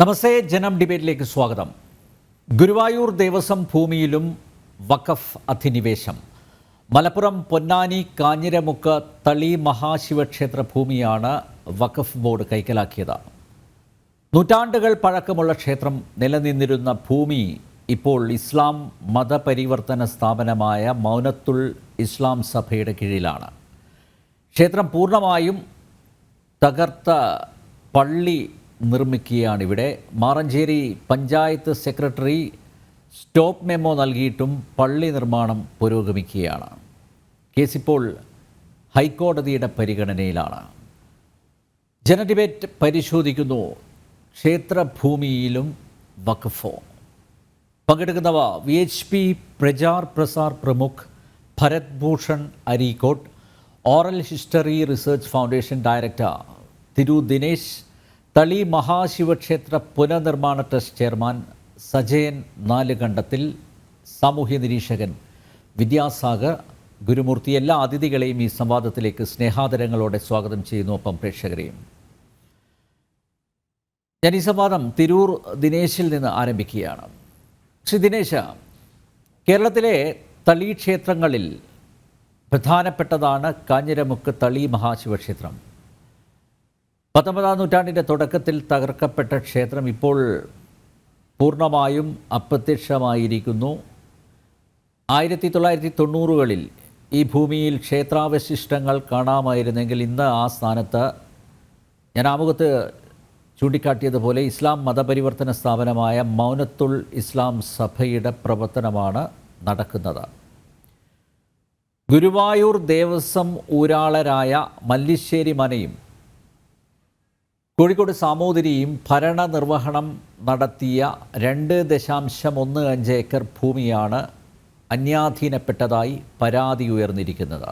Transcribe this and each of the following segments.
നമസ്തേ, ജനം ഡിബേറ്റിലേക്ക് സ്വാഗതം. ഗുരുവായൂർ ദേവസ്വം ഭൂമിയിലും വഖഫ് അധിനിവേശം. മലപ്പുറം പൊന്നാനി കാഞ്ഞിരമുക്ക് തളി മഹാശിവക്ഷേത്ര ഭൂമിയാണ് വഖഫ് ബോർഡ് കൈക്കലാക്കിയത്. നൂറ്റാണ്ടുകൾ പഴക്കമുള്ള ക്ഷേത്രം നിലനിന്നിരുന്ന ഭൂമി ഇപ്പോൾ ഇസ്ലാം മതപരിവർത്തന സ്ഥാപനമായ മൗനത്തുൽ ഇസ്ലാം സഭയുടെ കീഴിലാണ്. ക്ഷേത്രം പൂർണ്ണമായും തകർത്ത പള്ളി നിർമ്മിക്കുകയാണിവിടെ. Maranchery panchayat secretary stop memo നൽകിയിട്ടും പള്ളി നിർമ്മാണം പുരോഗമിക്കുകയാണ്. കേസിപ്പോൾ ഹൈക്കോടതിയുടെ പരിഗണനയിലാണ്. ജനഡിബേറ്റ് പരിശോധിക്കുന്നു ക്ഷേത്രഭൂമിയിലും വഖഫോ. പങ്കെടുക്കുന്നവ VHP പ്രചാർ പ്രസാർ പ്രമുഖ് ഭരത് ഭൂഷൺ അരീക്കോട്ട്, oral history research foundation director Thiru Dinesh, തളി മഹാശിവക്ഷേത്ര പുനർനിർമ്മാണ ട്രസ്റ്റ് ചെയർമാൻ സജയൻ നാലുകണ്ടത്തിൽ, സാമൂഹ്യ നിരീക്ഷകൻ വിദ്യാസാഗർ ഗുരുമൂർത്തി. എല്ലാ അതിഥികളെയും ഈ സംവാദത്തിലേക്ക് സ്നേഹാദരങ്ങളോടെ സ്വാഗതം ചെയ്യുന്നു, ഒപ്പം പ്രേക്ഷകരെയും. ഞാൻ ഈ സംവാദം തിരൂർ ദിനേശിൽ നിന്ന് ആരംഭിക്കുകയാണ്. ശ്രീ ദിനേശ, കേരളത്തിലെ തളി ക്ഷേത്രങ്ങളിൽ പ്രധാനപ്പെട്ടതാണ് കാഞ്ഞിരമുക്ക് തളി മഹാശിവക്ഷേത്രം. 19-ാം നൂറ്റാണ്ടിൻ്റെ തുടക്കത്തിൽ തകർക്കപ്പെട്ട ക്ഷേത്രം ഇപ്പോൾ പൂർണ്ണമായും അപ്രത്യക്ഷമായിരിക്കുന്നു. 1990-കളിൽ ഈ ഭൂമിയിൽ ക്ഷേത്രാവശിഷ്ടങ്ങൾ കാണാമായിരുന്നെങ്കിൽ ഇന്ന് ആ സ്ഥാനത്ത് ഞാൻ ആമുഖത്ത് ചൂണ്ടിക്കാട്ടിയതുപോലെ ഇസ്ലാം മതപരിവർത്തന സ്ഥാപനമായ മൗനത്തുൽ ഇസ്ലാം സഭയുടെ പ്രവർത്തനമാണ് നടക്കുന്നത്. ഗുരുവായൂർ ദേവസ്വം ഊരാളരായ മല്ലിശ്ശേരി മനയും കോഴിക്കോട് സാമൂതിരിയും ഭരണനിർവഹണം നടത്തിയ 2.15 ഏക്കർ ഭൂമിയാണ് അന്യാധീനപ്പെട്ടതായി പരാതി ഉയർന്നിരിക്കുന്നത്.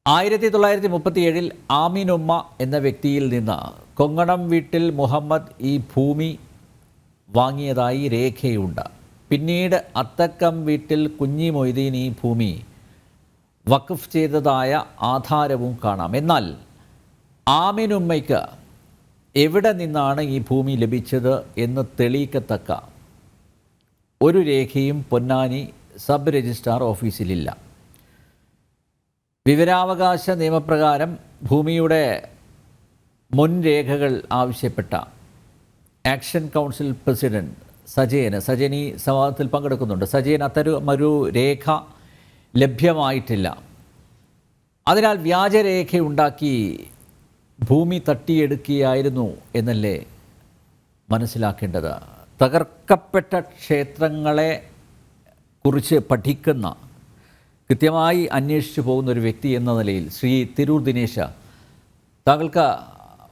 1937-ൽ ആമിനുമ്മ എന്ന വ്യക്തിയിൽ നിന്ന് കൊങ്ങണം വീട്ടിൽ മുഹമ്മദ് ഈ ഭൂമി വാങ്ങിയതായി രേഖയുണ്ട്. പിന്നീട് അത്തക്കം വീട്ടിൽ കുഞ്ഞി മൊയ്തീൻ ഈ ഭൂമി വഖഫ് ചെയ്തതായ ആധാരവും കാണാം. എന്നാൽ ആമിനുമ്മയ്ക്ക് എവിടെ നിന്നാണ് ഈ ഭൂമി ലഭിച്ചത് എന്ന് തെളിയിക്കത്തക്ക ഒരു രേഖയും പൊന്നാനി സബ് രജിസ്ട്രാർ ഓഫീസിലില്ല. വിവരാവകാശ നിയമപ്രകാരം ഭൂമിയുടെ മുൻരേഖകൾ ആവശ്യപ്പെട്ട ആക്ഷൻ കൗൺസിൽ പ്രസിഡന്റ് സജയൻ ഈ സംവാദത്തിൽ പങ്കെടുക്കുന്നുണ്ട്. സജയൻ അത്തരമൊരു രേഖ ലഭ്യമായിട്ടില്ല. അതിനാൽ വ്യാജരേഖയുണ്ടാക്കി ഭൂമി തട്ടിയെടുക്കുകയായിരുന്നു എന്നല്ലേ മനസ്സിലാക്കേണ്ടത്. തകർക്കപ്പെട്ട ക്ഷേത്രങ്ങളെ കുറിച്ച് പഠിക്കുന്ന, കൃത്യമായി അന്വേഷിച്ചു പോകുന്ന ഒരു വ്യക്തി എന്ന നിലയിൽ ശ്രീ തിരൂർ ദിനേശ, താങ്കൾക്ക്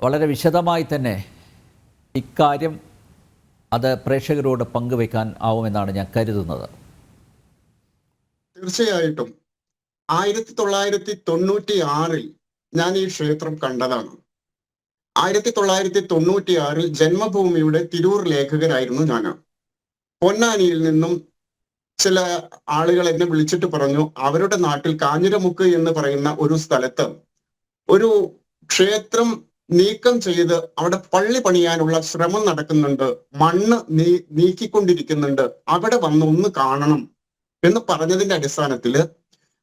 വളരെ വിശദമായി തന്നെ ഇക്കാര്യം അത് പ്രേക്ഷകരോട് പങ്കുവയ്ക്കാൻ ആവുമെന്നാണ് ഞാൻ കരുതുന്നത്. തീർച്ചയായിട്ടും 1996-ൽ ഞാൻ ഈ ക്ഷേത്രം കണ്ടതാണ്. 1996-ൽ ജന്മഭൂമിയുടെ തിരൂർ ലേഖകനായിരുന്നു ഞാൻ. പൊന്നാനിയിൽ നിന്നും ചില ആളുകൾ എന്നെ വിളിച്ചിട്ട് പറഞ്ഞു, അവരുടെ നാട്ടിൽ കാഞ്ഞിരമുക്ക് എന്ന് പറയുന്ന ഒരു സ്ഥലത്ത് ഒരു ക്ഷേത്രം നീക്കം ചെയ്ത് അവിടെ പള്ളി പണിയാനുള്ള ശ്രമം നടക്കുന്നുണ്ട്, മണ്ണ് നീക്കിക്കൊണ്ടിരിക്കുന്നുണ്ട്, അവിടെ വന്ന് ഒന്ന് കാണണം എന്ന് പറഞ്ഞതിന്റെ അടിസ്ഥാനത്തില്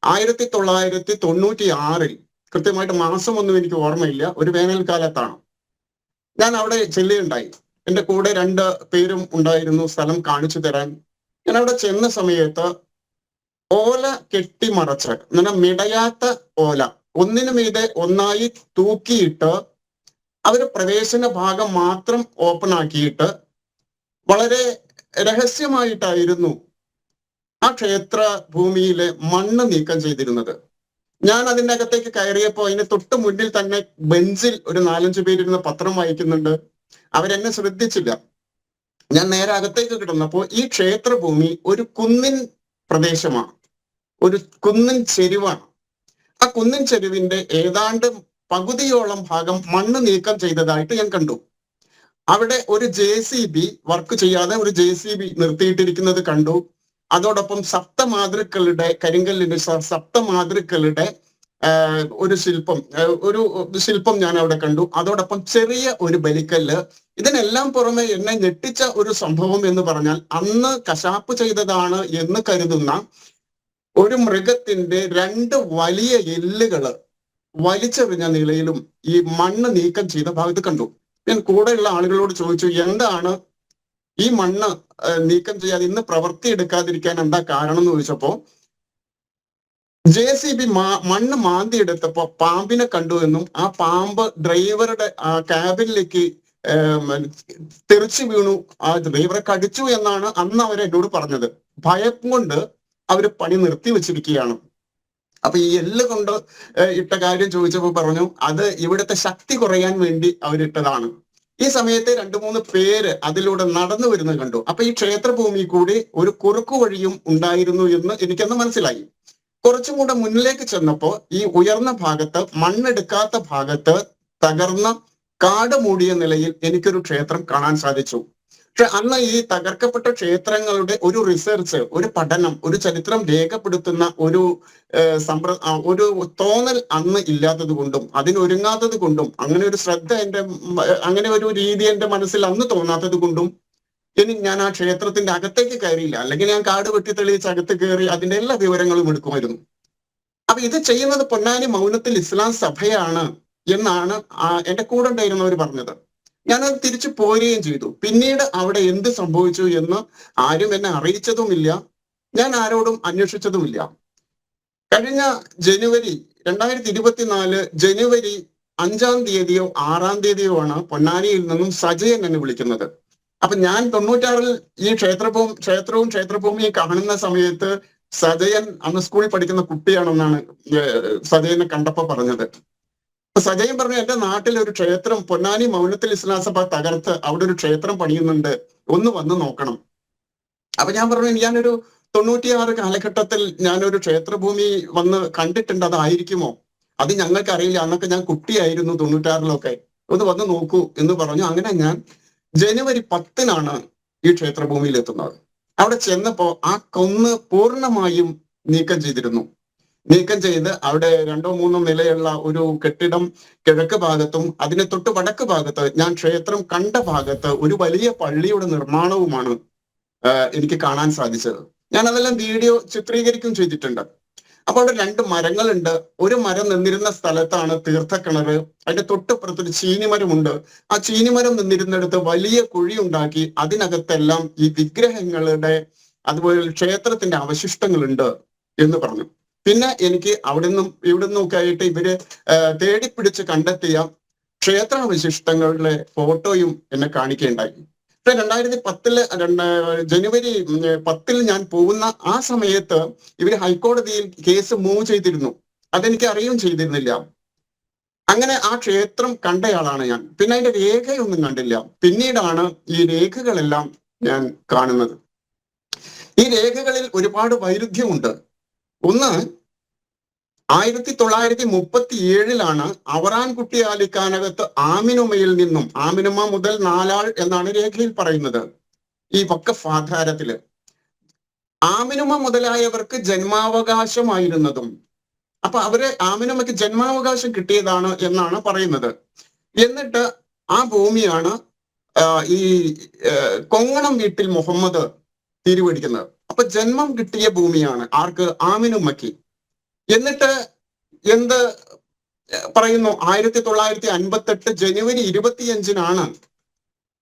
1996-ൽ, കൃത്യമായിട്ട് മാസമൊന്നും എനിക്ക് ഓർമ്മയില്ല, ഒരു വേനൽക്കാലത്താണ് ഞാൻ അവിടെ ചെല്ലുകയുണ്ടായി. എൻ്റെ കൂടെ 2 പേരും ഉണ്ടായിരുന്നു സ്ഥലം കാണിച്ചു തരാൻ. ഞാൻ അവിടെ ചെന്ന സമയത്ത് ഓല കെട്ടിമറച്ച്, അങ്ങനെ മിടയാത്ത ഓല ഒന്നിനു മീതെ ഒന്നായി തൂക്കിയിട്ട് അവര് പ്രവേശന ഭാഗം മാത്രം ഓപ്പൺ ആക്കിയിട്ട് വളരെ രഹസ്യമായിട്ടായിരുന്നു ആ ക്ഷേത്ര ഭൂമിയിലെ മണ്ണ് നീക്കം ചെയ്തിരുന്നത്. ഞാൻ അതിൻ്റെ അകത്തേക്ക് കയറിയപ്പോൾ അതിന് തൊട്ട് മുന്നിൽ തന്നെ ബെഞ്ചിൽ ഒരു 4-5 പേരിരുന്ന് പത്രം വായിക്കുന്നുണ്ട്. അവരെന്നെ ശ്രദ്ധിച്ചില്ല. ഞാൻ നേരെ അകത്തേക്ക് കിടന്നപ്പോൾ ഈ ക്ഷേത്രഭൂമി ഒരു കുന്നിൻ പ്രദേശമാണ്, ഒരു കുന്നിൻ ചെരുവാണ്. ആ കുന്നിൻ ചെരുവിന്റെ ഏതാണ്ട് പകുതിയോളം ഭാഗം മണ്ണ് നീക്കം ചെയ്തതായിട്ട് ഞാൻ കണ്ടു. അവിടെ ഒരു JCB വർക്ക് ചെയ്യാതെ ഒരു JCB നിർത്തിയിട്ടിരിക്കുന്നത് കണ്ടു. അതോടൊപ്പം സപ്തമാതൃക്കളുടെ കരിങ്കല്ലിന്റെ സപ്തമാതൃക്കളുടെ ഒരു ശില്പം ഞാൻ അവിടെ കണ്ടു. അതോടൊപ്പം ചെറിയ ഒരു ബലിക്കല്ല്. ഇതിനെല്ലാം പുറമെ എന്നെ ഞെട്ടിച്ച ഒരു സംഭവം എന്ന് പറഞ്ഞാൽ, അന്ന് കശാപ്പ് ചെയ്തതാണ് എന്ന് കരുതുന്ന ഒരു മൃഗത്തിന്റെ 2 വലിയ എല്ലുകള് വലിച്ചെറിഞ്ഞ നിലയിലും ഈ മണ്ണ് നീക്കം ചെയ്ത ഭാഗത്ത് കണ്ടു. ഞാൻ കൂടെയുള്ള ആളുകളോട് ചോദിച്ചു, എന്താണ് ഈ മണ്ണ് നീക്കം ചെയ്യാതെ ഇന്ന് പ്രവൃത്തി എടുക്കാതിരിക്കാൻ എന്താ കാരണം എന്ന് ചോദിച്ചപ്പോ, JCB മണ്ണ് മാന്തി എടുത്തപ്പോ പാമ്പിനെ കണ്ടു എന്നും ആ പാമ്പ് ഡ്രൈവറുടെ ക്യാബിനിലേക്ക് തെറിച്ചു വീണു, ആ ഡ്രൈവറെ കടിച്ചു എന്നാണ് അന്ന് അവർ എന്നോട് പറഞ്ഞത്. ഭയം കൊണ്ട് അവര് പണി നിർത്തി വെച്ചിരിക്കുകയാണ്. അപ്പൊ ഈ എല്ല് കൊണ്ട് ഇട്ട കാര്യം ചോദിച്ചപ്പോൾ പറഞ്ഞു, അത് ഇവിടുത്തെ ശക്തി കുറയാൻ വേണ്ടി അവരിട്ടതാണ്. ഈ സമയത്ത് 2-3 പേര് അതിലൂടെ നടന്നു വരുന്നത് കണ്ടു. അപ്പൊ ഈ ക്ഷേത്രഭൂമി കൂടി ഒരു കുറുക്കു വഴിയും ഉണ്ടായിരുന്നു എന്ന് എനിക്കന്ന് മനസ്സിലായി. കുറച്ചും കൂടെ മുന്നിലേക്ക് ചെന്നപ്പോ ഈ ഉയർന്ന ഭാഗത്ത്, മണ്ണെടുക്കാത്ത ഭാഗത്ത് തകർന്ന കാട് മൂടിയ നിലയിൽ എനിക്കൊരു ക്ഷേത്രം കാണാൻ സാധിച്ചു. പക്ഷെ അന്ന് ഈ തകർക്കപ്പെട്ട ക്ഷേത്രങ്ങളുടെ ഒരു റിസർച്ച്, ഒരു പഠനം, ഒരു ചരിത്രം രേഖപ്പെടുത്തുന്ന ഒരു തോന്നൽ അന്ന് ഇല്ലാത്തത് കൊണ്ടും അതിനൊരുങ്ങാത്തത് കൊണ്ടും അങ്ങനെ ഒരു ശ്രദ്ധ അങ്ങനെ ഒരു രീതി എന്റെ മനസ്സിൽ അന്ന് തോന്നാത്തത് കൊണ്ടും ഞാൻ ആ ക്ഷേത്രത്തിന്റെ അകത്തേക്ക് കയറിയില്ല. അല്ലെങ്കിൽ ഞാൻ കാട് വെട്ടി തെളിയിച്ച് അകത്ത് കയറി അതിന്റെ എല്ലാ വിവരങ്ങളും എടുക്കുമായിരുന്നു. അപ്പൊ ഇത് ചെയ്യുന്നത് പൊന്നാനി മൗനത്തിൽ ഇസ്ലാം സഭയാണ് എന്നാണ് എന്റെ കൂടെ ഉണ്ടായിരുന്നവർ പറഞ്ഞത്. ഞാനത് തിരിച്ചു പോരുകയും ചെയ്തു. പിന്നീട് അവിടെ എന്ത് സംഭവിച്ചു എന്ന് ആരും എന്നെ അറിയിച്ചതുമില്ല, ഞാൻ ആരോടും അന്വേഷിച്ചതുമില്ല. കഴിഞ്ഞ 2024 ജനുവരി 5-ാം തീയതിയോ 6-ാം തീയതിയോ ആണ് പൊന്നാനിയിൽ നിന്നും സജയൻ എന്നെ വിളിക്കുന്നത്. അപ്പൊ ഞാൻ 96-ൽ ഈ ക്ഷേത്രഭൂമിയും കാണുന്ന സമയത്ത് സജയൻ അന്ന് സ്കൂളിൽ പഠിക്കുന്ന കുട്ടിയാണെന്നാണ് സജയനെ കണ്ടപ്പോ പറഞ്ഞത്. സജയൻ പറഞ്ഞു, എന്റെ നാട്ടിൽ ഒരു ക്ഷേത്രം, പൊന്നാനി മൗനത്തിൽ ഇസ്ലാം സഭ തകർത്ത് അവിടെ ഒരു ക്ഷേത്രം പണിയുന്നുണ്ട്, ഒന്ന് വന്ന് നോക്കണം. അപ്പൊ ഞാൻ പറഞ്ഞു, ഞാനൊരു 96 കാലഘട്ടത്തിൽ ഞാനൊരു ക്ഷേത്രഭൂമി വന്ന് കണ്ടിട്ടുണ്ട്, അതായിരിക്കുമോ? അത് ഞങ്ങൾക്ക് അറിയില്ല, അന്നൊക്കെ ഞാൻ കുട്ടിയായിരുന്നു 96-ലൊക്കെ, ഒന്ന് വന്ന് നോക്കൂ എന്ന് പറഞ്ഞു. അങ്ങനെ ഞാൻ ജനുവരി 10-നാണ് ഈ ക്ഷേത്രഭൂമിയിൽ എത്തുന്നത്. അവിടെ ചെന്നപ്പോ ആ കൊന്ന് പൂർണ്ണമായും നീക്കം ചെയ്തിരുന്നു. നീക്കം ചെയ്ത് അവിടെ 2-3 നിലയുള്ള ഒരു കെട്ടിടം കിഴക്ക് ഭാഗത്തും അതിന് തൊട്ട് വടക്ക് ഭാഗത്ത്, ഞാൻ ക്ഷേത്രം കണ്ട ഭാഗത്ത് ഒരു വലിയ പള്ളിയുടെ നിർമ്മാണവുമാണ് എനിക്ക് കാണാൻ സാധിച്ചത്. ഞാൻ അതെല്ലാം വീഡിയോ ചിത്രീകരിക്കുകയും ചെയ്തിട്ടുണ്ട്. അപ്പൊ അവിടെ 2 മരങ്ങളുണ്ട്. ഒരു മരം നിന്നിരുന്ന സ്ഥലത്താണ് തീർത്ഥക്കിണറ്. അതിന്റെ തൊട്ടപ്പുറത്തൊരു ചീനിമരമുണ്ട്. ആ ചീനിമരം നിന്നിരുന്നിടത്ത് വലിയ കുഴി ഉണ്ടാക്കി അതിനകത്തെല്ലാം ഈ വിഗ്രഹങ്ങളുടെ അതുപോലെ ക്ഷേത്രത്തിന്റെ അവശിഷ്ടങ്ങളുണ്ട് എന്ന് പറഞ്ഞു. പിന്നെ എനിക്ക് അവിടെ നിന്നും ഇവിടെ നിന്നൊക്കെ ആയിട്ട് ഇവര് തേടിപ്പിടിച്ച് കണ്ടെത്തിയ ക്ഷേത്രാവശിഷ്ടങ്ങളുടെ ഫോട്ടോയും എന്നെ കാണിക്കുകയുണ്ടായി. 2010 ജനുവരി 10 ഞാൻ പോകുന്ന ആ സമയത്ത് ഇവര് ഹൈക്കോടതിയിൽ കേസ് മൂവ് ചെയ്തിരുന്നു. അതെനിക്ക് അറിയുകയും ചെയ്തിരുന്നില്ല. അങ്ങനെ ആ ക്ഷേത്രം കണ്ടയാളാണ് ഞാൻ. പിന്നെ അതിന്റെ രേഖയൊന്നും കണ്ടില്ല. പിന്നീടാണ് ഈ രേഖകളെല്ലാം ഞാൻ കാണുന്നത്. ഈ രേഖകളിൽ ഒരുപാട് വൈരുദ്ധ്യമുണ്ട്. ഒന്ന്, 1937-ലാണ് അവറാൻകുട്ടി ആലിക്കാനകത്ത് ആമിനുമയിൽ നിന്നും, ആമിനുമ മുതൽ 4 ആൾ എന്നാണ് രേഖയിൽ പറയുന്നത്, ഈ വഖഫ് ആധാരത്തില് ആമിനുമ മുതലായവർക്ക് ജന്മാവകാശമായിരുന്നതും, അപ്പൊ അവര് ആമിനുമയ്ക്ക് ജന്മാവകാശം കിട്ടിയതാണ് എന്നാണ് പറയുന്നത്. എന്നിട്ട് ആ ഭൂമിയാണ് ഈ കൊങ്ങണം വീട്ടിൽ മുഹമ്മദ് തിരുവടിക്കുന്നത്. അപ്പൊ ജന്മം കിട്ടിയ ഭൂമിയാണ് ആർക്ക്? ആമിനുമ്മയ്ക്ക്. എന്നിട്ട് എന്ത് പറയുന്നു? 1958 ജനുവരി 25-നാണ്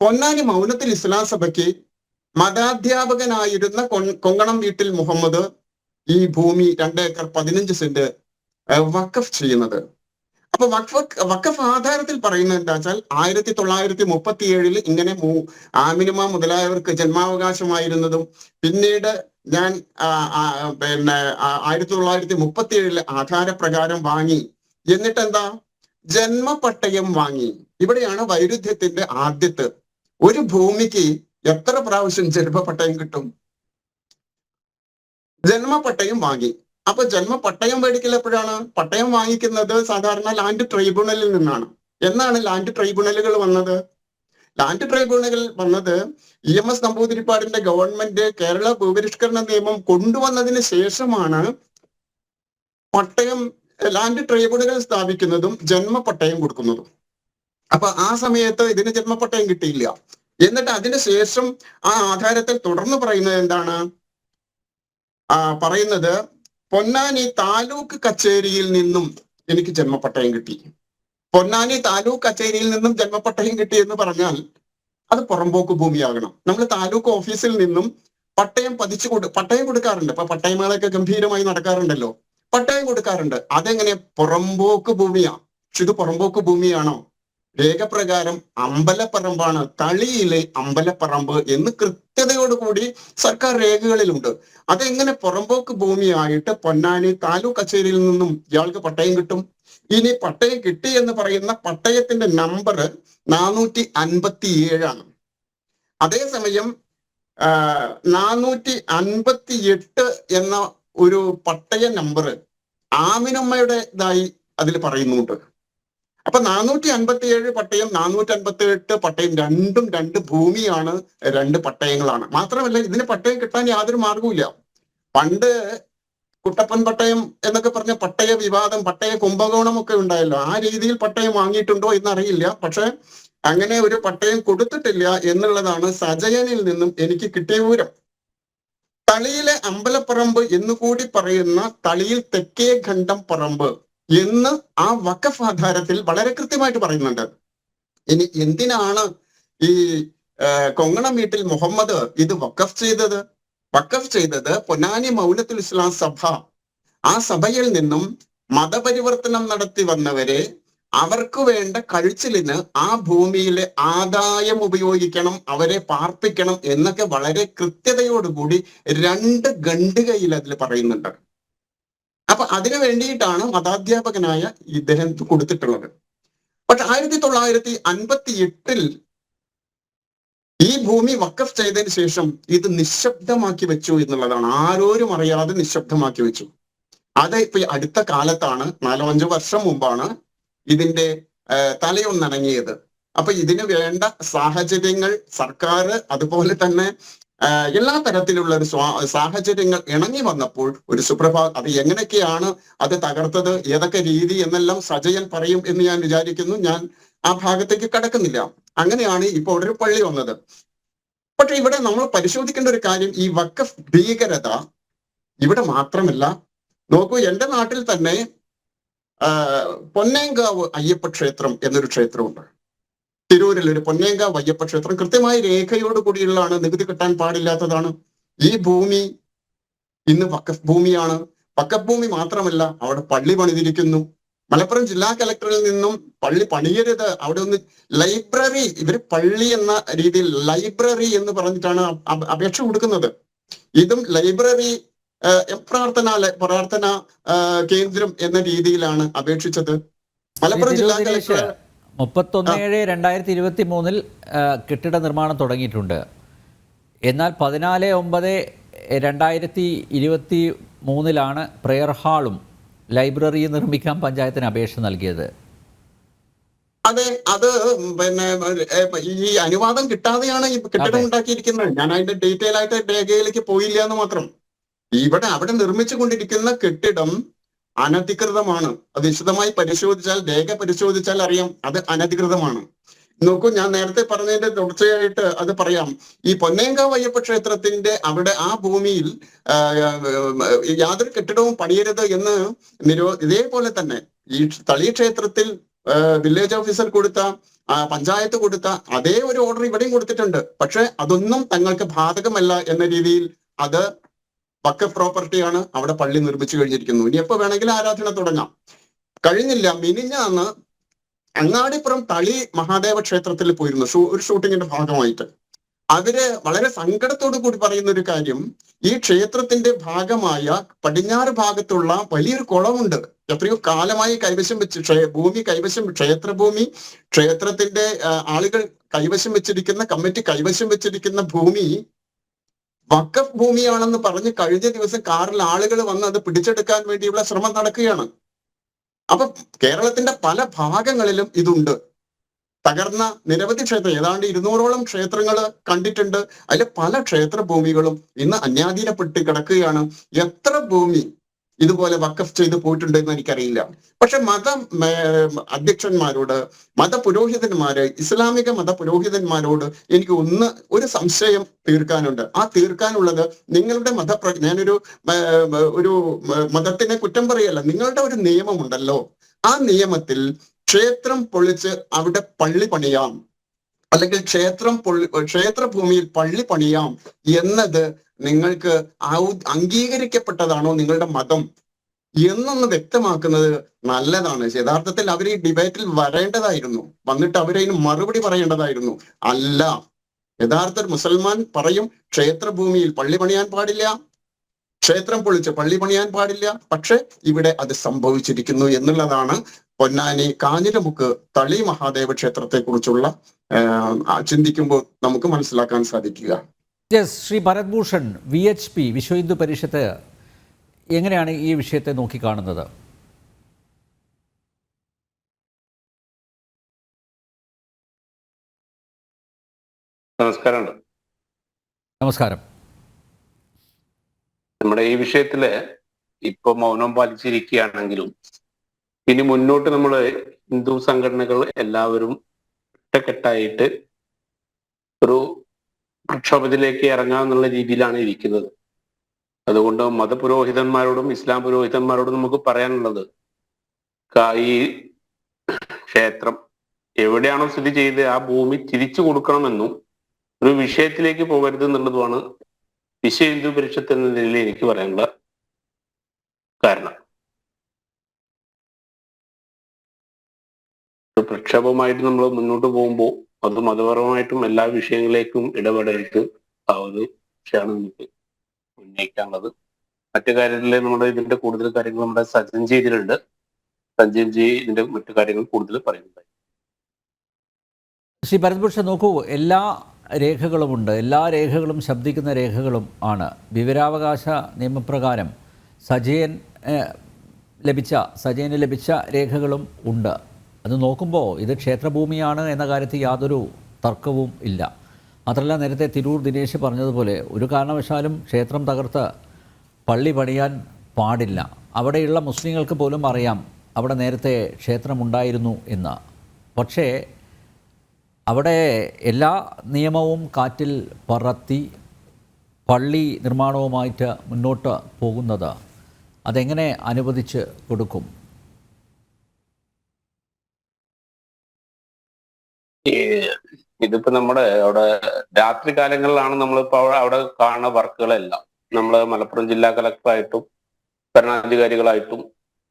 പൊന്നാനി മൗനത്തിൽ ഇസ്ലാം സഭയ്ക്ക് മതാധ്യാപകനായിരുന്ന കൊങ്ങണം വീട്ടിൽ മുഹമ്മദ് ഈ ഭൂമി 2 ഏക്കർ 15 സെന്റ് വഖഫ് ചെയ്യുന്നത്. അപ്പൊ വഖഫ് ആധാരത്തിൽ പറയുന്നത് എന്താ വെച്ചാൽ 1937 ഇങ്ങനെ ആമിനുമ മുതലായവർക്ക് ജന്മാവകാശമായിരുന്നതും, പിന്നീട് ഞാൻ 1937 ആധാരപ്രകാരം വാങ്ങി. എന്നിട്ട് എന്താ? ജന്മപട്ടയം വാങ്ങി. ഇവിടെയാണ് വൈരുദ്ധ്യത്തിന്റെ ആദ്യത്തെ. ഒരു ഭൂമിക്ക് എത്ര പ്രാവശ്യം ജന്മപട്ടയം കിട്ടും? ജന്മപട്ടയം വാങ്ങി. അപ്പൊ ജന്മപട്ടയം മേടിക്കൽ എപ്പോഴാണ്? പട്ടയം വാങ്ങിക്കുന്നത് സാധാരണ ലാൻഡ് ട്രൈബ്യൂണലിൽ നിന്നാണ്. എന്നാണ് ലാൻഡ് ട്രൈബ്യൂണലുകൾ വന്നത്? ലാൻഡ് ട്രൈബ്യൂണലുകൾ വന്നത് EMS നമ്പൂതിരിപ്പാടിന്റെ ഗവൺമെന്റ് കേരള ഭൂപരിഷ്കരണ നിയമം കൊണ്ടുവന്നതിന് ശേഷമാണ് പട്ടയം ലാൻഡ് ട്രൈബ്യൂണലുകൾ സ്ഥാപിക്കുന്നതും ജന്മപട്ടയം കൊടുക്കുന്നതും. അപ്പൊ ആ സമയത്ത് ഇതിന് ജന്മപട്ടയം കിട്ടിയില്ല. എന്നിട്ട് അതിനുശേഷം ആ ആധാരത്തിൽ തുടർന്ന് പറയുന്നത് എന്താണ്? പറയുന്നത് പൊന്നാനി താലൂക്ക് കച്ചേരിയിൽ നിന്നും എനിക്ക് ജന്മപട്ടയം കിട്ടി. പൊന്നാനി താലൂക്ക് കച്ചേരിയിൽ നിന്നും ജന്മപട്ടയം കിട്ടി എന്ന് പറഞ്ഞാൽ അത് പുറമ്പോക്ക് ഭൂമിയാകണം. നമ്മൾ താലൂക്ക് ഓഫീസിൽ നിന്നും പട്ടയം പട്ടയം കൊടുക്കാറുണ്ട്. ഇപ്പൊ പട്ടയമേളൊക്കെ ഗംഭീരമായി നടക്കാറുണ്ടല്ലോ, പട്ടയം കൊടുക്കാറുണ്ട്. അതെങ്ങനെ? പുറമ്പോക്ക് ഭൂമിയാ. പക്ഷെ ഇത് പുറമ്പോക്ക് ഭൂമിയാണോ? രേഖപ്രകാരം അമ്പലപ്പറമ്പാണ്, തളിയിലെ അമ്പലപ്പറമ്പ് എന്ന് കൃത്യതയോടുകൂടി സർക്കാർ രേഖകളിലുണ്ട്. അതെങ്ങനെ പുറമ്പോക്ക് ഭൂമിയായിട്ട് പൊന്നാനി താലൂക്ക് കച്ചേരിയിൽ നിന്നും ഇയാൾക്ക് പട്ടയം കിട്ടും? ഇനി പട്ടയം കിട്ടി എന്ന് പറയുന്ന പട്ടയത്തിന്റെ നമ്പർ 457 അതേസമയം 458 എന്ന ഒരു പട്ടയ നമ്പർ ആമിനമ്മയുടേതായി അതിൽ പറയുന്നുണ്ട്. അപ്പൊ 457 പട്ടയം 458 പട്ടയം രണ്ടും രണ്ട് ഭൂമിയാണ്, രണ്ട് പട്ടയങ്ങളാണ്. മാത്രമല്ല ഇതിന് പട്ടയം കിട്ടാൻ യാതൊരു മാർഗവുമില്ല. പണ്ട് കുട്ടപ്പൻ പട്ടയം എന്നൊക്കെ പറഞ്ഞ പട്ടയ വിവാദം, പട്ടയ കുംഭകോണം ഒക്കെ ഉണ്ടായല്ലോ. ആ രീതിയിൽ പട്ടയം വാങ്ങിയിട്ടുണ്ടോ എന്നറിയില്ല. പക്ഷെ അങ്ങനെ ഒരു പട്ടയം കൊടുത്തിട്ടില്ല എന്നുള്ളതാണ് സജയനിൽ നിന്നും എനിക്ക് കിട്ടിയ വിവരം. തളിയിലെ അമ്പലപ്പറമ്പ് എന്നുകൂടി പറയുന്ന തളിയിൽ തെക്കേ ഖണ്ഡം പറമ്പ് എന്ന് ആ വഖഫ് ആധാരത്തിൽ വളരെ കൃത്യമായിട്ട് പറയുന്നുണ്ട്. ഇനി എന്തിനാണ് ഈ കൊങ്ങണം വീട്ടിൽ മുഹമ്മദ് ഇത് വഖഫ് ചെയ്തത്? വഖഫ് ചെയ്തത് പൊന്നാനി മൗലത്തുൽ ഇസ്ലാം സഭ, ആ സഭയിൽ നിന്നും മതപരിവർത്തനം നടത്തി വന്നവരെ അവർക്ക് വേണ്ട കഴിച്ചിലിന് ആ ഭൂമിയിലെ ആദായം ഉപയോഗിക്കണം, അവരെ പാർപ്പിക്കണം എന്നൊക്കെ വളരെ കൃത്യതയോടുകൂടി 2 ഖണ്ഡികയിൽ അതിൽ പറയുന്നുണ്ട്. അപ്പൊ അതിനു വേണ്ടിയിട്ടാണ് മതാധ്യാപകനായ ഇദ്ദേഹം കൊടുത്തിട്ടുള്ളത്. പക്ഷെ 1958 ഈ ഭൂമി വഖഫ് ചെയ്തതിന് ശേഷം ഇത് നിശബ്ദമാക്കി വെച്ചു എന്നുള്ളതാണ്. ആരോരും അറിയാതെ നിശബ്ദമാക്കി വെച്ചു. അത് ഇപ്പൊ അടുത്ത കാലത്താണ്, 4-5 വർഷം മുമ്പാണ് ഇതിന്റെ തലയൊന്നണങ്ങിയത്. അപ്പൊ ഇതിന് വേണ്ട സാഹചര്യങ്ങൾ സർക്കാർ അതുപോലെ തന്നെ എല്ലാ തരത്തിലുള്ള ഒരു സാഹചര്യങ്ങൾ ഇണങ്ങി വന്നപ്പോൾ ഒരു അത് എങ്ങനെയൊക്കെയാണ് അത് തകർത്തത്, ഏതൊക്കെ രീതി എന്നെല്ലാം സജയൻ പറയും എന്ന് ഞാൻ വിചാരിക്കുന്നു. ഞാൻ ആ ഭാഗത്തേക്ക് കടക്കുന്നില്ല. അങ്ങനെയാണ് ഇപ്പോൾ ഒരു പള്ളി വന്നത്. പക്ഷെ ഇവിടെ നമ്മൾ പരിശോധിക്കേണ്ട ഒരു കാര്യം, ഈ വഖഫ് ഭീകരത ഇവിടെ മാത്രമല്ല. നോക്കൂ, എന്റെ നാട്ടിൽ തന്നെ പൊന്നേങ്കാവ് അയ്യപ്പ ക്ഷേത്രം എന്നൊരു ക്ഷേത്രമുണ്ട്. തിരൂരിൽ ഒരു പൊന്നേങ്കാവ് അയ്യപ്പ ക്ഷേത്രം കൃത്യമായി രേഖയോട് കൂടിയുള്ളതാണ്, നികുതി കിട്ടാൻ പാടില്ലാത്തതാണ്. ഈ ഭൂമി ഇന്ന് വഖഫ് ഭൂമിയാണ്. വഖഫ് ഭൂമി മാത്രമല്ല, അവിടെ പള്ളി പണിതിരിക്കുന്നു. മലപ്പുറം ജില്ലാ കലക്ടറിൽ നിന്നും പള്ളി പണിയരുത്, അവിടെ ഒന്ന് ലൈബ്രറി, ഇവർ പള്ളി എന്ന രീതിയിൽ ലൈബ്രറി എന്ന് പറഞ്ഞിട്ടാണ് അപേക്ഷ കൊടുക്കുന്നത്. ഇതും ലൈബ്രറി പ്രാർത്ഥന കേന്ദ്രം എന്ന രീതിയിലാണ് അപേക്ഷിച്ചത്. മലപ്പുറം ജില്ലാ കലക്ടർ 31/7/2023 കെട്ടിട നിർമ്മാണം തുടങ്ങിയിട്ടുണ്ട്. എന്നാൽ 14/9/2023 പ്രെയർ ഹാളും ലൈബ്രറിയും നിർമ്മിക്കാൻ പഞ്ചായത്തിന് അപേക്ഷ നൽകിയത്. അതെ, അത് പിന്നെ ഈ അനുവാദം കിട്ടാതെയാണ് ഈ കെട്ടിടം ഉണ്ടാക്കിയിരിക്കുന്നത്. ഞാൻ അതിന്റെ ഡീറ്റെയിൽ ആയിട്ട് രേഖയിലേക്ക് പോയില്ല എന്ന് മാത്രം. അവിടെ നിർമ്മിച്ചു കൊണ്ടിരിക്കുന്ന കെട്ടിടം അനധികൃതമാണ്. അത് വിശദമായി പരിശോധിച്ചാൽ, രേഖ പരിശോധിച്ചാൽ അറിയാം അത് അനധികൃതമാണ്. നോക്കൂ, ഞാൻ നേരത്തെ പറഞ്ഞതിന്റെ തുടർച്ചയായിട്ട് അത് പറയാം. ഈ പൊന്നേങ്കാവ് അയ്യപ്പ ക്ഷേത്രത്തിന്റെ അവിടെ ആ ഭൂമിയിൽ യാതൊരു കെട്ടിടവും പണിയരുത് എന്ന് ഇതേപോലെ തന്നെ ഈ തളി ക്ഷേത്രത്തിൽ വില്ലേജ് ഓഫീസർ കൊടുത്ത, പഞ്ചായത്ത് കൊടുത്ത അതേ ഒരു ഓർഡർ ഇവിടെയും കൊടുത്തിട്ടുണ്ട്. പക്ഷെ അതൊന്നും തങ്ങൾക്ക് ബാധകമല്ല എന്ന രീതിയിൽ അത് വഖഫ് പ്രോപ്പർട്ടിയാണ്, അവിടെ പള്ളി നിർമ്മിച്ചു കഴിഞ്ഞിരിക്കുന്നു. ഇനി എപ്പോ വേണമെങ്കിലും ആരാധന തുടങ്ങാം. കഴിഞ്ഞില്ല, മിനിഞ്ഞാന്ന് അങ്ങാടിപ്പുറം തളി മഹാദേവ ക്ഷേത്രത്തിൽ പോയിരുന്നു ഒരു ഷൂട്ടിങ്ങിന്റെ ഭാഗമായിട്ട്. അവര് വളരെ സങ്കടത്തോടു കൂടി പറയുന്ന ഒരു കാര്യം, ഈ ക്ഷേത്രത്തിന്റെ ഭാഗമായ പടിഞ്ഞാറ് ഭാഗത്തുള്ള വലിയൊരു കുളമുണ്ട്. എത്രയോ കാലമായി കൈവശം വെച്ച് ക്ഷേത്രഭൂമി, ക്ഷേത്രത്തിന്റെ ആളുകൾ കൈവശം വെച്ചിരിക്കുന്ന, കമ്മിറ്റി കൈവശം വെച്ചിരിക്കുന്ന ഭൂമി വഖഫ് ഭൂമിയാണെന്ന് പറഞ്ഞ് കഴിഞ്ഞ ദിവസം കാറിൽ ആളുകൾ വന്ന് അത് പിടിച്ചെടുക്കാൻ വേണ്ടിയുള്ള ശ്രമം നടക്കുകയാണ്. അപ്പൊ കേരളത്തിന്റെ പല ഭാഗങ്ങളിലും ഇതുണ്ട്. തകർന്ന നിരവധി ക്ഷേത്രം, ഏതാണ്ട് 200ഓളം ക്ഷേത്രങ്ങൾ കണ്ടിട്ടുണ്ട്. അതിൽ പല ക്ഷേത്ര ഭൂമികളും ഇന്ന് അന്യാധീനപ്പെട്ട് കിടക്കുകയാണ്. എത്ര ഭൂമി ഇതുപോലെ വഖഫ് ചെയ്ത് പോയിട്ടുണ്ടെന്ന് എനിക്കറിയില്ല. പക്ഷെ അധ്യക്ഷന്മാരോട്, മതപുരോഹിതന്മാര്, ഇസ്ലാമിക മതപുരോഹിതന്മാരോട് എനിക്ക് ഒരു സംശയം തീർക്കാനുണ്ട്. ആ തീർക്കാനുള്ളത്, നിങ്ങളുടെ ഞാനൊരു ഒരു മതത്തിനെ കുറ്റം പറയല്ല, നിങ്ങളുടെ ഒരു നിയമമുണ്ടല്ലോ, ആ നിയമത്തിൽ ക്ഷേത്രം പൊളിച്ച് അവിടെ പള്ളി പണിയാം, അല്ലെങ്കിൽ ക്ഷേത്രഭൂമിയിൽ പള്ളി പണിയാം എന്നത് നിങ്ങൾക്ക് അംഗീകരിക്കപ്പെട്ടതാണോ നിങ്ങളുടെ മതം എന്നൊന്ന് വ്യക്തമാക്കുന്നത് നല്ലതാണ്. യഥാർത്ഥത്തിൽ അവർ ഈ ഡിബേറ്റിൽ വരേണ്ടതായിരുന്നു, വന്നിട്ട് അവരതിന് മറുപടി പറയേണ്ടതായിരുന്നു. അല്ല, യഥാർത്ഥ മുസൽമാൻ പറയും ക്ഷേത്രഭൂമിയിൽ പള്ളി പണിയാൻ പാടില്ല, ക്ഷേത്രം പൊളിച്ച് പള്ളി പണിയാൻ പാടില്ല. പക്ഷെ ഇവിടെ അത് സംഭവിച്ചിരിക്കുന്നു എന്നുള്ളതാണ് പൊന്നാനി കാഞ്ഞിരമുക്ക് തളി മഹാദേവ ക്ഷേത്രത്തെ കുറിച്ചുള്ള ചിന്തിക്കുമ്പോൾ നമുക്ക് മനസ്സിലാക്കാൻ സാധിക്കുക. ശ്രീ ഭരത് ഭൂഷൺ, VHP വിശ്വ ഹിന്ദു പരിഷത്ത് എങ്ങനെയാണ് ഈ വിഷയത്തെ നോക്കിക്കാണുന്നത്? നമസ്കാരം. നമ്മുടെ ഈ വിഷയത്തില് ഇപ്പൊ മൗനം പാലിച്ചിരിക്കുകയാണെങ്കിലും ഇനി മുന്നോട്ട് നമ്മൾ ഹിന്ദു സംഘടനകൾ എല്ലാവരും ഒറ്റക്കെട്ടായിട്ട് ഒരു പ്രക്ഷോഭത്തിലേക്ക് ഇറങ്ങാമെന്നുള്ള രീതിയിലാണ് ഇരിക്കുന്നത്. അതുകൊണ്ട് മതപുരോഹിതന്മാരോടും ഇസ്ലാം പുരോഹിതന്മാരോടും നമുക്ക് പറയാനുള്ളത്, ഈ ക്ഷേത്രം എവിടെയാണോ സ്ഥിതി ചെയ്ത് ആ ഭൂമി തിരിച്ചു കൊടുക്കണമെന്നും ഒരു വിഷയത്തിലേക്ക് പോകരുത് എന്നുള്ളതുമാണ് വിശ്വ ഹിന്ദു പരിഷത്ത് എന്ന നിലയിൽ എനിക്ക് പറയാനുള്ള കാരണം. പ്രക്ഷോഭമായിട്ട് നമ്മൾ മുന്നോട്ട് പോകുമ്പോൾ അത് മതപരമായിട്ടും എല്ലാ വിഷയങ്ങളിലേക്കും ഇടപെടരുത് ആ ഒരു വിഷയമാണ് നമുക്ക് ഉന്നയിക്കാനുള്ളത്. മറ്റു കാര്യങ്ങളിൽ നമ്മുടെ ഇതിന്റെ കൂടുതൽ കാര്യങ്ങൾ നമ്മുടെ സജൻജി ഇതിലുണ്ട്. സജൻജി ഇതിന്റെ മറ്റു കാര്യങ്ങൾ കൂടുതൽ പറയുന്നുണ്ടായി. ശ്രീ ഭരത് ഭൂഷൺ, നോക്കൂ, എല്ലാ രേഖകളുമുണ്ട്, എല്ലാ രേഖകളും ശബ്ദിക്കുന്ന രേഖകളും ആണ്. വിവരാവകാശ നിയമപ്രകാരം സജയന് ലഭിച്ച രേഖകളും ഉണ്ട്. അത് നോക്കുമ്പോൾ ഇത് ക്ഷേത്രഭൂമിയാണ് എന്ന കാര്യത്തിൽ യാതൊരു തർക്കവും ഇല്ല. മാത്രമല്ല, നേരത്തെ തിരൂർ ദിനേശ് പറഞ്ഞതുപോലെ ഒരു കാരണവശാലും ക്ഷേത്രം തകർത്ത് പള്ളി പണിയാൻ പാടില്ല. അവിടെയുള്ള മുസ്ലിങ്ങൾക്ക് പോലും അറിയാം അവിടെ നേരത്തെ ക്ഷേത്രമുണ്ടായിരുന്നു എന്ന്. പക്ഷേ അവിടെ എല്ലാ നിയമവും കാറ്റിൽ പറത്തി പള്ളി നിർമ്മാണവുമായിട്ട് മുന്നോട്ട് പോകുന്നത് അതെങ്ങനെ അനുവദിച്ച് കൊടുക്കും? ഇതിപ്പോ നമ്മുടെ അവിടെ രാത്രി കാലങ്ങളിലാണ് നമ്മളിപ്പോ അവിടെ കാണുന്ന വർക്കുകളെല്ലാം നമ്മൾ മലപ്പുറം ജില്ലാ കളക്ടറായിട്ടും ഭരണാധികാരികളായിട്ടും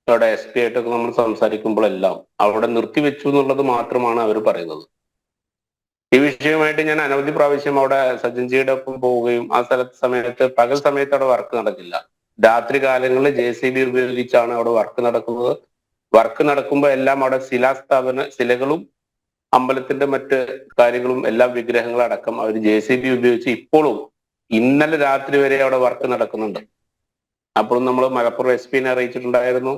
അവിടെ SP ആയിട്ടൊക്കെ നമ്മൾ സംസാരിക്കുമ്പോഴെല്ലാം അവിടെ നിർത്തിവെച്ചു എന്നുള്ളത് മാത്രമാണ് അവർ പറയുന്നത്. ഈ വിഷയമായിട്ട് ഞാൻ അനവധി പ്രാവശ്യം അവിടെ സജൻജിയുടെ ഒപ്പം പോവുകയും ആ സമയത്ത് പകൽ സമയത്ത് അവിടെ വർക്ക് നടക്കില്ല, രാത്രി കാലങ്ങളിൽ JCB ഉപയോഗിച്ചാണ് അവിടെ വർക്ക് നടക്കുന്നത്. വർക്ക് നടക്കുമ്പോൾ എല്ലാം അവിടെ ശിലകളും അമ്പലത്തിന്റെ മറ്റ് കാര്യങ്ങളും എല്ലാ വിഗ്രഹങ്ങളും അടക്കം അവർ JCB ഉപയോഗിച്ച് ഇപ്പോഴും ഇന്നലെ രാത്രി വരെ അവിടെ വർക്ക് നടക്കുന്നുണ്ട്. അപ്പോഴും നമ്മൾ മലപ്പുറം SP അറിയിച്ചിട്ടുണ്ടായിരുന്നു.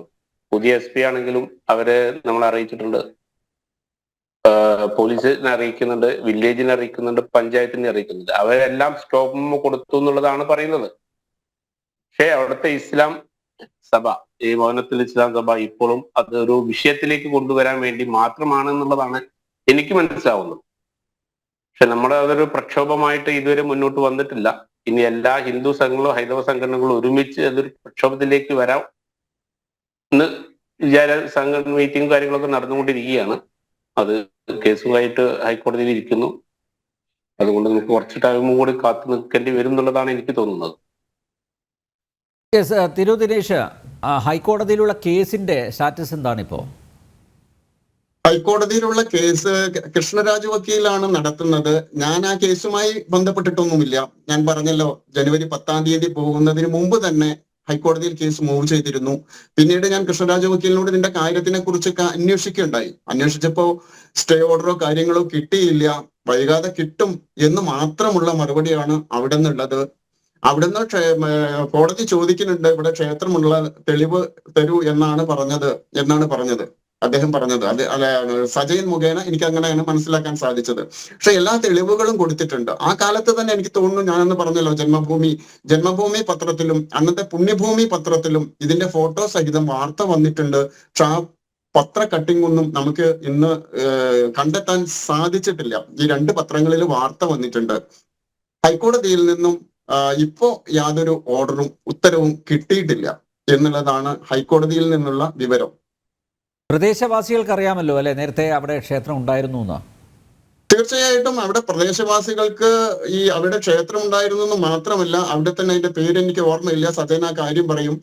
പുതിയ SP ആണെങ്കിലും അവര് നമ്മളെ അറിയിച്ചിട്ടുണ്ട്, പോലീസിനെ അറിയിക്കുന്നുണ്ട്, വില്ലേജിനെ അറിയിക്കുന്നുണ്ട്, പഞ്ചായത്തിനെ അറിയിക്കുന്നുണ്ട്. അവരെല്ലാം സ്റ്റോപ്പ് കൊടുത്തു എന്നുള്ളതാണ് പറയുന്നത്. പക്ഷേ അവിടുത്തെ ഇസ്ലാം സഭ, ഈ ഭവനത്തിൽ ഇസ്ലാം സഭ ഇപ്പോഴും അതൊരു വിഷയത്തിലേക്ക് കൊണ്ടുവരാൻ വേണ്ടി മാത്രമാണ് എന്നുള്ളതാണ് എനിക്ക് മനസ്സിലാവുന്നത്. പക്ഷെ നമ്മുടെ അതൊരു പ്രക്ഷോഭമായിട്ട് ഇതുവരെ മുന്നോട്ട് വന്നിട്ടില്ല. ഇനി എല്ലാ ഹിന്ദു സംഘങ്ങളും ഹൈന്ദവ സംഘടനകളും ഒരുമിച്ച് അതൊരു പ്രക്ഷോഭത്തിലേക്ക് വരാം എന്ന് മീറ്റിംഗ് കാര്യങ്ങളൊക്കെ നടന്നുകൊണ്ടിരിക്കുകയാണ്. അത് കേസുമായിട്ട് ഹൈക്കോടതിയിൽ ഇരിക്കുന്നു. അതുകൊണ്ട് നമുക്ക് കുറച്ച് ടൈമും കൂടി കാത്തു നിൽക്കേണ്ടി വരും എന്നുള്ളതാണ് എനിക്ക് തോന്നുന്നത്. തിരു ദിനേശ്, ഹൈക്കോടതിയിലുള്ള കേസിന്റെ സ്റ്റാറ്റസ് എന്താണ് ഇപ്പോൾ? ഹൈക്കോടതിയിലുള്ള കേസ് കൃഷ്ണരാജ് വക്കീലാണ് നടത്തുന്നത്. ഞാൻ ആ കേസുമായി ബന്ധപ്പെട്ടിട്ടൊന്നുമില്ല. ഞാൻ പറഞ്ഞല്ലോ, ജനുവരി 10 പോകുന്നതിന് മുമ്പ് തന്നെ ഹൈക്കോടതിയിൽ കേസ് മൂവ് ചെയ്തിരുന്നു. പിന്നീട് ഞാൻ കൃഷ്ണരാജ് വക്കീലിനോട് ഇതിന്റെ കാര്യത്തിനെ കുറിച്ചൊക്കെ അന്വേഷിക്കുകയുണ്ടായി. അന്വേഷിച്ചപ്പോ സ്റ്റേ ഓർഡറോ കാര്യങ്ങളോ കിട്ടിയില്ല, വൈകാതെ കിട്ടും എന്ന് മാത്രമുള്ള മറുപടിയാണ് അവിടെ നിന്നുള്ളത്. അവിടുന്ന് കോടതി ചോദിക്കുന്നുണ്ട്, ഇവിടെ ക്ഷേത്രമുള്ള തെളിവ് തരൂ എന്നാണ് പറഞ്ഞത്. അദ്ദേഹം പറഞ്ഞത്. അത് അല്ല, സജയൻ മുഖേന എനിക്ക് അങ്ങനെയാണ് മനസ്സിലാക്കാൻ സാധിച്ചത്. പക്ഷെ എല്ലാ തെളിവുകളും കൊടുത്തിട്ടുണ്ട്. ആ കാലത്ത് തന്നെ എനിക്ക് തോന്നുന്നു, ഞാനെന്ന് പറഞ്ഞല്ലോ, ജന്മഭൂമി പത്രത്തിലും അന്നത്തെ പുണ്യഭൂമി പത്രത്തിലും ഇതിന്റെ ഫോട്ടോ സഹിതം വാർത്ത വന്നിട്ടുണ്ട്. പക്ഷെ ആ പത്ര കട്ടിംഗ് ഒന്നും നമുക്ക് ഇന്ന് കണ്ടെത്താൻ സാധിച്ചിട്ടില്ല. ഈ രണ്ട് പത്രങ്ങളിൽ വാർത്ത വന്നിട്ടുണ്ട്. ഹൈക്കോടതിയിൽ നിന്നും ഇപ്പോ യാതൊരു ഓർഡറും ഉത്തരവും കിട്ടിയിട്ടില്ല എന്നുള്ളതാണ് ഹൈക്കോടതിയിൽ നിന്നുള്ള വിവരം. പ്രദേശവാസികൾക്ക് അറിയാമല്ലോ അല്ലെ, നേരത്തെ അവിടെ ക്ഷേത്രം ഉണ്ടായിരുന്നു എന്ന്? തീർച്ചയായിട്ടും അവിടെ പ്രദേശവാസികൾക്ക് അവിടെ ക്ഷേത്രം ഉണ്ടായിരുന്നു എന്ന് മാത്രമല്ല, അവിടെ തന്നെ അതിന്റെ പേര് എനിക്ക് ഓർമ്മയില്ല, സജന കാര്യം പറയും.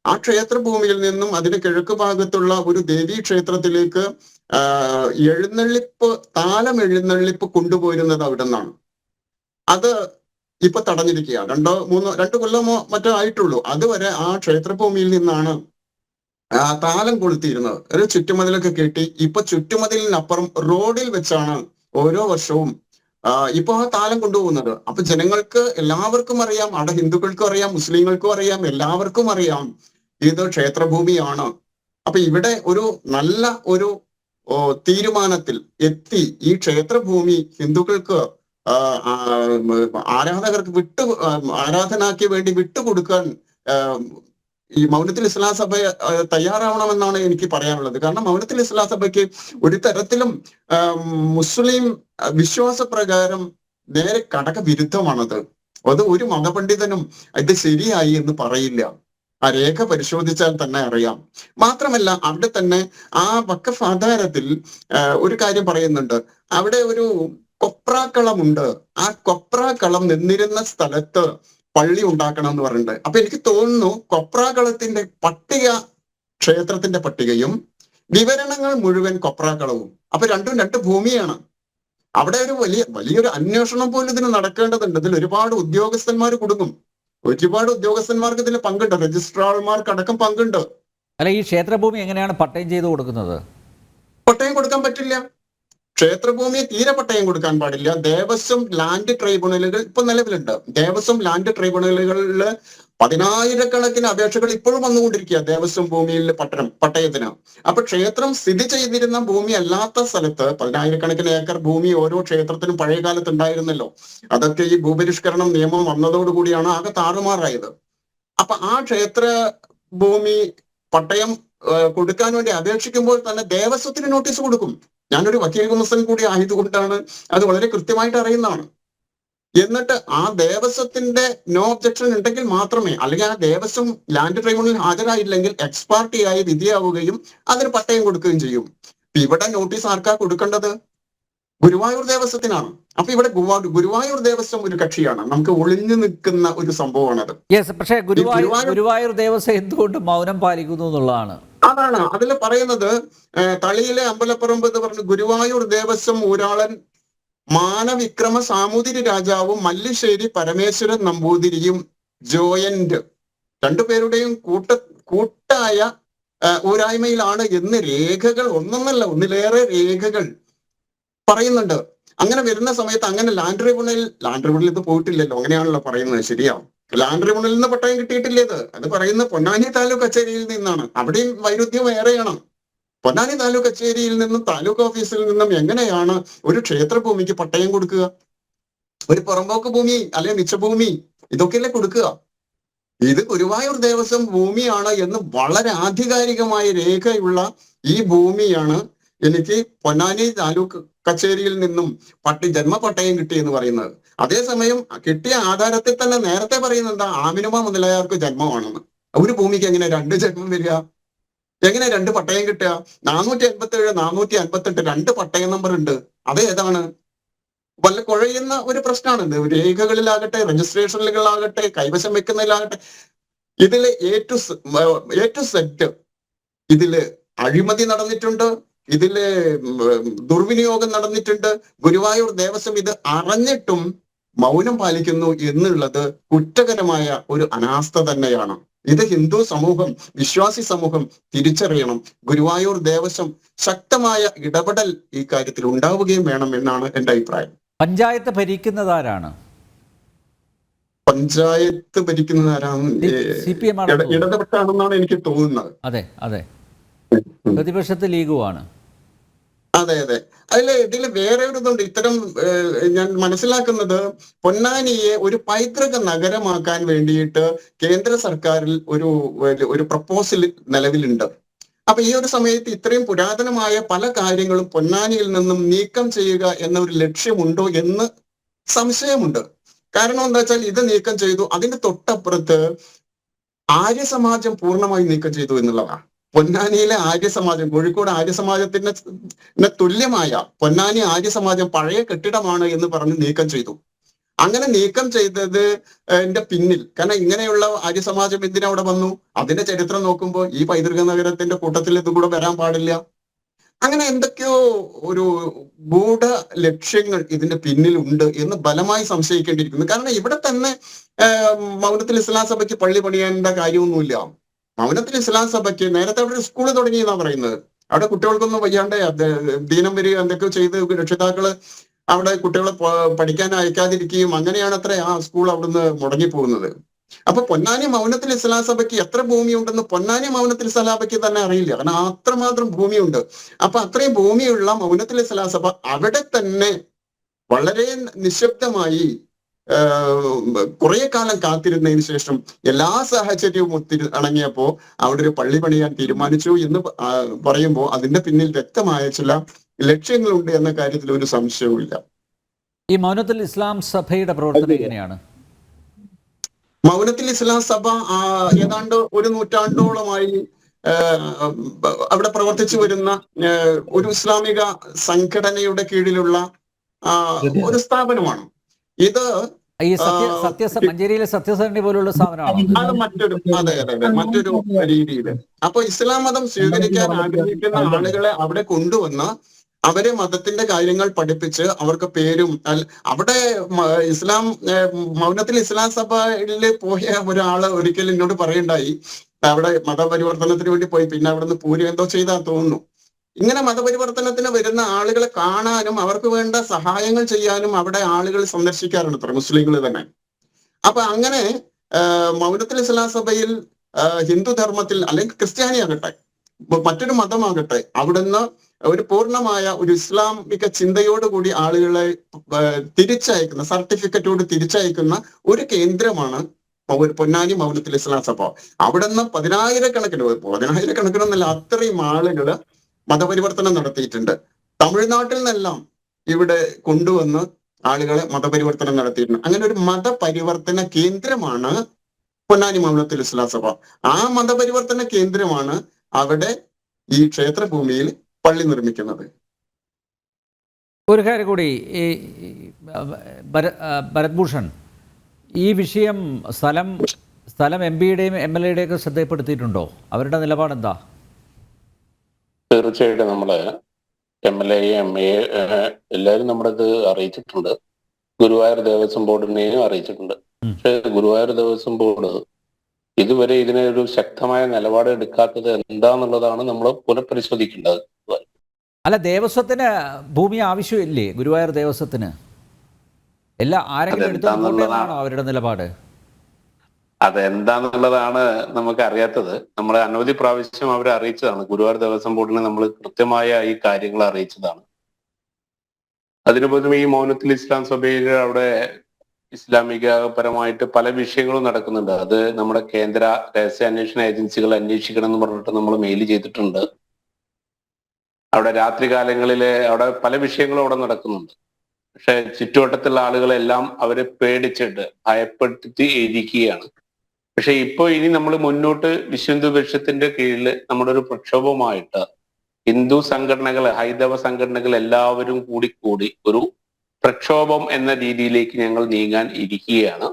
ആ ക്ഷേത്രഭൂമിയിൽ നിന്നും അതിന് കിഴക്ക് ഭാഗത്തുള്ള ഒരു ദേവീ ക്ഷേത്രത്തിലേക്ക് താലം എഴുന്നള്ളിപ്പ് കൊണ്ടുപോയിരുന്നത് അവിടെ നിന്നാണ്. അത് ഇപ്പൊ തടഞ്ഞിരിക്കുക. 2 കൊല്ലമോ മറ്റോ ആയിട്ടുള്ളൂ. അതുവരെ ആ ക്ഷേത്രഭൂമിയിൽ നിന്നാണ് താലം കൊളുത്തിയിരുന്നത്. ഒരു ചുറ്റുമതിലൊക്കെ കെട്ടി ഇപ്പൊ ചുറ്റുമതിലിനപ്പുറം റോഡിൽ വെച്ചാണ് ഓരോ വർഷവും ഇപ്പൊ ആ താലം കൊണ്ടുപോകുന്നത്. അപ്പൊ ജനങ്ങൾക്ക് എല്ലാവർക്കും അറിയാം, അവിടെ ഹിന്ദുക്കൾക്കും അറിയാം, മുസ്ലിങ്ങൾക്കും അറിയാം, എല്ലാവർക്കും അറിയാം ഇത് ക്ഷേത്രഭൂമിയാണ്. അപ്പൊ ഇവിടെ ഒരു നല്ല ഒരു തീരുമാനത്തിൽ എത്തി ഈ ക്ഷേത്രഭൂമി ഹിന്ദുക്കൾക്ക് ആരാധനയ്ക്ക് വേണ്ടി വിട്ടുകൊടുക്കാൻ ഈ മൗനത്തുൽ ഇസ്ലാം സഭ തയ്യാറാവണമെന്നാണ് എനിക്ക് പറയാനുള്ളത്. കാരണം മൗനത്തുൽ ഇസ്ലാം സഭയ്ക്ക് ഒരു തരത്തിലും മുസ്ലിം വിശ്വാസപ്രകാരം നേരെ കടക വിരുദ്ധമാണത്. അത് ഒരു മതപണ്ഡിതനും ഇത് ശരിയായി എന്ന് പറയില്ല. ആ രേഖ പരിശോധിച്ചാൽ തന്നെ അറിയാം. മാത്രമല്ല അവിടെ തന്നെ ആ വഖഫ് ആധാരത്തിൽ ഒരു കാര്യം പറയുന്നുണ്ട്. അവിടെ ഒരു കൊപ്രാക്കളമുണ്ട്. ആ കൊപ്രാക്കളം നിന്നിരുന്ന സ്ഥലത്ത് പള്ളി ഉണ്ടാക്കണം എന്ന് പറഞ്ഞിട്ടുണ്ട്. അപ്പൊ എനിക്ക് തോന്നുന്നു കൊപ്രാക്കളത്തിന്റെ പട്ടിക ക്ഷേത്രത്തിന്റെ പട്ടികയും വിവരണങ്ങൾ മുഴുവൻ കൊപ്രാക്കളവും. അപ്പൊ രണ്ടും 2 ഭൂമിയാണ്. അവിടെ ഒരു വലിയൊരു അന്വേഷണം പോലും ഇതിന് നടക്കേണ്ടതുണ്ട്. ഇതിൽ ഒരുപാട് ഉദ്യോഗസ്ഥന്മാർ കുടുങ്ങും. ഒരുപാട് ഉദ്യോഗസ്ഥന്മാർക്ക് ഇതിൽ പങ്കുണ്ട്. രജിസ്ട്രാർമാർക്ക് അടക്കം പങ്കുണ്ട്. അല്ല, ഈ ക്ഷേത്രഭൂമി എങ്ങനെയാണ് പട്ടയം ചെയ്ത് കൊടുക്കുന്നത്? പട്ടയം കൊടുക്കാൻ പറ്റില്ല. ക്ഷേത്രഭൂമി തീരെ പട്ടയം കൊടുക്കാൻ പാടില്ല. ദേവസ്വം ലാൻഡ് ട്രൈബ്യൂണലുകൾ ഇപ്പൊ നിലവിലുണ്ട്. ദേവസ്വം ലാൻഡ് ട്രൈബ്യൂണലുകളിൽ 10,000-കണക്കിന് അപേക്ഷകൾ ഇപ്പോഴും വന്നുകൊണ്ടിരിക്കുക ദേവസ്വം ഭൂമിയിൽ പട്ടയത്തിന്. അപ്പൊ ക്ഷേത്രം സ്ഥിതി ചെയ്തിരുന്ന ഭൂമി അല്ലാത്ത സ്ഥലത്ത് 10,000-കണക്കിന് ഏക്കർ ഭൂമി ഓരോ ക്ഷേത്രത്തിനും പഴയ കാലത്ത് ഉണ്ടായിരുന്നല്ലോ. അതൊക്കെ ഈ ഭൂപരിഷ്കരണം നിയമം വന്നതോടുകൂടിയാണ് ആകെ താറുമാറായത്. അപ്പൊ ആ ക്ഷേത്ര ഭൂമി പട്ടയം കൊടുക്കാൻ വേണ്ടി അപേക്ഷിക്കുമ്പോൾ തന്നെ ദേവസ്വത്തിന് നോട്ടീസ് കൊടുക്കും. ഞാനൊരു വക്കീൽ കുമസൻ കൂടി ആയതുകൊണ്ടാണ് അത് വളരെ കൃത്യമായിട്ട് അറിയുന്നതാണ്. എന്നിട്ട് ആ ദേവസ്വത്തിന്റെ നോ ഒബ്ജക്ഷൻ ഉണ്ടെങ്കിൽ മാത്രമേ, അല്ലെങ്കിൽ ആ ദേവസ്വം ലാൻഡ് ട്രൈബ്യൂണലിൽ ഹാജരായില്ലെങ്കിൽ എക്സ്പാർട്ടിയായി വിധിയാവുകയും അതിന് പട്ടയം കൊടുക്കുകയും ചെയ്യും. ഇവിടെ നോട്ടീസ് ആർക്കാ കൊടുക്കേണ്ടത്? ഗുരുവായൂർ ദേവസ്വത്തിനാണ്. അപ്പൊ ഇവിടെ ഗുരുവായൂർ ദേവസ്വം ഒരു കക്ഷിയാണ്. നമുക്ക് ഒളിഞ്ഞു നിൽക്കുന്ന ഒരു സംഭവമാണത്. പക്ഷേ ഗുരുവായൂർ ദേവസ്വം എന്തുകൊണ്ട് മൗനം പാലിക്കുന്നു എന്നുള്ളതാണ്. അതാണ് അതിൽ പറയുന്നത്. തളിയിലെ അമ്പലപ്പറമ്പ് എന്ന് പറഞ്ഞ് ഗുരുവായൂർ ദേവസ്വം ഊരാളൻ മാനവിക്രമ സാമൂതിരി രാജാവും മല്ലിശ്ശേരി പരമേശ്വരൻ നമ്പൂതിരിയും ജോയന്റ് 2 പേരുടെയും കൂട്ടായ ഊരായ്മയിലാണ് എന്ന് രേഖകൾ, ഒന്നിലേറെ രേഖകൾ പറയുന്നുണ്ട്. അങ്ങനെ വരുന്ന സമയത്ത് അങ്ങനെ ലാൻഡ് ട്രിബ്യൂണലിൽ ഇത് പോയിട്ടില്ലല്ലോ. അങ്ങനെയാണല്ലോ പറയുന്നത്. ശരിയാവും. ലാൻഡ് ട്രിബ്യൂണലിൽ നിന്ന് പട്ടയം കിട്ടിയിട്ടില്ലേത്. അത് പറയുന്ന പൊന്നാനി താലൂക്ക് കച്ചേരിയിൽ നിന്നാണ്. അവിടെയും വൈരുദ്ധ്യം ഏറെയാണ്. പൊന്നാനി താലൂക്ക് കച്ചേരിയിൽ നിന്നും താലൂക്ക് ഓഫീസിൽ നിന്നും എങ്ങനെയാണ് ഒരു ക്ഷേത്രഭൂമിക്ക് പട്ടയം കൊടുക്കുക? ഒരു പുറമ്പോക്ക് ഭൂമി അല്ലെങ്കിൽ മിച്ചഭൂമി ഇതൊക്കെയല്ലേ കൊടുക്കുക. ഇത് ഗുരുവായൂർ ദേവസ്വം ഭൂമിയാണ് എന്ന് വളരെ ആധികാരികമായ രേഖയുള്ള ഈ ഭൂമിയാണ് എനിക്ക് പൊന്നാനി താലൂക്ക് കച്ചേരിയിൽ നിന്നും ജന്മപട്ടയം കിട്ടി എന്ന് പറയുന്നത്. അതേസമയം കിട്ടിയ ആധാരത്തിൽ തന്നെ നേരത്തെ പറയുന്നത് എന്താ? ആമിനുമ മുതലായവർക്ക് ജന്മമാണെന്ന്. ഒരു ഭൂമിക്ക് എങ്ങനെ 2 ജന്മം വരിക? എങ്ങനെ 2 പട്ടയം കിട്ടുക? 487, 458 2 പട്ടയ നമ്പർ ഉണ്ട്. അത് ഏതാണ്? വല്ല കുഴയുന്ന ഒരു പ്രശ്നമാണിത്. രേഖകളിലാകട്ടെ, രജിസ്ട്രേഷനുകളാകട്ടെ, കൈവശം വെക്കുന്നതിലാകട്ടെ, ഇതില് എ ടു സെറ്റ് ഇതില് അഴിമതി നടന്നിട്ടുണ്ട്. ഇതില് ദുർവിനിയോഗം നടന്നിട്ടുണ്ട്. ഗുരുവായൂർ ദേവസ്വം ഇത് അറിഞ്ഞിട്ടും മൗനം പാലിക്കുന്നു എന്നുള്ളത് കുറ്റകരമായ ഒരു അനാസ്ഥ തന്നെയാണ്. ഇത് ഹിന്ദു സമൂഹം, വിശ്വാസി സമൂഹം തിരിച്ചറിയണം. ഗുരുവായൂർ ദേവസ്വം ശക്തമായ ഇടപെടൽ ഈ കാര്യത്തിൽ ഉണ്ടാവുകയും വേണം എന്നാണ് എന്റെ അഭിപ്രായം. പഞ്ചായത്ത് ഭരിക്കുന്നതാരാണ്? പഞ്ചായത്ത് ഭരിക്കുന്നതാരാണ്? CPM ഇടതുപക്ഷാണെന്നാണ് എനിക്ക് തോന്നുന്നത്. അതെ. പ്രതിപക്ഷത്ത് ലീഗുമാണ്. അതെ അതെ. ഇതിൽ വേറെ ഒരു ഇതുണ്ട്. ഇത്തരം ഞാൻ മനസ്സിലാക്കുന്നത്, പൊന്നാനിയെ ഒരു പൈതൃക നഗരമാക്കാൻ വേണ്ടിയിട്ട് കേന്ദ്ര സർക്കാരിൽ ഒരു പ്രപ്പോസൽ നിലവിലുണ്ട്. അപ്പൊ ഈ ഒരു സമയത്ത് ഇത്രയും പുരാതനമായ പല കാര്യങ്ങളും പൊന്നാനിയിൽ നിന്നും നീക്കം ചെയ്യുക എന്ന ഒരു ലക്ഷ്യമുണ്ടോ എന്ന് സംശയമുണ്ട്. കാരണം എന്താ വെച്ചാൽ ഇത് നീക്കം ചെയ്തു, അതിന്റെ തൊട്ടപ്പുറത്ത് ആര്യ സമാജം പൂർണ്ണമായി നീക്കം ചെയ്തു എന്നുള്ളതാണ്. പൊന്നാനിയിലെ ആര്യ സമാജം, കോഴിക്കോട് ആര്യ സമാജത്തിന് തുല്യമായ പൊന്നാനി ആര്യ സമാജം പഴയ കെട്ടിടമാണ് എന്ന് പറഞ്ഞ് നീക്കം ചെയ്തു. അങ്ങനെ നീക്കം ചെയ്തത് പിന്നിൽ, കാരണം ഇങ്ങനെയുള്ള ആര്യ സമാജം എന്തിനാ അവിടെ വന്നു? അതിന്റെ ചരിത്രം നോക്കുമ്പോൾ ഈ പൈതൃക നഗരത്തിന്റെ കൂട്ടത്തിൽ ഇത് കൂടെ വരാൻ പാടില്ല. അങ്ങനെ എന്തൊക്കെയോ ഒരു ഗൂഢ ലക്ഷ്യങ്ങൾ ഇതിന്റെ പിന്നിലുണ്ട് എന്ന് ബലമായി സംശയിക്കേണ്ടിയിരിക്കുന്നു. കാരണം ഇവിടെ തന്നെ മൗനത്തുൽ ഇസ്ലാം സഭയ്ക്ക് പള്ളി പണിയേണ്ട കാര്യമൊന്നുമില്ല. മൗനത്തുൽ ഇസ്ലാം സഭയ്ക്ക് നേരത്തെ അവിടെ ഒരു സ്കൂള് തുടങ്ങിയെന്നാ പറയുന്നത്. അവിടെ കുട്ടികൾക്കൊന്നും വയ്യാണ്ട് ദീനം വരിക എന്തൊക്കെയോ ചെയ്ത് രക്ഷിതാക്കള് അവിടെ കുട്ടികളെ പഠിക്കാൻ അയക്കാതിരിക്കുകയും അങ്ങനെയാണ് അത്ര ആ സ്കൂൾ അവിടുന്ന് മുടങ്ങിപ്പോകുന്നത്. അപ്പൊ പൊന്നാനി മൗനത്തുൽ ഇസ്ലാം സഭയ്ക്ക് എത്ര ഭൂമിയുണ്ടെന്ന് പൊന്നാനി മൗനത്തുൽ ഇസ്ലാം സഭയ്ക്ക് തന്നെ അറിയില്ല. കാരണം അത്രമാത്രം ഭൂമിയുണ്ട്. അപ്പൊ അത്രയും ഭൂമിയുള്ള മൗനത്തുൽ ഇസ്ലാം സഭ അവിടെ തന്നെ വളരെ നിശബ്ദമായി കുറെ കാലം കാത്തിരുന്നതിന് ശേഷം എല്ലാ സാഹചര്യവും അണങ്ങിയപ്പോ അവിടെ ഒരു പള്ളി പണിയാൻ തീരുമാനിച്ചു എന്ന് പറയുമ്പോൾ അതിന്റെ പിന്നിൽ വ്യക്തമായ ചില ലക്ഷ്യങ്ങളുണ്ട് എന്ന കാര്യത്തിൽ ഒരു സംശയവുമില്ല. ഈ മൗനത്തുൽ ഇസ്ലാം സഭയുടെ പ്രവർത്തനം എങ്ങനെയാണ്? മൗനത്തുൽ ഇസ്ലാം സഭ ഏതാണ്ട് ഒരു നൂറ്റാണ്ടോളമായി അവിടെ പ്രവർത്തിച്ചു വരുന്ന ഒരു ഇസ്ലാമിക സംഘടനയുടെ കീഴിലുള്ള ഒരു സ്ഥാപനമാണ്. ഇത് ഈ മഞ്ചേരിയിലെ സത്യസരണി പോലുള്ള സ്ഥാപനമാണ്. അത് മറ്റൊരു രീതിയിൽ. അപ്പൊ ഇസ്ലാം മതം സ്വീകരിക്കാൻ ആഗ്രഹിക്കുന്ന ആളുകളെ അവിടെ കൊണ്ടുവന്ന് അവരെ മതത്തിന്റെ കാര്യങ്ങൾ പഠിപ്പിച്ച് അവർക്ക് പേരും അവിടെ മൗനത്തുൽ ഇസ്ലാം സഭയിൽ പോയ ഒരാള് ഒരിക്കൽ എന്നോട് പറയുണ്ടായി, അവിടെ മതപരിവർത്തനത്തിന് വേണ്ടി പോയി, പിന്നെ അവിടുന്ന് പൂരി എന്തോ ചെയ്താൽ തോന്നുന്നു. ഇങ്ങനെ മതപരിവർത്തനത്തിന് വരുന്ന ആളുകളെ കാണാനും അവർക്ക് വേണ്ട സഹായങ്ങൾ ചെയ്യാനും അവിടെ ആളുകൾ സന്ദർശിക്കാറുണ്ട്, അത്ര മുസ്ലിങ്ങൾ തന്നെ. അപ്പൊ അങ്ങനെ മൗനത്തുൽ ഇസ്ലാം സഭയിൽ ഹിന്ദു ധർമ്മത്തിൽ അല്ലെങ്കിൽ ക്രിസ്ത്യാനി ആകട്ടെ മറ്റൊരു മതമാകട്ടെ അവിടുന്ന് ഒരു പൂർണ്ണമായ ഒരു ഇസ്ലാമിക ചിന്തയോടുകൂടി ആളുകളെ തിരിച്ചയക്കുന്ന സർട്ടിഫിക്കറ്റോട് തിരിച്ചയക്കുന്ന ഒരു കേന്ദ്രമാണ് പൊന്നാനി മൗനത്തുൽ ഇസ്ലാം സഭ. അവിടുന്ന് പതിനായിരക്കണക്കിനൊന്നല്ല അത്രയും ആളുകള് മതപരിവർത്തനം നടത്തിയിട്ടുണ്ട്. തമിഴ്നാട്ടിൽ നിന്നെല്ലാം ഇവിടെ കൊണ്ടുവന്ന് ആളുകളെ മതപരിവർത്തനം നടത്തിയിട്ടുണ്ട്. അങ്ങനെ ഒരു മതപരിവർത്തന കേന്ദ്രമാണ് പൊന്നാനി മൗനത്തുൽ ഇസ്ലാം സഭ. ആ മതപരിവർത്തന കേന്ദ്രമാണ് അവിടെ ഈ ക്ഷേത്രഭൂമിയിൽ പള്ളി നിർമ്മിക്കുന്നത്. ഒരു കാര്യം കൂടി, ഈ ഭരത് ഭൂഷൺ, ഈ വിഷയം സ്ഥലം MP-യുടെയും MLA-യുടെയും ഒക്കെ ശ്രദ്ധപ്പെടുത്തിയിട്ടുണ്ടോ? അവരുടെ നിലപാടെന്താ? തീർച്ചയായിട്ടും നമ്മള് MLA, MA എല്ലാവരും നമ്മുടെ ഇത് അറിയിച്ചിട്ടുണ്ട്. ഗുരുവായൂർ ദേവസ്വം ബോർഡിനെയും അറിയിച്ചിട്ടുണ്ട്. പക്ഷെ ഗുരുവായൂർ ദേവസ്വം ബോർഡ് ഇതുവരെ ഇതിനൊരു ശക്തമായ നിലപാട് എടുക്കാത്തത് എന്താന്നുള്ളതാണ് നമ്മൾ പുനഃപരിശോധിക്കേണ്ടത്. അല്ല, ദേവസ്വത്തിന് ഭൂമി ആവശ്യമില്ലേ? ഗുരുവായൂർ ദേവസ്വത്തിന് ആരെങ്കിലും എടുത്തോളാണോ അവരുടെ നിലപാട്? അതെന്താന്നുള്ളതാണ് നമുക്ക് അറിയാത്തത്. നമ്മൾ അനവധി പ്രാവശ്യം അവരെ അറിയിച്ചതാണ്. ഗുരുവായൂർ ദേവസ്വം ബോർഡിനെ നമ്മൾ കൃത്യമായ ഈ കാര്യങ്ങൾ അറിയിച്ചതാണ്. അതിനുപോലും ഈ മൗനത്തുൽ ഇസ്ലാം സഭയിൽ അവിടെ ഇസ്ലാമികപരമായിട്ട് പല വിഷയങ്ങളും നടക്കുന്നുണ്ട്. അത് നമ്മുടെ കേന്ദ്ര രഹസ്യാന്വേഷണ ഏജൻസികൾ അന്വേഷിക്കണം എന്ന് പറഞ്ഞിട്ട് നമ്മൾ മെയിൽ ചെയ്തിട്ടുണ്ട്. അവിടെ രാത്രികാലങ്ങളിലെ അവിടെ പല വിഷയങ്ങളും അവിടെ നടക്കുന്നുണ്ട്. പക്ഷെ ചുറ്റുവട്ടത്തുള്ള ആളുകളെല്ലാം അവരെ പേടിച്ചിട്ട് ഭയപ്പെടുത്തി ഇരിക്കുകയാണ്. പക്ഷെ ഇപ്പൊ ഇനി നമ്മൾ മുന്നോട്ട് വിശ്വ പരിഷത്തിന്റെ കീഴിൽ നമ്മുടെ ഒരു പ്രക്ഷോഭമായിട്ട് ഹിന്ദു സംഘടനകൾ, ഹൈന്ദവ സംഘടനകൾ എല്ലാവരും കൂടി ഒരു പ്രക്ഷോഭം എന്ന രീതിയിലേക്ക് ഞങ്ങൾ നീങ്ങാൻ ഇരിക്കുകയാണ്.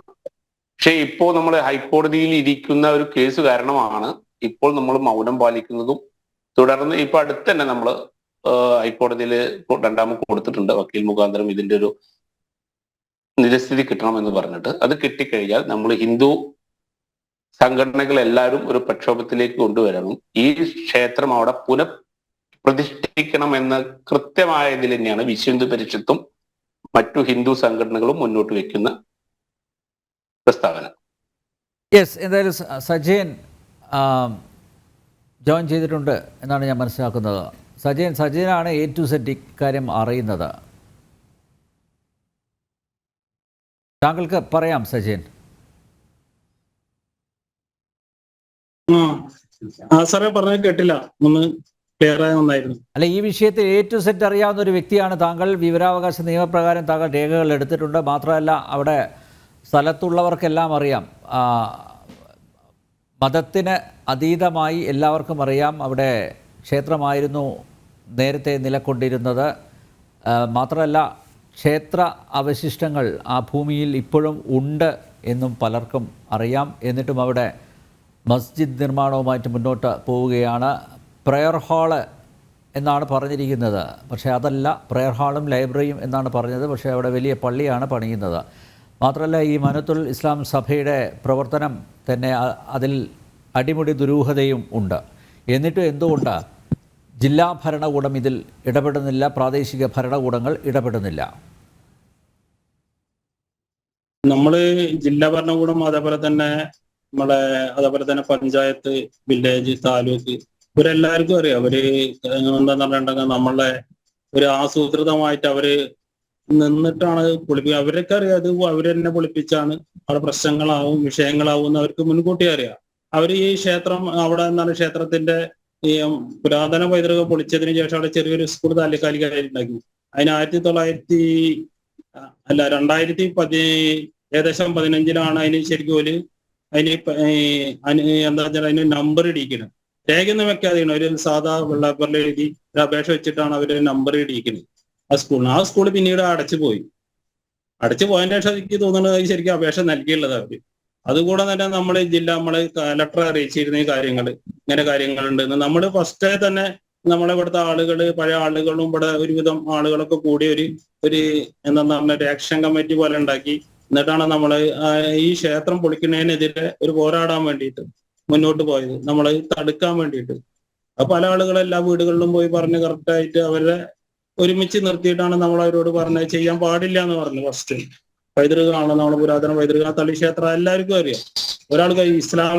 പക്ഷെ ഇപ്പോൾ നമ്മൾ ഹൈക്കോടതിയിൽ ഇരിക്കുന്ന ഒരു കേസ് കാരണമാണ് ഇപ്പോൾ നമ്മൾ മൗനം പാലിക്കുന്നതും. തുടർന്ന് ഇപ്പൊ അടുത്ത് തന്നെ നമ്മൾ ഹൈക്കോടതിയിൽ രണ്ടാമത് കൊടുത്തിട്ടുണ്ട്, വക്കീൽ മുഖാന്തരം ഇതിന്റെ ഒരു നിജസ്ഥിതി കിട്ടണമെന്ന് പറഞ്ഞിട്ട്. അത് കിട്ടിക്കഴിഞ്ഞാൽ നമ്മൾ ഹിന്ദു സംഘടനകൾ എല്ലാവരും ഒരു പ്രക്ഷോഭത്തിലേക്ക് കൊണ്ടുവരണം. ഈ ക്ഷേത്രം അവിടെ പുനഃപ്രതിഷ്ഠിക്കണം എന്ന കൃത്യമായ ഇതിൽ തന്നെയാണ് വിശ്വ പരിഷത്തും മറ്റു ഹിന്ദു സംഘടനകളും മുന്നോട്ട് വെക്കുന്ന പ്രസ്താവന. യെസ്, എന്തായാലും സജയൻ, ജോയിൻ ചെയ്തിട്ടുണ്ട് എന്നാണ് ഞാൻ മനസ്സിലാക്കുന്നത്. സജയനാണ് A to Z ഇക്കാര്യം അറിയുന്നത്. താങ്കൾക്ക് പറയാം സജയൻ. സാറേ പറഞ്ഞത് കേട്ടില്ല, ഒന്ന് ക്ലിയർ ആയ ഒന്നായിരുന്നു. അല്ല, ഈ വിഷയത്തിൽ A to Z അറിയാവുന്ന ഒരു വ്യക്തിയാണ് താങ്കൾ. വിവരാവകാശ നിയമപ്രകാരം താങ്കൾ രേഖകൾ എടുത്തിട്ടുണ്ട്. മാത്രമല്ല, അവിടെ സ്ഥലത്തുള്ളവർക്കെല്ലാം അറിയാം, മതത്തിന് അതീതമായി എല്ലാവർക്കും അറിയാം അവിടെ ക്ഷേത്രമായിരുന്നു നേരത്തെ നിലകൊണ്ടിരുന്നത്. മാത്രമല്ല, ക്ഷേത്ര അവശിഷ്ടങ്ങൾ ആ ഭൂമിയിൽ ഇപ്പോഴും ഉണ്ട് എന്നും പലർക്കും അറിയാം. എന്നിട്ടും അവിടെ മസ്ജിദ് നിർമ്മാണവുമായിട്ട് മുന്നോട്ട് പോവുകയാണ്. പ്രയർ ഹാള് എന്നാണ് പറഞ്ഞിരിക്കുന്നത്, പക്ഷേ അതല്ല. പ്രയർ ഹാളും ലൈബ്രറിയും എന്നാണ് പറഞ്ഞത്, പക്ഷേ അവിടെ വലിയ പള്ളിയാണ് പണിയുന്നത്. മാത്രമല്ല, ഈ മനത്തുൽ ഇസ്ലാം സഭയുടെ പ്രവർത്തനം തന്നെ അതിൽ അടിമുടി ദുരൂഹതയും ഉണ്ട്. എന്നിട്ടും എന്തുകൊണ്ട് ജില്ലാ ഭരണകൂടം ഇതിൽ ഇടപെടുന്നില്ല? പ്രാദേശിക ഭരണകൂടങ്ങൾ ഇടപെടുന്നില്ല? നമ്മള് ജില്ലാ ഭരണകൂടം, അതേപോലെ തന്നെ പഞ്ചായത്ത്, വില്ലേജ്, താലൂക്ക്, ഇവരെല്ലാവർക്കും അറിയാം. അവര് എന്താന്ന് പറഞ്ഞിട്ടുണ്ടെങ്കിൽ നമ്മളെ ഒരു ആസൂത്രിതമായിട്ട് അവര് നിന്നിട്ടാണ് അവരൊക്കെ അറിയാം. അത് അവരെന്നെ പൊളിപ്പിച്ചാണ് അവിടെ പ്രശ്നങ്ങളാവും, വിഷയങ്ങളാവും എന്ന് അവർക്ക് മുൻകൂട്ടി അറിയാം. അവര് ഈ ക്ഷേത്രം അവിടെ എന്താണ് ക്ഷേത്രത്തിന്റെ ഈ പുരാതന പൈതൃകം പൊളിച്ചതിന് ശേഷം അവിടെ ചെറിയൊരു സ്കൂൾ താൽക്കാലികമായി ഉണ്ടാക്കി. അതിന് 2015 അതിന് ശരിക്കും അതിന് എന്താ വെച്ചാൽ അതിന് നമ്പർ ഇടിക്കുന്നത്. രേഖയൊന്നും വെക്കാതെയാണ് ഒരു സാധാ വെള്ളപ്പറിൽ എഴുതി ഒരു അപേക്ഷ വെച്ചിട്ടാണ് അവര് നമ്പർ ഇടിക്കുന്നത് ആ സ്കൂളിന്. ആ സ്കൂൾ പിന്നീട് അടച്ചു പോയതിന് ശേഷം എനിക്ക് തോന്നുന്നത് ശരിക്കും അപേക്ഷ നൽകിയുള്ളത് അവര്. അതുകൂടെ തന്നെ നമ്മള് കലക്ടറെ അറിയിച്ചിരുന്ന ഈ ഇങ്ങനെ കാര്യങ്ങളുണ്ട്. നമ്മൾ ഫസ്റ്റ് തന്നെ നമ്മളെ ഇവിടുത്തെ ആളുകള്, പഴയ ആളുകളും ഇവിടെ ഒരുവിധം ആളുകളൊക്കെ കൂടി ഒരു എന്താ പറഞ്ഞ ഒരു ആക്ഷൻ കമ്മിറ്റി പോലെ ഉണ്ടാക്കി. എന്നിട്ടാണ് നമ്മള് ഈ ക്ഷേത്രം പൊളിക്കുന്നതിനെതിരെ ഒരു പോരാടാൻ വേണ്ടിയിട്ട് മുന്നോട്ട് പോയത്, നമ്മള് തടുക്കാൻ വേണ്ടിയിട്ട്. അപ്പൊ പല ആളുകളും എല്ലാ വീടുകളിലും പോയി പറഞ്ഞ് കറക്റ്റായിട്ട് അവരെ ഒരുമിച്ച് നിർത്തിയിട്ടാണ് നമ്മൾ അവരോട് പറഞ്ഞത് ചെയ്യാൻ പാടില്ല എന്ന് പറഞ്ഞു. ഫസ്റ്റ് പൈതൃകമാണല്ലോ, നമ്മളെ പുരാതന പൈതൃക തളി ക്ഷേത്രം എല്ലാവർക്കും അറിയാം. ഒരാൾക്ക്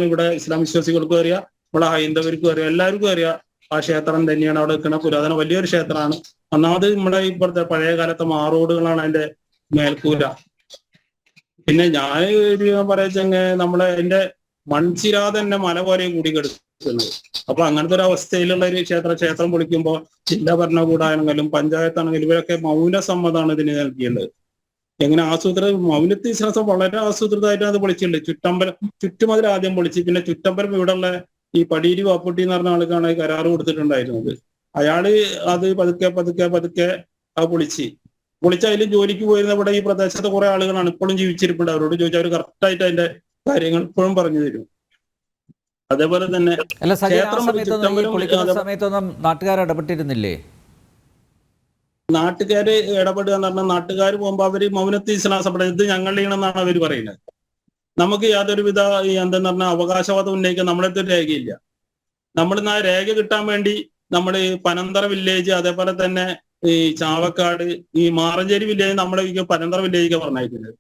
ഇവിടെ ഇസ്ലാം വിശ്വാസികൾക്കും അറിയാം, നമ്മളെ ഹൈന്ദവർക്കും അറിയാം, എല്ലാവർക്കും അറിയാം ആ ക്ഷേത്രം തന്നെയാണ് അവിടെ നിൽക്കുന്ന പുരാതന വലിയൊരു ക്ഷേത്രമാണ്. ഒന്നാമത് നമ്മുടെ ഇപ്പോഴത്തെ പഴയ കാലത്തെ മാറോടുകളാണ് അതിന്റെ മേൽക്കൂര. പിന്നെ ഞാൻ പറയുക നമ്മളെ അതിന്റെ മൺചിരാ തന്നെ മല പോലെ കൂടി കിടക്കുന്നത്. അപ്പൊ അങ്ങനത്തെ ഒരു അവസ്ഥയിലുള്ള ഒരു ക്ഷേത്രം പൊളിക്കുമ്പോൾ ജില്ലാ ഭരണകൂടമാണെങ്കിലും പഞ്ചായത്താണെങ്കിലും ഇവരൊക്കെ മൗനസമ്മതമാണ് ഇതിന് നൽകിയുള്ളത്. എങ്ങനെ മൗനത്തിൽ ഇസ്ലാം വളരെ ആസൂത്രിതമായിട്ടാണ് അത് പൊളിച്ചിട്ടുണ്ട്. ചുറ്റുമതിൽ ആദ്യം പൊളിച്ച്, പിന്നെ ചുറ്റമ്പലം ഇവിടെയുള്ള ഈ പടീരി വാപ്പുട്ടി എന്ന് പറഞ്ഞ ആൾക്കാണ് കരാറ് കൊടുത്തിട്ടുണ്ടായിരുന്നത്. അയാള് അത് പതുക്കെ ആ പൊളിച്ച് അതിൽ ജോലിക്ക് പോയിരുന്ന ഇവിടെ ഈ പ്രദേശത്തെ കുറെ ആളുകളാണ് ഇപ്പോഴും ജീവിച്ചിരിപ്പുണ്ട്. അവരോട് ചോദിച്ചാൽ അവർ കറക്റ്റായിട്ട് അതിന്റെ കാര്യങ്ങൾ ഇപ്പോഴും പറഞ്ഞു തരും. അതേപോലെ തന്നെ സമയത്തൊന്നും നാട്ടുകാർ ഇടപെട്ടിരുന്നില്ലേ? നാട്ടുകാര് ഇടപെടുക എന്ന് പറഞ്ഞാൽ നാട്ടുകാർ പോകുമ്പോ അവര് മൗനത്തിൽ ഇസ്ലാം ഇത് ഞങ്ങളുടെയാണെന്നാണ് അവർ പറയുന്നത്. നമുക്ക് യാതൊരുവിധ എന്തെന്ന് പറഞ്ഞാൽ അവകാശവാദം ഉന്നയിക്കാൻ നമ്മളടുത്ത് രേഖയില്ല. നമ്മൾ ആ രേഖ കിട്ടാൻ വേണ്ടി നമ്മൾ പനന്തറ വില്ലേജ്, അതേപോലെ തന്നെ ഈ ചാവക്കാട്, ഈ മാറഞ്ചേരി വില്ലേജ്, നമ്മളെ പനന്തറ വില്ലേജൊക്കെ പറഞ്ഞിരിക്കുന്നത്.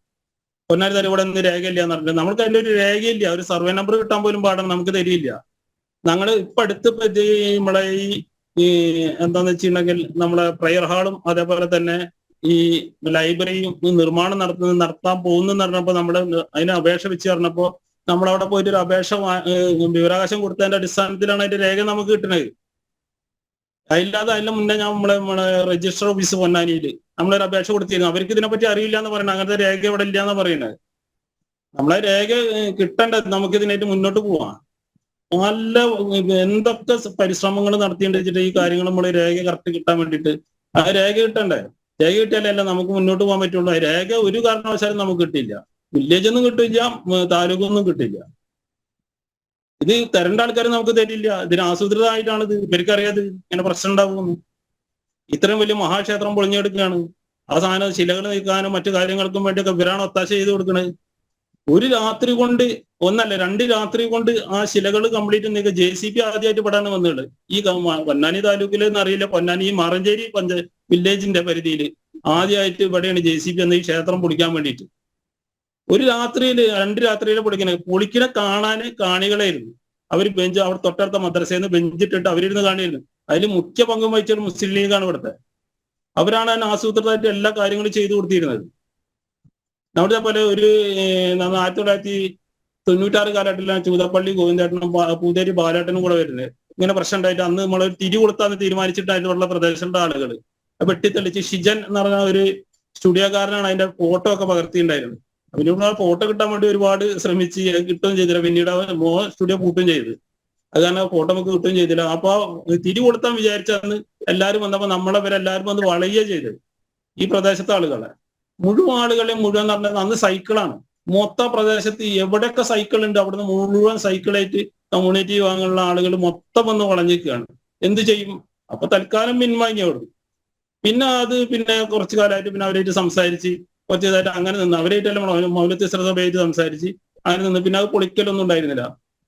പൊന്നാരി തരം ഇവിടെ ഒന്നും രേഖയില്ല എന്ന് പറഞ്ഞിട്ട് നമ്മൾക്ക് അതിന്റെ ഒരു രേഖയില്ല. ഒരു സർവേ നമ്പർ കിട്ടാൻ പോലും പാടാണ്, നമുക്ക് തരില്ല. ഞങ്ങൾ ഇപ്പൊ അടുത്ത് നമ്മളെ ഈ എന്താന്ന് വെച്ചിട്ടുണ്ടെങ്കിൽ നമ്മളെ പ്രയർ ഹാളും അതേപോലെ തന്നെ ഈ ലൈബ്രറിയും നിർമ്മാണം നടത്താൻ പോകുന്നു പറഞ്ഞപ്പോ നമ്മള് അതിന് അപേക്ഷ വെച്ച് പറഞ്ഞപ്പോ നമ്മളവിടെ പോയിട്ട് ഒരു അപേക്ഷ വിവരാവകാശം കൊടുത്തതിന്റെ അടിസ്ഥാനത്തിലാണ് അതിന്റെ രേഖ നമുക്ക് കിട്ടുന്നത്. അതില്ലാതെ അതിന്റെ മുന്നേ നമ്മളെ രജിസ്റ്റർ ഓഫീസ് പൊന്നാനിയിൽ നമ്മളൊരു അപേക്ഷ കൊടുത്തിരുന്നു. അവർക്ക് ഇതിനെപ്പറ്റി അറിയില്ല എന്ന് പറയുന്നത്. അങ്ങനത്തെ രേഖ ഇവിടെ ഇല്ല എന്ന് പറയുന്നത്. നമ്മളെ രേഖ കിട്ടേണ്ടത് നമുക്ക് ഇതിനായിട്ട് മുന്നോട്ട് പോവാം. നല്ല എന്തൊക്കെ പരിശ്രമങ്ങൾ നടത്തിയിട്ട് ഈ കാര്യങ്ങൾ നമ്മൾ രേഖ കറക്റ്റ് കിട്ടാൻ വേണ്ടിയിട്ട് ആ രേഖ കിട്ടണ്ടേ? രേഖ കിട്ടിയാലല്ല നമുക്ക് മുന്നോട്ട് പോകാൻ പറ്റുള്ളൂ. രേഖ ഒരു കാരണവശാലും നമുക്ക് കിട്ടില്ല. വില്ലേജ് ഒന്നും കിട്ടില്ല, താലൂക്കൊന്നും കിട്ടില്ല. ഇത് തരേണ്ട ആൾക്കാർ നമുക്ക് തരില്ല. ഇതിന് ആസൂത്രിതമായിട്ടാണ് ഇത്. ഇവർക്കറിയാതെ ഇങ്ങനെ പ്രശ്നം ഉണ്ടാവുമെന്ന്. ഇത്രയും വലിയ മഹാക്ഷേത്രം പൊളിഞ്ഞെടുക്കുകയാണ്. ആ സാധനം ശിലകൾ നീക്കാനും മറ്റു കാര്യങ്ങൾക്കും വേണ്ടിയൊക്കെ ഇവരാണ് ഒത്താശ ചെയ്ത് കൊടുക്കുന്നത്. ഒരു രാത്രി കൊണ്ട് ഒന്നല്ല 2 രാത്രി കൊണ്ട് ആ ശിലകൾ കംപ്ലീറ്റ് നീക്കുക. JCB ആദ്യമായിട്ട് പെടാണ് വന്നത്. ഈ പൊന്നാനി താലൂക്കിലെന്ന് അറിയില്ല, പൊന്നാനി ഈ മാറഞ്ചേരി വില്ലേജിന്റെ പരിധിയിൽ ആദ്യമായിട്ട് ഇവിടെയാണ് JCB എന്ന ഈ ക്ഷേത്രം പൊളിക്കാൻ വേണ്ടിയിട്ട്. ഒരു രാത്രിയിൽ 2 രാത്രിയിലെ പൊളിക്കണ കാണാന് കാണികളായിരുന്നു. അവർ ബെഞ്ച് അവിടെ തൊട്ടടുത്ത മദ്രസയിൽ നിന്ന് ബെഞ്ചിട്ടിട്ട് അവരിരുന്ന് കാണിയിരുന്നു. അതിൽ മുഖ്യ പങ്കും വഹിച്ചൊരു മുസ്ലിം ലീഗാണ് ഇവിടുത്തെ. അവരാണ് അതിന് ആസൂത്രിതമായിട്ട് എല്ലാ കാര്യങ്ങളും ചെയ്തു കൊടുത്തിരുന്നത്. നമ്മുടെ പോലെ ഒരു 1996 കാലഘട്ടത്തിലാണ് ചൂതപ്പള്ളി ഗോവിന്ദേട്ടനും പൂതേരി ബാലേട്ടനും കൂടെ വരുന്നത്. ഇങ്ങനെ പ്രശ്നം ഉണ്ടായിട്ട് അന്ന് നമ്മൾ തിരി കൊടുത്താന്ന് തീരുമാനിച്ചിട്ട് അതിലുള്ള പ്രദേശത്തെ ആളുകൾ വെട്ടിത്തെളിച്ച് ഷിജൻ എന്ന് പറഞ്ഞ ഒരു സ്റ്റുഡിയോക്കാരനാണ് അതിന്റെ ഫോട്ടോ ഒക്കെ പകർത്തിയിട്ടുണ്ടായിരുന്നത്. പിന്നെ ഫോട്ടോ കിട്ടാൻ വേണ്ടി ഒരുപാട് ശ്രമിച്ച് കിട്ടുകയും ചെയ്തില്ല. പിന്നീട് സ്റ്റുഡിയോ പൂട്ടുകയും ചെയ്ത്. അത് കാരണം ഫോട്ടോ നമുക്ക് കിട്ടുകയും ചെയ്തില്ല. അപ്പൊ തിരി കൊടുത്താൻ വിചാരിച്ചന്ന് എല്ലാവരും വന്നപ്പോ നമ്മളവരെല്ലാവരും വന്ന് വളയുകയും ചെയ്തത് ഈ പ്രദേശത്തെ ആളുകളെ മുഴുവൻ ആളുകളെ മുഴുവൻ പറഞ്ഞത് അന്ന് സൈക്കിളാണ്. മൊത്തം പ്രദേശത്ത് എവിടെയൊക്കെ സൈക്കിൾ ഉണ്ട് അവിടുന്ന് മുഴുവൻ സൈക്കിളായിട്ട് കമ്മ്യൂണിറ്റി വിഭാഗങ്ങളുള്ള ആളുകൾ മൊത്തം വന്ന് വളഞ്ഞിരിക്കുകയാണ്. എന്ത് ചെയ്യും? അപ്പൊ തൽക്കാലം പിൻവാങ്ങി അവിടുന്ന്. പിന്നെ കുറച്ചു കാലമായിട്ട് പിന്നെ അവരായിട്ട് സംസാരിച്ച് കുറച്ച് ഇതായിട്ട് അങ്ങനെ നിന്ന് അവരായിട്ടെല്ലാം മൗലത്തി സഭയായിട്ട് സംസാരിച്ച് അങ്ങനെ നിന്ന് പിന്നെ അത് പൊളിക്കലൊന്നും ഉണ്ടായിരുന്നില്ല.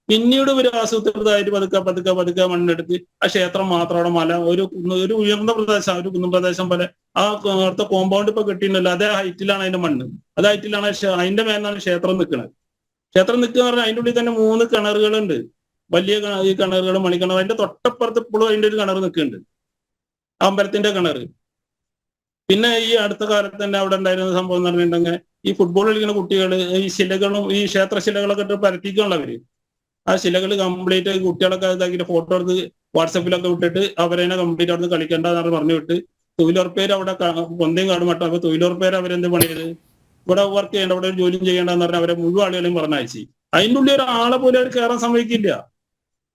പിന്നീട് ഒരു ആസൂത്രിതമായിട്ട് പതുക്കെ മണ്ണെടുത്ത് ആ ക്ഷേത്രം മാത്രം അവിടെ മല ഒരു ഉയർന്ന പ്രദേശം, ഒരു കുന്നും പ്രദേശം പോലെ ആ അവിടുത്തെ കോമ്പൗണ്ട് ഇപ്പൊ കെട്ടിയിട്ടുണ്ടല്ലോ അതേ ഹൈറ്റിലാണ് അതിന്റെ മണ്ണ്. അതേ ഹൈറ്റിലാണ് അതിന്റെ മേലാണ് ക്ഷേത്രം നിൽക്കുന്നത്. ക്ഷേത്രം നിൽക്കുക എന്ന് പറഞ്ഞാൽ അതിന്റെ ഉള്ളിൽ തന്നെ 3 കിണറുകളുണ്ട്. വലിയ ഈ കിണറുകൾ മണിക്കിണർ. അതിന്റെ തൊട്ടപ്പുറത്ത് ഇപ്പോഴും അതിന്റെ ഒരു കിണർ നിൽക്കുന്നുണ്ട്, അമ്പലത്തിന്റെ കിണർ. പിന്നെ ഈ അടുത്ത കാലത്ത് തന്നെ അവിടെ ഉണ്ടായിരുന്ന സംഭവം എന്ന് പറഞ്ഞിട്ടുണ്ടെങ്കിൽ ഈ ഫുട്ബോൾ കളിക്കുന്ന കുട്ടികൾ ഈ ശിലകളും ഈ ക്ഷേത്രശിലകളൊക്കെ ഇട്ട് പരത്തിക്കാനുള്ള അവര് ആ ശിലകൾ കംപ്ലീറ്റ് കുട്ടികളൊക്കെ ഇതാക്കിയിട്ട് ഫോട്ടോ എടുത്ത് വാട്സപ്പിലൊക്കെ വിട്ടിട്ട് അവരെന്നെ കംപ്ലീറ്റ് അവിടെ നിന്ന് കളിക്കേണ്ടെന്നാണ് പറഞ്ഞു വിട്ട് തൊഴിലുറപ്പേര് അവിടെ പൊന്തയും കാടും മട്ടും. അപ്പൊ തൊഴിലുറപ്പേര് അവരെന്ത് പണിയത് ഇവിടെ വർക്ക് ചെയ്യേണ്ട, അവിടെ ഒരു ജോലിയും ചെയ്യേണ്ടെന്ന് പറഞ്ഞാൽ അവരെ മുഴുവൻ ആളുകളെയും പറഞ്ഞയച്ചു. അതിൻ്റെ ഉള്ളിൽ ഒരാളെ പോലും അവർ കയറാൻ സമ്മതിക്കില്ല.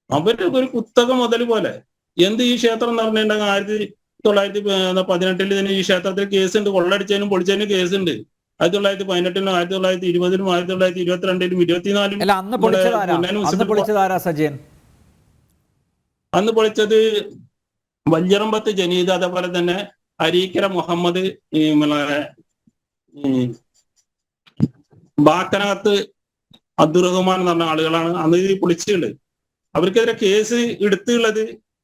അവരുടെ ഒരു കുത്തക മുതൽ പോലെ. എന്ത് ഈ ക്ഷേത്രം എന്ന് പറഞ്ഞിട്ടുണ്ടെങ്കിൽ 1918 തന്നെ ഈ ക്ഷേത്രത്തിൽ കേസുണ്ട്. കൊള്ളടിച്ചതിനും പൊളിച്ചതിനും കേസുണ്ട്. 1918, 1920, 1922, 24. അല്ല, അന്ന് പൊളിച്ചതാരാ സജയൻ? അന്ന് പൊളിച്ചത് വല്യറമ്പത്ത് ജനീദ്, അതേപോലെ തന്നെ അരീക്കര മുഹമ്മദ്, ബാക്കനകത്ത് അബ്ദുറഹ്മാൻ എന്ന് പറഞ്ഞ ആളുകളാണ് അന്ന് ഇത് പൊളിച്ചിട്ടുള്ളത്. അവർക്കെതിരെ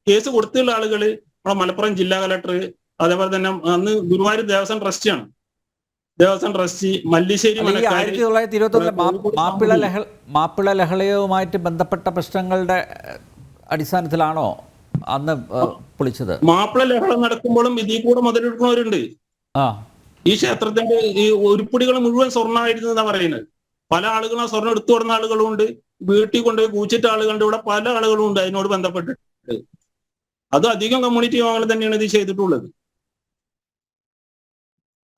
കേസ് കൊടുത്തുള്ള ആളുകള് നമ്മുടെ മലപ്പുറം ജില്ലാ കളക്ടർ, അതേപോലെ തന്നെ അന്ന് ഗുരുവായൂർ ദേവസ്വം ട്രസ്റ്റിയാണ്. ദേവസ്വം ട്രസ്റ്റ്, മല്ലിശ്ശേരി 1921 മാപ്പിള ലഹളയുമായിട്ട് ബന്ധപ്പെട്ട പ്രശ്നങ്ങളുടെ അടിസ്ഥാനത്തിലാണോ അന്ന് പൊളിച്ചത്? മാപ്പിള ലഹള നടക്കുമ്പോഴും ഇതിൽ കൂടെ മുതലെടുക്കുന്നവരുണ്ട്. ഈ ക്ഷേത്രത്തിന്റെ ഈ ഉരുപ്പടികൾ മുഴുവൻ സ്വർണ്ണമായിരുന്നു എന്നാ പറയുന്നത്. പല ആളുകളും ആ സ്വർണ്ണം എടുത്തു കൊടുക്കുന്ന ആളുകളും ഉണ്ട്, വീട്ടിൽ കൊണ്ടുപോയി കൂച്ചിട്ട ആളുകളുണ്ട്. ഇവിടെ പല ആളുകളും ഉണ്ട് അതിനോട് ബന്ധപ്പെട്ടിട്ട്. അത് അധികം കമ്മ്യൂണിറ്റി വിഭാഗങ്ങൾ തന്നെയാണ് ഇത് ചെയ്തിട്ടുള്ളത്.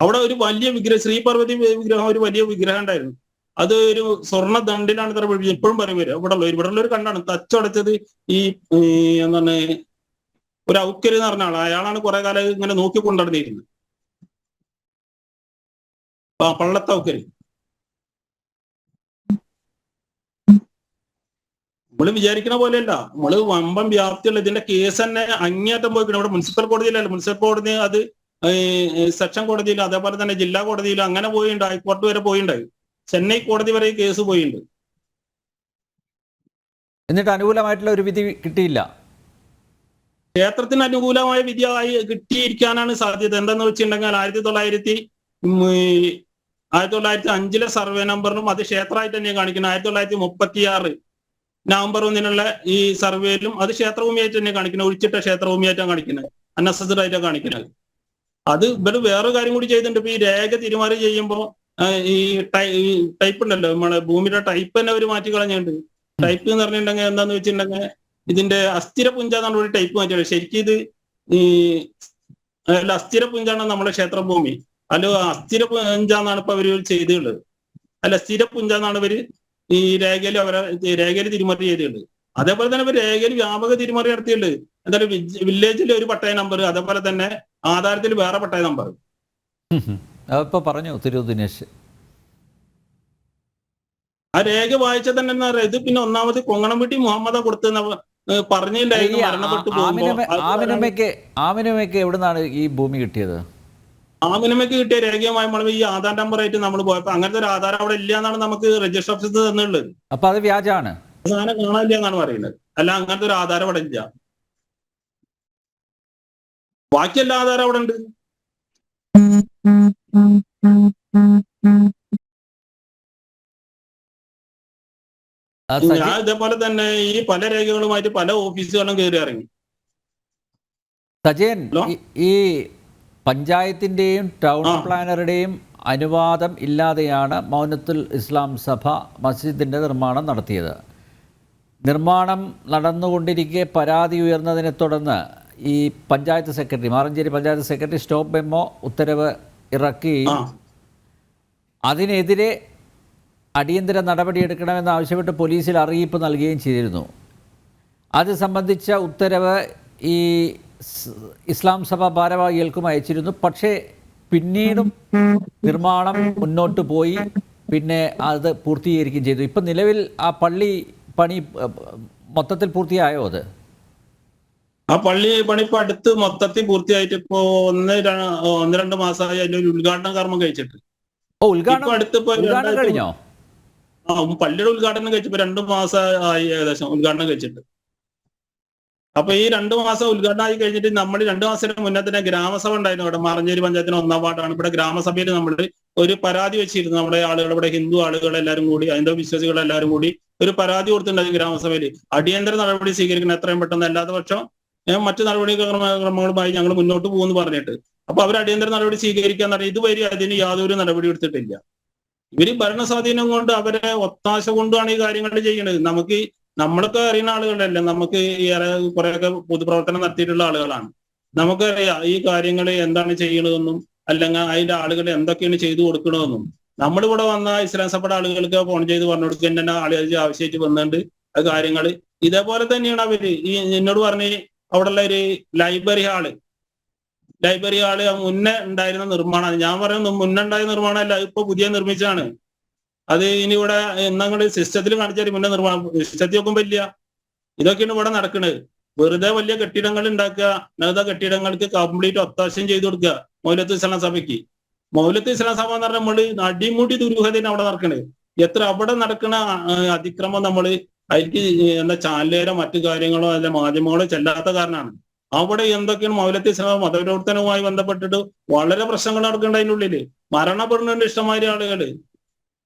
അവിടെ ഒരു വലിയ വിഗ്രഹം, ശ്രീപാർവതി വിഗ്രഹം, ഒരു വലിയ വിഗ്രഹം ഉണ്ടായിരുന്നു. അത് ഒരു സ്വർണ്ണ ദണ്ടിലാണ് ഇത്ര എപ്പോഴും പറയും വരും. ഇവിടെ ഉള്ള ഒരു കണ്ടാണ് തച്ചടച്ചത്. ഈ എന്താണ് ഒരു ഔക്കര് എന്ന് പറഞ്ഞ ആള്, അയാളാണ് കുറെ കാലം ഇങ്ങനെ നോക്കിക്കൊണ്ടിരുന്നിരുന്നത്. പള്ളത്തെ ഔക്കര്. നമ്മള് വിചാരിക്കുന്ന പോലെയല്ല. നമ്മള് വമ്പം വ്യാപ്തിയുള്ള ഇതിന്റെ കേസ് തന്നെ അങ്ങേയറ്റം പോയിക്കണം. ഇവിടെ മുനിസിപ്പൽ കോടതിയിലല്ല, മുനിസിപ്പൽ കോടതി അത് സെക്ഷൻ കോടതിയിലും അതേപോലെ തന്നെ ജില്ലാ കോടതിയിലും അങ്ങനെ പോയിട്ടുണ്ട്. ഹൈക്കോടതി വരെ പോയിണ്ടായി. ചെന്നൈ കോടതി വരെ കേസ് പോയിട്ടുണ്ട്. എന്നിട്ട് അനുകൂലമായിട്ടുള്ള ഒരു വിധി കിട്ടിയില്ല. ക്ഷേത്രത്തിന് അനുകൂലമായ വിധിയായി കിട്ടിയിരിക്കാനാണ് സാധ്യത. എന്താന്ന് വെച്ചിട്ടുണ്ടെങ്കിൽ 1905 സർവേ നമ്പറിനും അത് ക്ഷേത്രമായിട്ട് തന്നെയാണ് കാണിക്കുന്നത്. 1936 നവംബർ 1 ഈ സർവേയിലും അത് ക്ഷേത്രഭൂമിയായിട്ട് തന്നെ കാണിക്കുന്നത്. ഒഴിച്ചിട്ട ക്ഷേത്രഭൂമിയായിട്ടാണ് കാണിക്കുന്നത്, അൺഅസസ്ഡ് ആയിട്ടാണ് കാണിക്കുന്നത്. അത് ഇവിടെ വേറൊരു കാര്യം കൂടി ചെയ്തിട്ടുണ്ട്. ഇപ്പൊ ഈ രേഖ തിരുമാറി ചെയ്യുമ്പോൾ ഈ ടൈപ്പ് ഉണ്ടല്ലോ, നമ്മളെ ഭൂമിയുടെ ടൈപ്പ് തന്നെ അവർ മാറ്റി കളഞ്ഞുണ്ട്. ടൈപ്പ് എന്ന് പറഞ്ഞിട്ടുണ്ടെങ്കിൽ എന്താന്ന് വെച്ചിട്ടുണ്ടെങ്കിൽ ഇതിന്റെ അസ്ഥിര പുഞ്ച എന്നുള്ള ഒരു ടൈപ്പ് മാറ്റിയത്. ശരിക്കും ഇത് ഈ അസ്ഥിര പുഞ്ചാണ് നമ്മുടെ ക്ഷേത്രഭൂമി. അല്ല, അസ്ഥിര പുഞ്ചാന്നാണ് ഇപ്പൊ അവര് ചെയ്തിട്ടുള്ളത്. അല്ല, സ്ഥിര പുഞ്ചാന്നാണ് ഇവര് ഈ രേഖയിൽ തിരിമറി ചെയ്തിട്ടുണ്ട്. അതേപോലെ തന്നെ ഇവർ രേഖയിൽ വ്യാപക തിരിമറി നടത്തിയിട്ടുണ്ട്. എന്തായാലും വില്ലേജിൽ ഒരു പട്ടയ നമ്പർ, അതേപോലെ തന്നെ ആധാരത്തിൽ വേറെ പട്ടയ നമ്പർ. ഇപ്പൊ പറഞ്ഞു തിരു ദിനേശ്. ആ രേഖ വായിച്ചാൽ തന്നെ എന്താ പറയുക, ഇത് പിന്നെ ഒന്നാമത് കൊങ്ങണംപെട്ടി മുഹമ്മദ് കൊടുത്തെന്ന് പറഞ്ഞിട്ടുണ്ടായിരുന്നു. മരണപ്പെട്ടു ആമിനമ്മയ്ക്ക് എവിടുന്നാണ് ഈ ഭൂമി കിട്ടിയത്? ആമിനമ്മയ്ക്ക് കിട്ടിയ രേഖയുമായി നമ്മൾ ഈ ആധാർ നമ്പർ ആയിട്ട് നമ്മൾ പോയപ്പോ അങ്ങനത്തെ ഒരു ആധാരം അവിടെ ഇല്ല എന്നാണ് നമുക്ക് രജിസ്റ്റർ ഓഫീസിൽ തന്നുള്ളത്. അപ്പൊ അത് വ്യാജാണ്, സാധനം കാണാനില്ല എന്നാണ് പറയുന്നത്. അല്ല, അങ്ങനത്തെ ഒരു ആധാരം അവിടെ ഇല്ല. ബാക്കി എല്ലാ ആധാരം അവിടെ ഉണ്ട്. ഞാൻ ഇതേപോലെ തന്നെ ഈ പല രേഖകളുമായിട്ട് പല ഓഫീസുകളും കയറി ഇറങ്ങി. സജയൻ, ഈ പഞ്ചായത്തിൻ്റെയും ടൗൺ പ്ലാനറുടെയും അനുവാദം ഇല്ലാതെയാണ് മൗനത്തുൽ ഇസ്ലാം സഭ മസ്ജിദിൻ്റെ നിർമ്മാണം നടത്തിയത്. നിർമ്മാണം നടന്നുകൊണ്ടിരിക്കെ പരാതി ഉയർന്നതിനെ തുടർന്ന് ഈ panchayat secretary, Maranchery panchayat secretary stop memo ഉത്തരവ് ഇറക്കുകയും അതിനെതിരെ അടിയന്തര നടപടിയെടുക്കണമെന്ന് ആവശ്യപ്പെട്ട് പോലീസിൽ അറിയിപ്പ് നൽകുകയും ചെയ്തിരുന്നു. അത് സംബന്ധിച്ച ഉത്തരവ് ഈ ഇസ്ലാം സഭ ഭാരവാഹികൾക്കും അയച്ചിരുന്നു. പക്ഷേ പിന്നീടും നിർമ്മാണം മുന്നോട്ട് പോയി, പിന്നെ അത് പൂർത്തീകരിക്കുകയും ചെയ്തു. ഇപ്പം നിലവിൽ ആ പള്ളി പണി മൊത്തത്തിൽ പൂർത്തിയായോ? അത് ആ പള്ളി പണി ഇപ്പൊ അടുത്ത് മൊത്തത്തിൽ പൂർത്തിയായിട്ട് ഇപ്പോ 1-2 മാസമായി അതിന്റെ ഒരു ഉദ്ഘാടന കർമ്മം കഴിച്ചിട്ട്. ഉദ്ഘാടനം കഴിഞ്ഞോ? പള്ളിയുടെ ഉദ്ഘാടനം കഴിച്ചപ്പോ 2 മാസമായി ഏകദേശം ഉദ്ഘാടനം കഴിച്ചിട്ട്. അപ്പൊ ഈ 2 മാസം ഉദ്ഘാടനം ആയി കഴിഞ്ഞിട്ട് നമ്മൾ 2 മാസത്തിന് മുന്നേ തന്നെ ഗ്രാമസഭ ഉണ്ടായിരുന്നു. ഇവിടെ മാറഞ്ചേരി പഞ്ചായത്തിന് 1-ാം വാർഡാണ്. ഇവിടെ ഗ്രാമസഭയിൽ നമ്മൾ ഒരു പരാതി വെച്ചിരുന്നു. നമ്മുടെ ആളുകൾ, ഇവിടെ ഹിന്ദു ആളുകൾ എല്ലാവരും കൂടി, ഹൈന്ദവ വിശ്വാസികൾ എല്ലാവരും കൂടി ഒരു പരാതി കൊടുത്തിട്ടുണ്ടായിരുന്നു ഗ്രാമസഭയിൽ. അടിയന്തര നടപടി സ്വീകരിക്കണം എത്രയും പെട്ടെന്ന്, അല്ലാത്ത പക്ഷം മറ്റു നടപടിക്രമങ്ങളുമായി ഞങ്ങൾ മുന്നോട്ട് പോകുമെന്ന് പറഞ്ഞിട്ട്. അപ്പൊ അവർ അടിയന്തര നടപടി സ്വീകരിക്കാൻ പറഞ്ഞാൽ ഇതുവരെ അതിന് യാതൊരു നടപടി എടുത്തിട്ടില്ല. ഇവര് ഭരണസ്വാധീനം കൊണ്ട്, അവരെ ഒത്താശ കൊണ്ടാണ് ഈ കാര്യങ്ങൾ ചെയ്യുന്നത്. നമ്മളൊക്കെ അറിയുന്ന ആളുകളല്ല, നമുക്ക് കുറെയൊക്കെ പൊതുപ്രവർത്തനം നടത്തിയിട്ടുള്ള ആളുകളാണ്. നമുക്കറിയാം ഈ കാര്യങ്ങൾ എന്താണ് ചെയ്യണതെന്നും അല്ലെങ്കിൽ അതിന്റെ ആളുകൾ എന്തൊക്കെയാണ് ചെയ്തു കൊടുക്കണമെന്നും. നമ്മളിവിടെ വന്ന ഇസ്ലാം സഭയുടെ ആളുകൾക്ക് ഫോൺ ചെയ്ത് പറഞ്ഞു കൊടുക്കുക, എന്നെ ആളുകൾ ആവശ്യമായിട്ട് വന്നിട്ടുണ്ട് അത് കാര്യങ്ങൾ. ഇതേപോലെ തന്നെയാണ് അവര് ഈ എന്നോട് പറഞ്ഞ് അവിടെയുള്ള ഒരു ലൈബ്രറി ഹാള് മുന്നേ ഉണ്ടായിരുന്ന നിർമ്മാണമാണ്. ഞാൻ പറയുന്നത് മുന്നേ ഉണ്ടായ നിർമ്മാണമല്ല, ഇപ്പൊ പുതിയ നിർമ്മിച്ചാണ്. അത് ഇനി ഇവിടെ എന്നങ്ങൾ സിസ്റ്റത്തിൽ കാണിച്ചാൽ മുന്നേ നിർമ്മാണം, സിസ്റ്റത്തിൽ നോക്കുമ്പോ ഇല്ല. ഇതൊക്കെയാണ് ഇവിടെ നടക്കുന്നത്. വെറുതെ വലിയ കെട്ടിടങ്ങൾ ഉണ്ടാക്കുക, നഗത കെട്ടിടങ്ങൾക്ക് കംപ്ലീറ്റ് ഒത്താശയും ചെയ്തു കൊടുക്കുക മൗലത്ത് ഇസ്ലാം സഭയ്ക്ക്. മൗലത്ത് ഇസ്ലാം സഭ എന്ന് പറഞ്ഞാൽ നമ്മള് അടിമുടി ദുരൂഹതയാണ് അവിടെ നടക്കുന്നത്. അവിടെ നടക്കുന്ന അതിക്രമം നമ്മള് അതിലേക്ക് ചാനലേരോ മറ്റു കാര്യങ്ങളോ അല്ല മാധ്യമങ്ങളോ ചെല്ലാത്ത കാരണമാണ്. അവിടെ എന്തൊക്കെയാണ് മൗലത്ത് ഇസ്ലാം മതപ്രവർത്തനവുമായി ബന്ധപ്പെട്ടിട്ട് വളരെ പ്രശ്നങ്ങൾ നടക്കുന്നുണ്ട്. അതിൻ്റെ ഉള്ളില് മരണപ്പെടുന്നുണ്ട് ഇഷ്ടംമാതിരി ആളുകള്.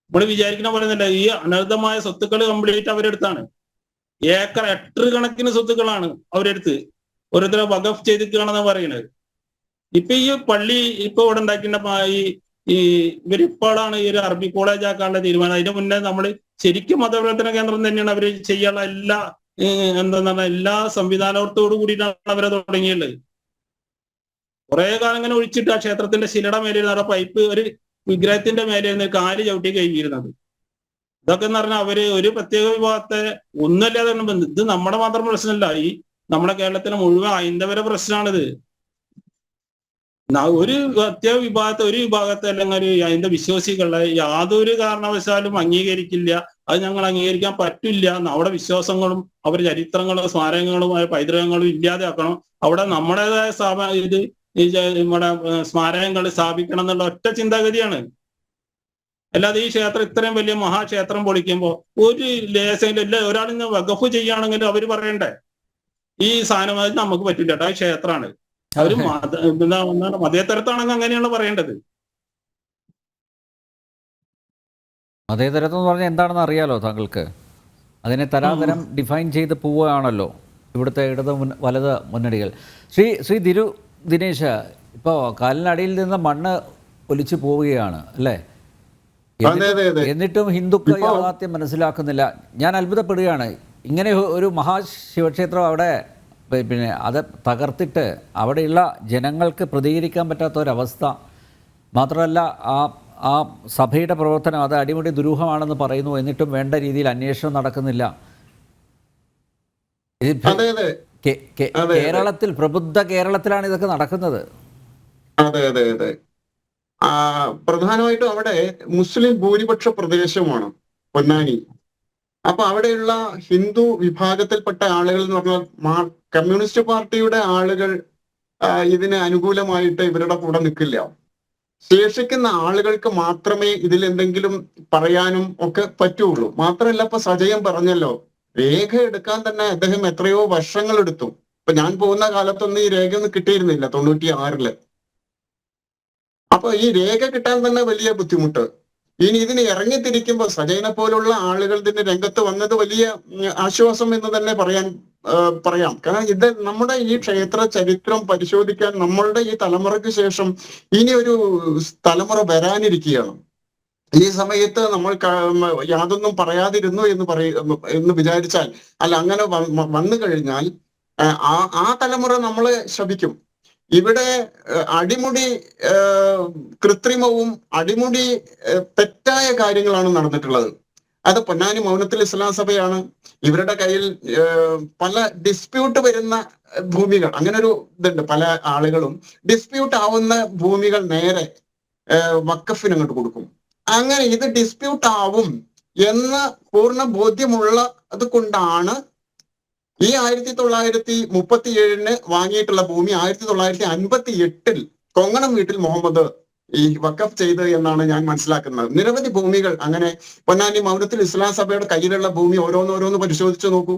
നമ്മൾ വിചാരിക്കുന്ന പറയുന്നില്ല, ഈ അനർഹമായ സ്വത്തുക്കൾ കംപ്ലീറ്റ് അവരെടുത്താണ്. ഹെക്ടർ കണക്കിന് സ്വത്തുക്കളാണ് അവരെടുത്ത് ഓരോരുത്തരെ വഖഫ് ചെയ്തിരിക്കുകയാണെന്ന് പറയുന്നത്. ഇപ്പൊ ഈ പള്ളി ഇപ്പൊ ഇവിടെ ഉണ്ടാക്കിയ ഇവരിപ്പോഴാണ് ഈ ഒരു അറബി കോളേജ് ആക്കാനുള്ള തീരുമാനം. അതിന്റെ മുന്നേ നമ്മൾ ശരിക്കും മതപ്രവർത്തന കേന്ദ്രം തന്നെയാണ് അവര് ചെയ്യാനുള്ള എല്ലാ സംവിധാനത്തോടു കൂടിയിട്ടാണ് അവരെ തുടങ്ങിയുള്ളത്. കുറെ കാലം ഇങ്ങനെ ഒഴിച്ചിട്ട് ആ ക്ഷേത്രത്തിന്റെ ശിലയുടെ മേലിരുന്ന പൈപ്പ് ഒരു വിഗ്രഹത്തിന്റെ മേലിരുന്ന് കാല് ചവിട്ടി കഴിഞ്ഞിരുന്നത്. ഇതൊക്കെ എന്ന് പറഞ്ഞാൽ അവര് ഒരു പ്രത്യേക വിഭാഗത്തെ ഒന്നുമല്ലാതെ ഇത് നമ്മുടെ മാത്രം പ്രശ്നമല്ല, ഈ നമ്മുടെ കേരളത്തിലെ മുഴുവൻ ഹൈന്ദവരുടെ പ്രശ്നമാണിത്. ഒരു പ്രത്യേക വിഭാഗത്തെ അല്ലെങ്കിൽ അതിന്റെ വിശ്വാസികളെ യാതൊരു കാരണവശാലും അംഗീകരിക്കില്ല. അത് ഞങ്ങൾ അംഗീകരിക്കാൻ പറ്റില്ല. അവിടെ വിശ്വാസങ്ങളും അവരുടെ ചരിത്രങ്ങളും സ്മാരകങ്ങളുമായ പൈതൃകങ്ങളും ഇല്ലാതെ ആക്കണം. അവിടെ നമ്മുടേതായ നമ്മുടെ സ്മാരകങ്ങൾ സ്ഥാപിക്കണം എന്നുള്ള ഒറ്റ ചിന്താഗതിയാണ്. അല്ലാതെ ഈ ക്ഷേത്രം ഇത്രയും വലിയ മഹാക്ഷേത്രം പൊളിക്കുമ്പോൾ ഒരു ലേശയില്ല. ഒരാളിന്ന് വഖഫ് ചെയ്യുകയാണെങ്കിൽ അവർ പറയണ്ടേ ഈ സാധനം നമുക്ക് പറ്റില്ല കേട്ടോ, ക്ഷേത്രമാണ്. അവര് മതേതരത്താണെങ്കിൽ അങ്ങനെയാണ് പറയേണ്ടത്. മതേതരത്വം എന്ന് പറഞ്ഞാൽ എന്താണെന്ന് അറിയാലോ താങ്കൾക്ക്. അതിനെ തരാതരം ഡിഫൈൻ ചെയ്ത് പോവുകയാണല്ലോ ഇവിടുത്തെ ഇടത് വലത് മുന്നണികൾ. ശ്രീ ദിനേശ്, ഇപ്പോൾ കാലിനടിയിൽ നിന്ന് മണ്ണ് ഒലിച്ചു പോവുകയാണ് അല്ലേ? എന്നിട്ടും ഹിന്ദുക്കൾ യാഥാർത്ഥ്യം മനസ്സിലാക്കുന്നില്ല. ഞാൻ അത്ഭുതപ്പെടുകയാണ്. ഇങ്ങനെ ഒരു മഹാശിവക്ഷേത്രം അവിടെ പിന്നെ അത് തകർത്തിട്ട് അവിടെയുള്ള ജനങ്ങൾക്ക് പ്രതികരിക്കാൻ പറ്റാത്ത ഒരവസ്ഥ. മാത്രമല്ല ആ സഭയുടെ പ്രവർത്തനം അത് അടിമുടി ദുരൂഹമാണെന്ന് പറയുന്നു. എന്നിട്ടും വേണ്ട രീതിയിൽ അന്വേഷണം നടക്കുന്നില്ല. കേരളത്തിൽ, പ്രബുദ്ധ കേരളത്തിലാണ് ഇതൊക്കെ നടക്കുന്നത്. അതെ അതെ അതെ. പ്രധാനമായിട്ടും അവിടെ മുസ്ലിം ഭൂരിപക്ഷ പ്രദേശമാണ് പൊന്നാനി. അപ്പൊ അവിടെയുള്ള ഹിന്ദു വിഭാഗത്തിൽപ്പെട്ട ആളുകൾ എന്ന് പറഞ്ഞാൽ കമ്മ്യൂണിസ്റ്റ് പാർട്ടിയുടെ ആളുകൾ ഇതിന് അനുകൂലമായിട്ട് ഇവരുടെ കൂടെ നിൽക്കില്ല. ശേഷിക്കുന്ന ആളുകൾക്ക് മാത്രമേ ഇതിൽ എന്തെങ്കിലും പറയാനും ഒക്കെ പറ്റുള്ളൂ. മാത്രമല്ല, ഇപ്പൊ സജയം പറഞ്ഞല്ലോ, രേഖ എടുക്കാൻ തന്നെ അദ്ദേഹം എത്രയോ വർഷങ്ങൾ എടുത്തു. ഇപ്പൊ ഞാൻ പോകുന്ന കാലത്തൊന്നും ഈ രേഖയൊന്നും കിട്ടിയിരുന്നില്ല 96-ല്. അപ്പൊ ഈ രേഖ കിട്ടാൻ തന്നെ വലിയ ബുദ്ധിമുട്ട്. ഇനി ഇതിന് ഇറങ്ങിത്തിരിക്കുമ്പോൾ സജയനെ പോലുള്ള ആളുകൾ ഇതിന് രംഗത്ത് വന്നത് വലിയ ആശ്വാസം എന്ന് തന്നെ പറയാം. കാരണം ഇത് നമ്മുടെ ഈ ക്ഷേത്ര ചരിത്രം പരിശോധിക്കാൻ നമ്മളുടെ ഈ തലമുറയ്ക്ക് ശേഷം ഇനി ഒരു തലമുറ വരാനിരിക്കുകയാണ്. ഈ സമയത്ത് നമ്മൾ യാതൊന്നും പറയാതിരുന്നു എന്ന് വിചാരിച്ചാൽ, അല്ല അങ്ങനെ വന്നു കഴിഞ്ഞാൽ ആ തലമുറ നമ്മളെ ശപിക്കും. ഇവിടെ അടിമുടി കൃത്രിമവും അടിമുടി തെറ്റായ കാര്യങ്ങളാണ് നടന്നിട്ടുള്ളത്. അത് പൊന്നാനി മൗനത്തുൽ ഇസ്ലാം സഭയാണ്. ഇവരുടെ കയ്യിൽ പല ഡിസ്പ്യൂട്ട് വരുന്ന ഭൂമികൾ, അങ്ങനെ ഒരു ഇതുണ്ട്. പല ആളുകളും ഡിസ്പ്യൂട്ട് ആവുന്ന ഭൂമികൾ നേരെ വഖഫിന് അങ്ങോട്ട് കൊടുക്കും. അങ്ങനെ ഇത് ഡിസ്പ്യൂട്ട് ആവും എന്ന പൂർണ്ണ ബോധ്യമുള്ളത് കൊണ്ടാണ് ഈ 1937 വാങ്ങിയിട്ടുള്ള ഭൂമി 1958 കൊങ്ങണം വീട്ടിൽ മുഹമ്മദ് ഈ വഖഫ് ചെയ്ത് എന്നാണ് ഞാൻ മനസ്സിലാക്കുന്നത്. നിരവധി ഭൂമികൾ അങ്ങനെ പൊന്നാനി മൗനത്തുൽ ഇസ്ലാം സഭയുടെ കയ്യിലുള്ള ഭൂമി ഓരോന്നോരോന്ന് പരിശോധിച്ചു നോക്കൂ.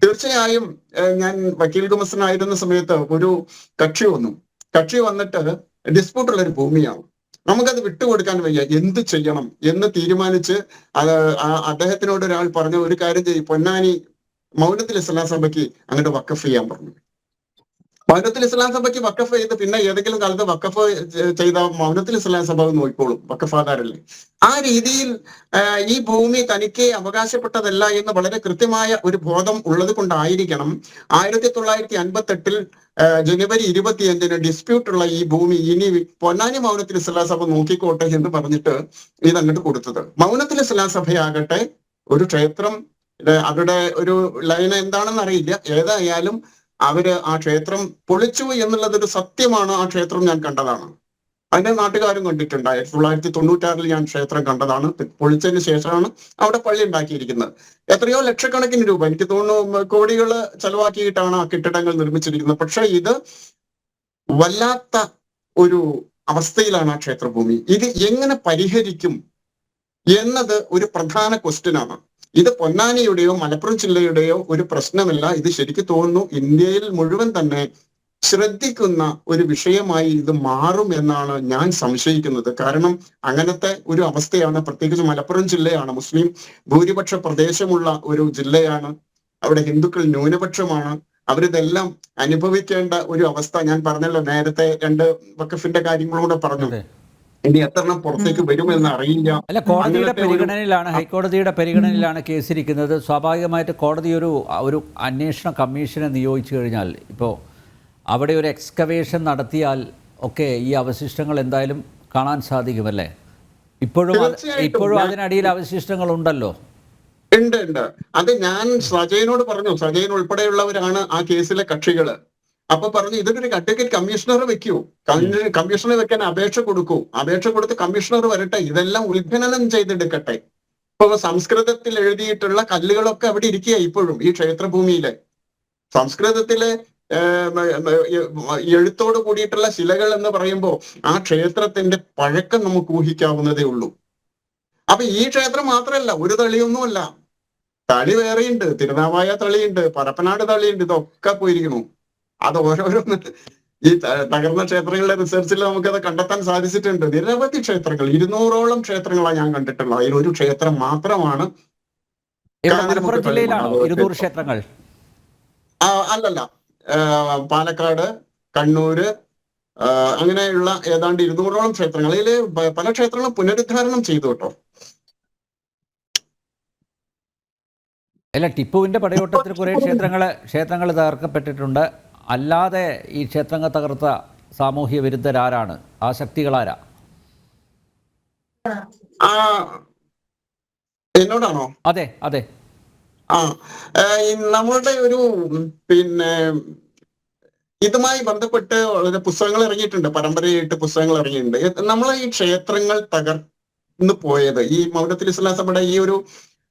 തീർച്ചയായും ഞാൻ വക്കീൽ ഗുമസ്തനായിരുന്ന സമയത്ത് ഒരു കക്ഷി വന്നിട്ട് ഡിസ്പ്യൂട്ടുള്ള ഒരു ഭൂമിയാണ്, നമുക്കത് വിട്ടുകൊടുക്കാൻ വയ്യ, എന്ത് ചെയ്യണം എന്ന് തീരുമാനിച്ച് അദ്ദേഹത്തിനോട് ഒരാൾ പറഞ്ഞു, ഒരു കാര്യം ചെയ്യും, പൊന്നാനി മൗനത്തുൽ ഇസ്ലാം സഭയ്ക്ക് അങ്ങോട്ട് വഖഫ് ചെയ്യാൻ പറഞ്ഞു. മൗനത്തുൽ ഇസ്ലാം സഭയ്ക്ക് വഖഫ് ചെയ്ത് പിന്നെ ഏതെങ്കിലും കാലത്ത് വഖഫ് ചെയ്ത മൗനത്തുൽ ഇസ്ലാം സഭ നോക്കിക്കോളും, വഖഫാദാരല്ലേ. ആ രീതിയിൽ ഈ ഭൂമി തനിക്ക് അവകാശപ്പെട്ടതല്ല എന്ന് വളരെ കൃത്യമായ ഒരു ബോധം ഉള്ളത് കൊണ്ടായിരിക്കണം 1958 ജനുവരി 25 ഡിസ്പ്യൂട്ടുള്ള ഈ ഭൂമി ഇനി പൊന്നാനി മൗനത്തുൽ ഇസ്ലാം സഭ നോക്കിക്കോട്ടെ എന്ന് പറഞ്ഞിട്ട് ഇതങ്ങോട്ട് കൊടുത്തത്. മൗനത്തുൽ ഇസ്ലാം സഭയാകട്ടെ ഒരു ക്ഷേത്രം, അവരുടെ ഒരു ലൈൻ എന്താണെന്ന് അറിയില്ല, ഏതായാലും അവര് ആ ക്ഷേത്രം പൊളിച്ചു എന്നുള്ളതൊരു സത്യമാണ്. ആ ക്ഷേത്രം ഞാൻ കണ്ടതാണ്, അതിന്റെ നാട്ടുകാരും കണ്ടിട്ടുണ്ട്. 1996 ഞാൻ ക്ഷേത്രം കണ്ടതാണ്. പൊളിച്ചതിന് ശേഷമാണ് അവിടെ പള്ളി ഉണ്ടാക്കിയിരിക്കുന്നത്. എത്രയോ ലക്ഷക്കണക്കിന് രൂപ, എനിക്ക് തോന്നുന്നു കോടികൾ ചെലവാക്കിയിട്ടാണ് ആ കെട്ടിടങ്ങൾ നിർമ്മിച്ചിരിക്കുന്നത്. പക്ഷെ ഇത് വല്ലാത്ത ഒരു അവസ്ഥയിലാണ് ആ ക്ഷേത്രഭൂമി. ഇത് എങ്ങനെ പരിഹരിക്കും എന്നത് ഒരു പ്രധാന ക്വസ്റ്റ്യൻ ആണ്. ഇത് പൊന്നാനിയുടെയോ മലപ്പുറം ജില്ലയുടെയോ ഒരു പ്രശ്നമല്ല. ഇത് ശരിക്കും തോന്നുന്നു ഇന്ത്യയിൽ മുഴുവൻ തന്നെ ശ്രദ്ധിക്കുന്ന ഒരു വിഷയമായി ഇത് മാറും എന്നാണ് ഞാൻ സംശയിക്കുന്നത്. കാരണം അങ്ങനത്തെ ഒരു അവസ്ഥയാണ്. പ്രത്യേകിച്ച് മലപ്പുറം ജില്ലയാണ്, മുസ്ലിം ഭൂരിപക്ഷ പ്രദേശമുള്ള ഒരു ജില്ലയാണ്. അവിടെ ഹിന്ദുക്കൾ ന്യൂനപക്ഷമാണ്. അവരിതെല്ലാം അനുഭവിക്കേണ്ട ഒരു അവസ്ഥ. ഞാൻ പറഞ്ഞല്ലോ നേരത്തെ 2 വഖഫിന്റെ കാര്യങ്ങളും കൂടെ പറഞ്ഞു. ഇനി എത്രണ്ണം പുറത്തേക്ക് വരുമെന്ന് അറിയില്ല. അല്ല, കോടതിയുടെ പരിഗണനയിലാണ്, ഹൈക്കോടതിയുടെ പരിഗണനയിലാണ് കേസിരിക്കുന്നത്. സ്വാഭാവികമായിട്ട് കോടതി ഒരു അന്വേഷണ കമ്മീഷനെ നിയോഗിച്ചു കഴിഞ്ഞാൽ, ഇപ്പോൾ അവിടെ ഒരു എക്സ്കവേഷൻ നടത്തിയാൽ ഒക്കെ ഈ അവശിഷ്ടങ്ങൾ എന്തായാലും കാണാൻ സാധിക്കുമല്ലേ? ഇപ്പോഴും അതിനടിയിൽ അവശിഷ്ടങ്ങൾ ഉണ്ടല്ലോ. ഉണ്ട്. അത് ഞാൻ സജയനോട് പറഞ്ഞു. സജയൻ ഉൾപ്പെടെയുള്ളവരാണ് ആ കേസിലെ കക്ഷികള്. അപ്പൊ പറഞ്ഞു, ഇതൊരു അഡ്വക്കേറ്റ് കമ്മീഷണറെ വെക്കൂ, കമ്മീഷണറെ വെക്കാൻ അപേക്ഷ കൊടുത്ത് കമ്മീഷണർ വരട്ടെ, ഇതെല്ലാം ഉത്ഖനനം ചെയ്തെടുക്കട്ടെ. ഇപ്പൊ സംസ്കൃതത്തിൽ എഴുതിയിട്ടുള്ള കല്ലുകളൊക്കെ അവിടെ ഇരിക്കുക ഇപ്പോഴും ഈ ക്ഷേത്രഭൂമിയിലെ. സംസ്കൃതത്തിലെ എഴുത്തോട് കൂടിയിട്ടുള്ള ശിലകൾ എന്ന് പറയുമ്പോൾ ആ ക്ഷേത്രത്തിന്റെ പഴക്കം നമുക്ക് ഊഹിക്കാവുന്നതേ ഉള്ളൂ. അപ്പൊ ഈ ക്ഷേത്രം മാത്രമല്ല, ഒരു തളിയൊന്നുമല്ല, തളി വേറെയുണ്ട്. തിരുനാവായ തളിയുണ്ട്, പരപ്പനാട് തളിയുണ്ട്, ഇതൊക്കെ പോയിരിക്കണു. അത് ഓരോരോന്ന് ഈ തകർന്ന ക്ഷേത്രങ്ങളുടെ റിസർച്ചിൽ നമുക്കത് കണ്ടെത്താൻ സാധിച്ചിട്ടുണ്ട്. നിരവധി ക്ഷേത്രങ്ങൾ, 200ഓളം ക്ഷേത്രങ്ങളാണ് ഞാൻ കണ്ടിട്ടുള്ളത്. അതിലൊരു ക്ഷേത്രം മാത്രമാണ്. ക്ഷേത്രങ്ങൾ അല്ലല്ല, പാലക്കാട്, കണ്ണൂര്, അങ്ങനെയുള്ള ഏതാണ്ട് 200ഓളം ക്ഷേത്രങ്ങൾ. അതിൽ പല ക്ഷേത്രങ്ങളും പുനരുദ്ധാരണം ചെയ്തു കേട്ടോ. അല്ല, ടിപ്പുവിന്റെ പടയോട്ടത്തിൽ കുറെ ക്ഷേത്രങ്ങൾ തകർക്കപ്പെട്ടിട്ടുണ്ട്. അല്ലാതെ ഈ ക്ഷേത്രങ്ങൾ തകർത്ത സാമൂഹ്യ വിരുദ്ധരാരാണ്? ആ ശക്തികളാരാ? എന്നോടാണോ? അതെ. നമ്മളുടെ ഒരു ഇതുമായി ബന്ധപ്പെട്ട് വളരെ പുസ്തകങ്ങൾ ഇറങ്ങിയിട്ടുണ്ട്, പരമ്പരയായിട്ട് പുസ്തകങ്ങൾ ഇറങ്ങിയിട്ടുണ്ട്. നമ്മളെ ഈ ക്ഷേത്രങ്ങൾ തകർന്നു പോയത്, ഈ മൗനത്തുൽ ഇസ്ലാം സഭയുടെ ഈ ഒരു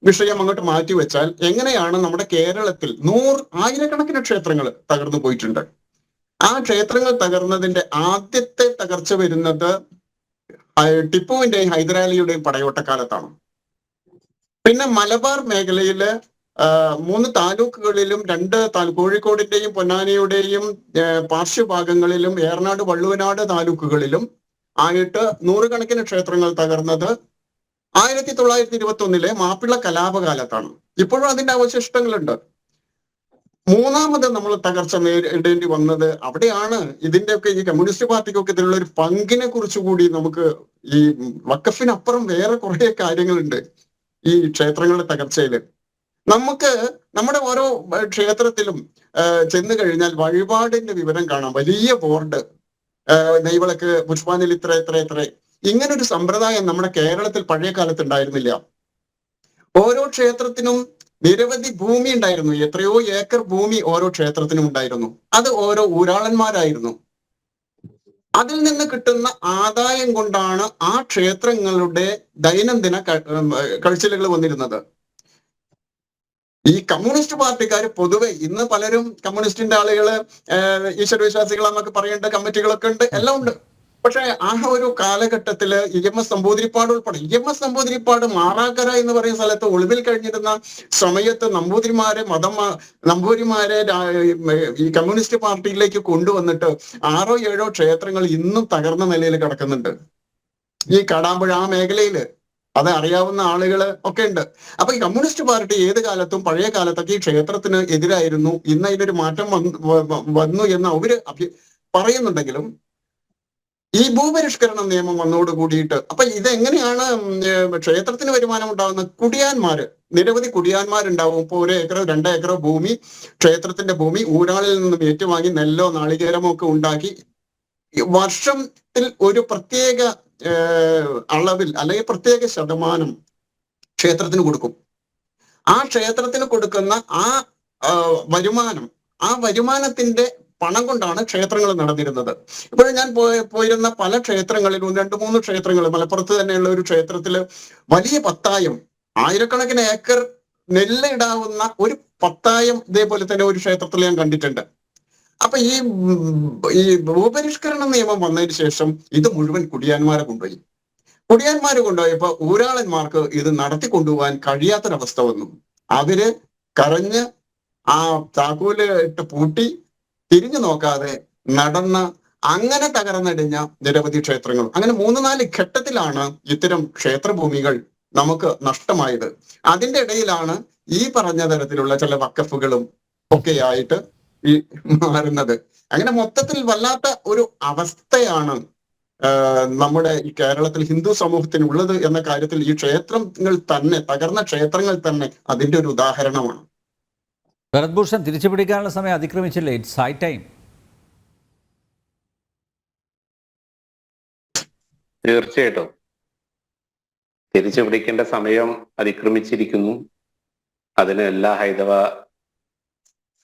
വിഷയം അങ്ങോട്ട് മാറ്റിവെച്ചാൽ, എങ്ങനെയാണ് നമ്മുടെ കേരളത്തിൽ ആയിരക്കണക്കിന് ക്ഷേത്രങ്ങൾ തകർന്നു പോയിട്ടുണ്ട്. ആ ക്ഷേത്രങ്ങൾ തകർന്നതിന്റെ ആദ്യത്തെ തകർച്ച വരുന്നത് ടിപ്പുവിന്റെയും ഹൈദരാലിയുടെയും പടയോട്ടക്കാലത്താണ്. പിന്നെ മലബാർ മേഖലയില് 3 താലൂക്കുകളിലും 2 കോഴിക്കോടിന്റെയും പൊന്നാനിയുടെയും പാർശ്വഭാഗങ്ങളിലും ഏറനാട് വള്ളുവനാട് താലൂക്കുകളിലും ആയിട്ട് 100 കണക്കിന് ക്ഷേത്രങ്ങൾ തകർന്നത് 1921 മാപ്പിള കലാപകാലത്താണ്. ഇപ്പോഴും അതിന്റെ അവശിഷ്ടങ്ങളുണ്ട്. മൂന്നാമത് നമ്മൾ തകർച്ച നേരിടേണ്ടി വന്നത് അവിടെയാണ്. ഇതിന്റെയൊക്കെ ഈ കമ്മ്യൂണിസ്റ്റ് പാർട്ടിക്കൊക്കെ ഇതിലുള്ള ഒരു പങ്കിനെ കുറിച്ച് കൂടി നമുക്ക് ഈ വഖഫിനപ്പുറം വേറെ കുറെ കാര്യങ്ങളുണ്ട് ഈ ക്ഷേത്രങ്ങളുടെ തകർച്ചയില്. നമുക്ക് നമ്മുടെ ഓരോ ക്ഷേത്രത്തിലും ചെന്ന് കഴിഞ്ഞാൽ വഴിപാടിന്റെ വിവരം കാണാം. വലിയ ബോർഡ്, നെയ്വിളക്ക്, പുഷ്പാഞ്ജലി ഇത്ര ഇത്ര ഇത്ര. ഇങ്ങനൊരു സമ്പ്രദായം നമ്മുടെ കേരളത്തിൽ പഴയ കാലത്ത് ഉണ്ടായിരുന്നില്ല. ഓരോ ക്ഷേത്രത്തിനും നിരവധി ഭൂമി ഉണ്ടായിരുന്നു. എത്രയോ ഏക്കർ ഭൂമി ഓരോ ക്ഷേത്രത്തിനും ഉണ്ടായിരുന്നു. അത് ഓരോ ഊരാളന്മാരായിരുന്നു. അതിൽ നിന്ന് കിട്ടുന്ന ആദായം കൊണ്ടാണ് ആ ക്ഷേത്രങ്ങളുടെ ദൈനംദിന കഴിച്ചിലുകൾ വന്നിരുന്നത്. ഈ കമ്മ്യൂണിസ്റ്റ് പാർട്ടിക്കാർ പൊതുവെ ഇന്ന് പലരും കമ്മ്യൂണിസ്റ്റിന്റെ ആളുകള് ഈശ്വരവിശ്വാസികളെന്നൊക്കെ പറയേണ്ട കമ്മിറ്റികളൊക്കെ ഉണ്ട്, എല്ലാം ഉണ്ട്. പക്ഷെ ആ ഒരു കാലഘട്ടത്തില് EMS നമ്പൂതിരിപ്പാട് ഉൾപ്പെടെ, EMS നമ്പൂതിരിപ്പാട് മാറാക്കര എന്ന് പറയുന്ന സ്ഥലത്ത് ഒളിവിൽ കഴിഞ്ഞിരുന്ന സമയത്ത് നമ്പൂതിരിമാരെ ഈ കമ്മ്യൂണിസ്റ്റ് പാർട്ടിയിലേക്ക് കൊണ്ടുവന്നിട്ട് 6 or 7 ക്ഷേത്രങ്ങൾ ഇന്നും തകർന്ന നിലയിൽ കിടക്കുന്നുണ്ട് ഈ കാടാമ്പുഴ ആ മേഖലയില്. അത് അറിയാവുന്ന ആളുകൾ ഒക്കെ ഉണ്ട്. അപ്പൊ ഈ കമ്മ്യൂണിസ്റ്റ് പാർട്ടി ഏത് കാലത്തും പഴയ കാലത്തൊക്കെ ഈ ക്ഷേത്രത്തിന് എതിരായിരുന്നു. ഇന്ന് അതിനൊരു മാറ്റം വന്നു എന്ന് അവര് പറയുന്നുണ്ടെങ്കിലും ഈ ഭൂപരിഷ്കരണ നിയമം വന്നോട് കൂടിയിട്ട് അപ്പൊ ഇതെങ്ങനെയാണ് ക്ഷേത്രത്തിന് വരുമാനം ഉണ്ടാകുന്നത്? കുടിയാന്മാര്, നിരവധി കുടിയാന്മാരുണ്ടാവും. ഇപ്പൊ 1 ഏക്കറോ 2 ഏക്കറോ ഭൂമി, ക്ഷേത്രത്തിന്റെ ഭൂമി ഊരാളിൽ നിന്നും ഏറ്റുവാങ്ങി നെല്ലോ നാളികേരമോ ഒക്കെ ഉണ്ടാക്കി വർഷത്തിൽ ഒരു പ്രത്യേക അളവിൽ അല്ലെങ്കിൽ പ്രത്യേക ശതമാനം ക്ഷേത്രത്തിന് കൊടുക്കും. ആ ക്ഷേത്രത്തിന് കൊടുക്കുന്ന ആ വരുമാനത്തിന്റെ പണം കൊണ്ടാണ് ക്ഷേത്രങ്ങൾ നടന്നിരുന്നത്. ഇപ്പോഴും ഞാൻ പോയിരുന്ന പല ക്ഷേത്രങ്ങളിലും 2-3 ക്ഷേത്രങ്ങൾ, മലപ്പുറത്ത് തന്നെയുള്ള ഒരു ക്ഷേത്രത്തില് വലിയ പത്തായം, ആയിരക്കണക്കിന് ഏക്കർ നെല്ല് ഇടാവുന്ന ഒരു പത്തായം ഇതേപോലെ തന്നെ ഒരു ക്ഷേത്രത്തിൽ ഞാൻ കണ്ടിട്ടുണ്ട്. അപ്പൊ ഈ ഭൂപരിഷ്കരണ നിയമം വന്നതിന് ശേഷം ഇത് മുഴുവൻ കുടിയാന്മാരെ കൊണ്ടുപോയപ്പോ ഊരാളന്മാർക്ക് ഇത് നടത്തിക്കൊണ്ടുപോകാൻ കഴിയാത്തൊരവസ്ഥ വന്നു. അവര് കരഞ്ഞ് ആ താക്കോല് ഇട്ട് പൂട്ടി തിരിഞ്ഞു നോക്കാതെ അങ്ങനെ തകർന്നടിഞ്ഞ നിരവധി ക്ഷേത്രങ്ങൾ. അങ്ങനെ 3-4 ഘട്ടത്തിലാണ് ഇത്തരം ക്ഷേത്രഭൂമികൾ നമുക്ക് നഷ്ടമായത്. അതിന്റെ ഇടയിലാണ് ഈ പറഞ്ഞ തരത്തിലുള്ള ചില വഖഫുകളും ഒക്കെയായിട്ട് ഈ മാറുന്നത്. അങ്ങനെ മൊത്തത്തിൽ വല്ലാത്ത ഒരു അവസ്ഥയാണ് നമ്മുടെ ഈ കേരളത്തിൽ ഹിന്ദു സമൂഹത്തിനുള്ളത് എന്ന കാര്യത്തിൽ ഈ ക്ഷേത്രങ്ങൾ തന്നെ, തകർന്ന ക്ഷേത്രങ്ങൾ തന്നെ അതിന്റെ ഒരു ഉദാഹരണമാണ്. ഭരത് ഭൂഷൺ, തിരിച്ചു പിടിക്കാനുള്ള സമയം അതിക്രമിച്ചില്ലേ? It's high time. തീർച്ചയായിട്ടും തിരിച്ചു പിടിക്കേണ്ട സമയം അതിക്രമിച്ചിരിക്കുന്നു. അതിന് എല്ലാ ഹൈന്ദവ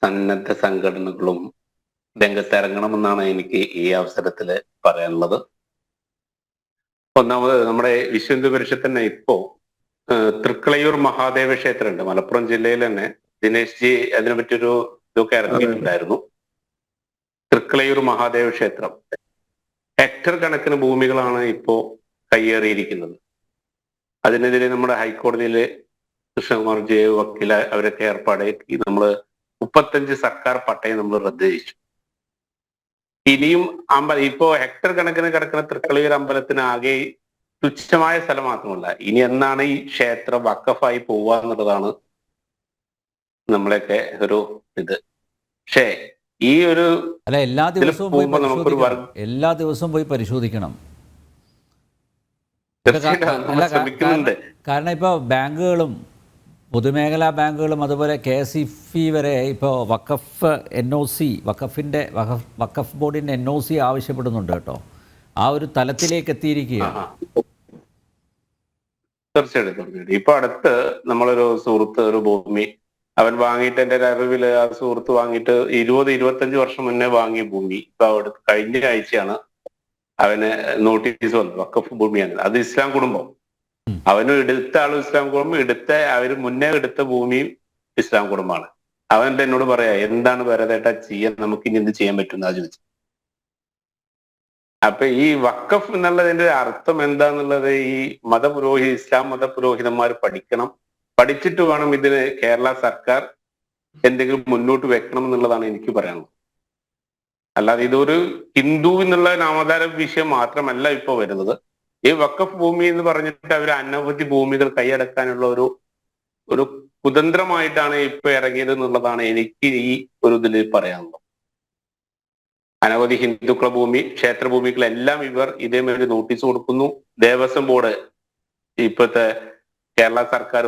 സന്നദ്ധ സംഘടനകളും രംഗത്തിറങ്ങണമെന്നാണ് എനിക്ക് ഈ അവസരത്തിൽ പറയാനുള്ളത്. ഒന്നാമത് നമ്മുടെ വിശ്വ ഹിന്ദു പരിഷത്ത് തന്നെ ഇപ്പോ തൃക്കളയൂർ മഹാദേവ ക്ഷേത്രമുണ്ട് മലപ്പുറം ജില്ലയിൽ തന്നെ. ദിനേശ് ജി അതിനെ പറ്റിയൊരു ഇതൊക്കെ ഇറങ്ങിയിട്ടുണ്ടായിരുന്നു. തൃക്കളയൂർ മഹാദേവ ക്ഷേത്രം ഹെക്ടർ കണക്കിന് ഭൂമികളാണ് ഇപ്പോ കയ്യേറിയിരിക്കുന്നത്. അതിനെതിരെ നമ്മുടെ ഹൈക്കോടതിയില് കൃഷ്ണകുമാർ ജെ വക്കീല അവരൊക്കെ ഏർപ്പാടാക്കി നമ്മൾ 35 സർക്കാർ പട്ടയം നമ്മൾ റദ്ദ് ചെയ്യിച്ചു. ഇനിയും ഇപ്പോ ഹെക്ടർ കണക്കിന് കിടക്കുന്ന തൃക്കളയൂർ അമ്പലത്തിന് ആകെ തുച്ഛമായ സ്ഥലം മാത്രമല്ല, ഇനി എന്നാണ് ഈ ക്ഷേത്രം വഖഫായി പോവുക എന്നുള്ളതാണ് നമ്മളെയൊക്കെ ഒരു ഇത്. പക്ഷേ ഈ ഒരു എല്ലാ ദിവസവും പോയി പരിശോധിക്കണം. കാരണം ഇപ്പോൾ ബാങ്കുകളും പൊതുമേഖലാ ബാങ്കുകളും അതുപോലെ KSEFI വരെ ഇപ്പോൾ വഖഫ് ബോർഡിൻ്റെ NOC ആവശ്യപ്പെടുന്നുണ്ട് കേട്ടോ. ആ ഒരു തലത്തിലേക്ക് എത്തിയിരിക്കുകയാണ്. തീർച്ചയായിട്ടും. ഇപ്പൊ അടുത്ത് നമ്മളൊരു സുഹൃത്ത് ഒരു ഭൂമി അവൻ വാങ്ങിയിട്ട്, എന്റെ അറിവില് ആ സുഹൃത്ത് വാങ്ങിയിട്ട് 20-25 വർഷം മുന്നേ വാങ്ങിയ ഭൂമി ഇപ്പൊ അവിടെ കഴിഞ്ഞ ആഴ്ചയാണ് അവന് നോട്ടീസ് വന്നു. വഖഫ് ഭൂമിയാണ് അത്. ഇസ്ലാം കുടുംബം, അവനും എടുത്ത ആളും ഇസ്ലാം കുടുംബം, അവര് മുന്നേ എടുത്ത ഭൂമിയും ഇസ്ലാം കുടുംബമാണ്. അവൻ എന്നോട് പറയാ, എന്താണ് ഭരതേട്ടാ ചെയ്യാൻ, നമുക്ക് ഇനി എന്ത് ചെയ്യാൻ പറ്റുന്ന ചോദിച്ചു. അപ്പൊ ഈ വഖഫ് എന്നുള്ളതിന്റെ അർത്ഥം എന്താന്നുള്ളത് ഈ ഇസ്ലാം മതപുരോഹിതന്മാർ പഠിക്കണം. പഠിച്ചിട്ട് വേണം ഇതിന് കേരള സർക്കാർ എന്തെങ്കിലും മുന്നോട്ട് വെക്കണം എന്നുള്ളതാണ് എനിക്ക് പറയാനുള്ളത്. അല്ലാതെ ഇതൊരു ഹിന്ദു എന്നുള്ള നാമധാര വിഷയം മാത്രമല്ല ഇപ്പൊ വരുന്നത്. ഈ വഖഫ് ഭൂമി എന്ന് പറഞ്ഞിട്ട് അവർ അനവധി ഭൂമികൾ കൈയടക്കാനുള്ള ഒരു കുതന്ത്രമായിട്ടാണ് ഇപ്പൊ ഇറങ്ങിയത് എന്നുള്ളതാണ് എനിക്ക് ഈ ഒരു ഇതിൽ പറയാനുള്ളത്. അനവധി ഹിന്ദുക്കള ഭൂമി, ക്ഷേത്രഭൂമികളെല്ലാം ഇവർ ഇതേമാതിരി നോട്ടീസ് കൊടുക്കുന്നു. ദേവസ്വം ബോർഡ്, ഇപ്പോഴത്തെ കേരള സർക്കാർ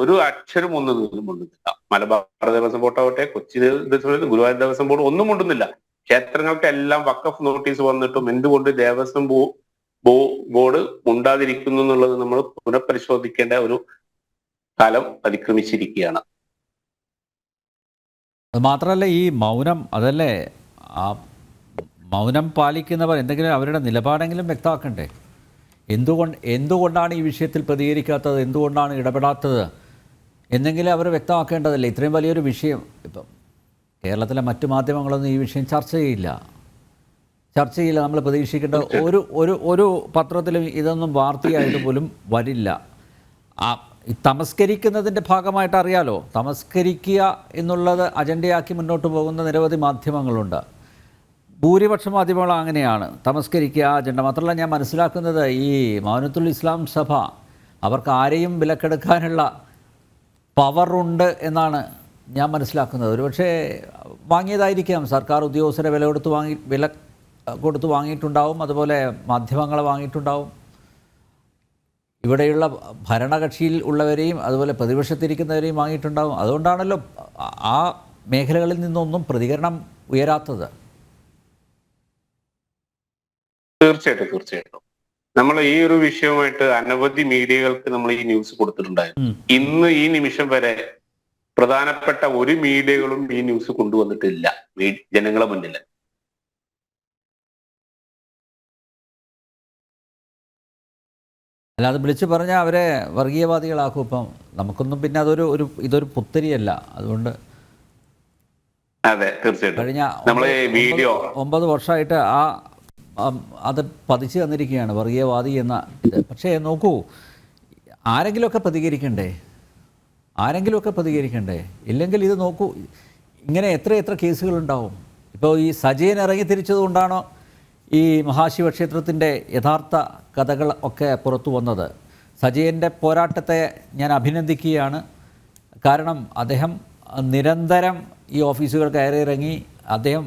ഒരു അക്ഷരം ഒന്നും കൊണ്ടുന്നില്ല. മലബാർ ദേവസ്വം ബോർഡ് ആവട്ടെ, കൊച്ചി ദേവസ്വം, ഗുരുവായൂർ ദേവസ്വം ബോർഡ് ഒന്നും കൊണ്ടുന്നില്ല. ക്ഷേത്രങ്ങൾക്കെല്ലാം വഖഫ് നോട്ടീസ് വന്നിട്ടും എന്തുകൊണ്ട് ദേവസ്വം ബോർഡ് ഉണ്ടാതിരിക്കുന്നു എന്നുള്ളത് നമ്മൾ പുനഃപരിശോധിക്കേണ്ട ഒരു കാലം അതിക്രമിച്ചിരിക്കുകയാണ്. അത് മാത്രമല്ല, ഈ മൗനം, അതല്ലേ ആ മൗനം പാലിക്കുന്നവർ എന്തെങ്കിലും അവരുടെ നിലപാടെങ്കിലും വ്യക്തമാക്കണ്ടേ? എന്തുകൊണ്ടാണ് ഈ വിഷയത്തിൽ പ്രതികരിക്കാത്തത്, എന്തുകൊണ്ടാണ് ഇടപെടാത്തത് എന്നെങ്കിലും അവർ വ്യക്തമാക്കേണ്ടതല്ലേ? ഇത്രയും വലിയൊരു വിഷയം ഇപ്പം കേരളത്തിലെ മറ്റു മാധ്യമങ്ങളൊന്നും ഈ വിഷയം ചർച്ച ചെയ്യില്ല. നമ്മൾ പ്രതീക്ഷിക്കേണ്ട ഒരു പത്രത്തിലും ഇതൊന്നും വാർത്തയായിട്ട് പോലും വരില്ല. ഈ തമസ്കരിക്കുന്നതിൻ്റെ ഭാഗമായിട്ട് അറിയാലോ, തമസ്കരിക്കുക എന്നുള്ളത് അജണ്ടയാക്കി മുന്നോട്ട് പോകുന്ന നിരവധി മാധ്യമങ്ങളുണ്ട്. ഭൂരിപക്ഷം മാധ്യമങ്ങൾ അങ്ങനെയാണ്, തമസ്കരിക്കുക അജണ്ട. മാത്രമല്ല, ഞാൻ മനസ്സിലാക്കുന്നത് ഈ മൗനത്തുൽ ഇസ്ലാം സഭ അവർക്ക് ആരെയും വിലക്കെടുക്കാനുള്ള പവറുണ്ട് എന്നാണ് ഞാൻ മനസ്സിലാക്കുന്നത്. ഒരുപക്ഷെ വാങ്ങിയതായിരിക്കാം, സർക്കാർ ഉദ്യോഗസ്ഥരെ വില കൊടുത്ത് വാങ്ങിയിട്ടുണ്ടാവും, അതുപോലെ മാധ്യമങ്ങളെ വാങ്ങിയിട്ടുണ്ടാവും, ഇവിടെയുള്ള ഭരണകക്ഷിയിൽ ഉള്ളവരെയും അതുപോലെ പ്രതിപക്ഷത്തിരിക്കുന്നവരെയും വാങ്ങിയിട്ടുണ്ടാവും. അതുകൊണ്ടാണല്ലോ ആ മേഖലകളിൽ നിന്നൊന്നും പ്രതികരണം ഉയരാത്തത്. തീർച്ചയായിട്ടും നമ്മൾ ഈ ഒരു വിഷയവുമായിട്ട് അനവധി മീഡിയകൾക്ക് നമ്മൾ ഈ ന്യൂസ് കൊടുത്തിട്ടുണ്ടായിരുന്നു. ഇന്ന് ഈ നിമിഷം വരെ പ്രധാനപ്പെട്ട ഒരു മീഡിയകളും ഈ ന്യൂസ് കൊണ്ടുവന്നിട്ടില്ല ജനങ്ങളെ മുന്നിൽ. അല്ലാതെ വിളിച്ചു പറഞ്ഞാൽ അവരെ വർഗീയവാദികളാക്കും. ഇപ്പം നമുക്കൊന്നും പിന്നെ ഇതൊരു പുത്തരിയല്ല. അതുകൊണ്ട് അതെ, തീർച്ചയായിട്ടും കഴിഞ്ഞ നമ്മളെ വീഡിയോ 9 വർഷമായിട്ട് അത് പതിച്ചു തന്നിരിക്കുകയാണ് വർഗീയവാദി എന്ന ഇത്. പക്ഷേ നോക്കൂ, ആരെങ്കിലുമൊക്കെ പ്രതികരിക്കണ്ടേ? ഇല്ലെങ്കിൽ ഇത് നോക്കൂ, ഇങ്ങനെ എത്ര കേസുകളുണ്ടാവും. ഇപ്പോൾ ഈ സജയൻ ഇറങ്ങി തിരിച്ചതുകൊണ്ടാണോ ഈ മഹാശിവക്ഷേത്രത്തിൻ്റെ യഥാർത്ഥ കഥകൾ ഒക്കെ പുറത്തു വന്നത്? സജയൻ്റെ പോരാട്ടത്തെ ഞാൻ അഭിനന്ദിക്കുകയാണ്. കാരണം അദ്ദേഹം നിരന്തരം ഈ ഓഫീസുകൾ കയറിയിറങ്ങി. അദ്ദേഹം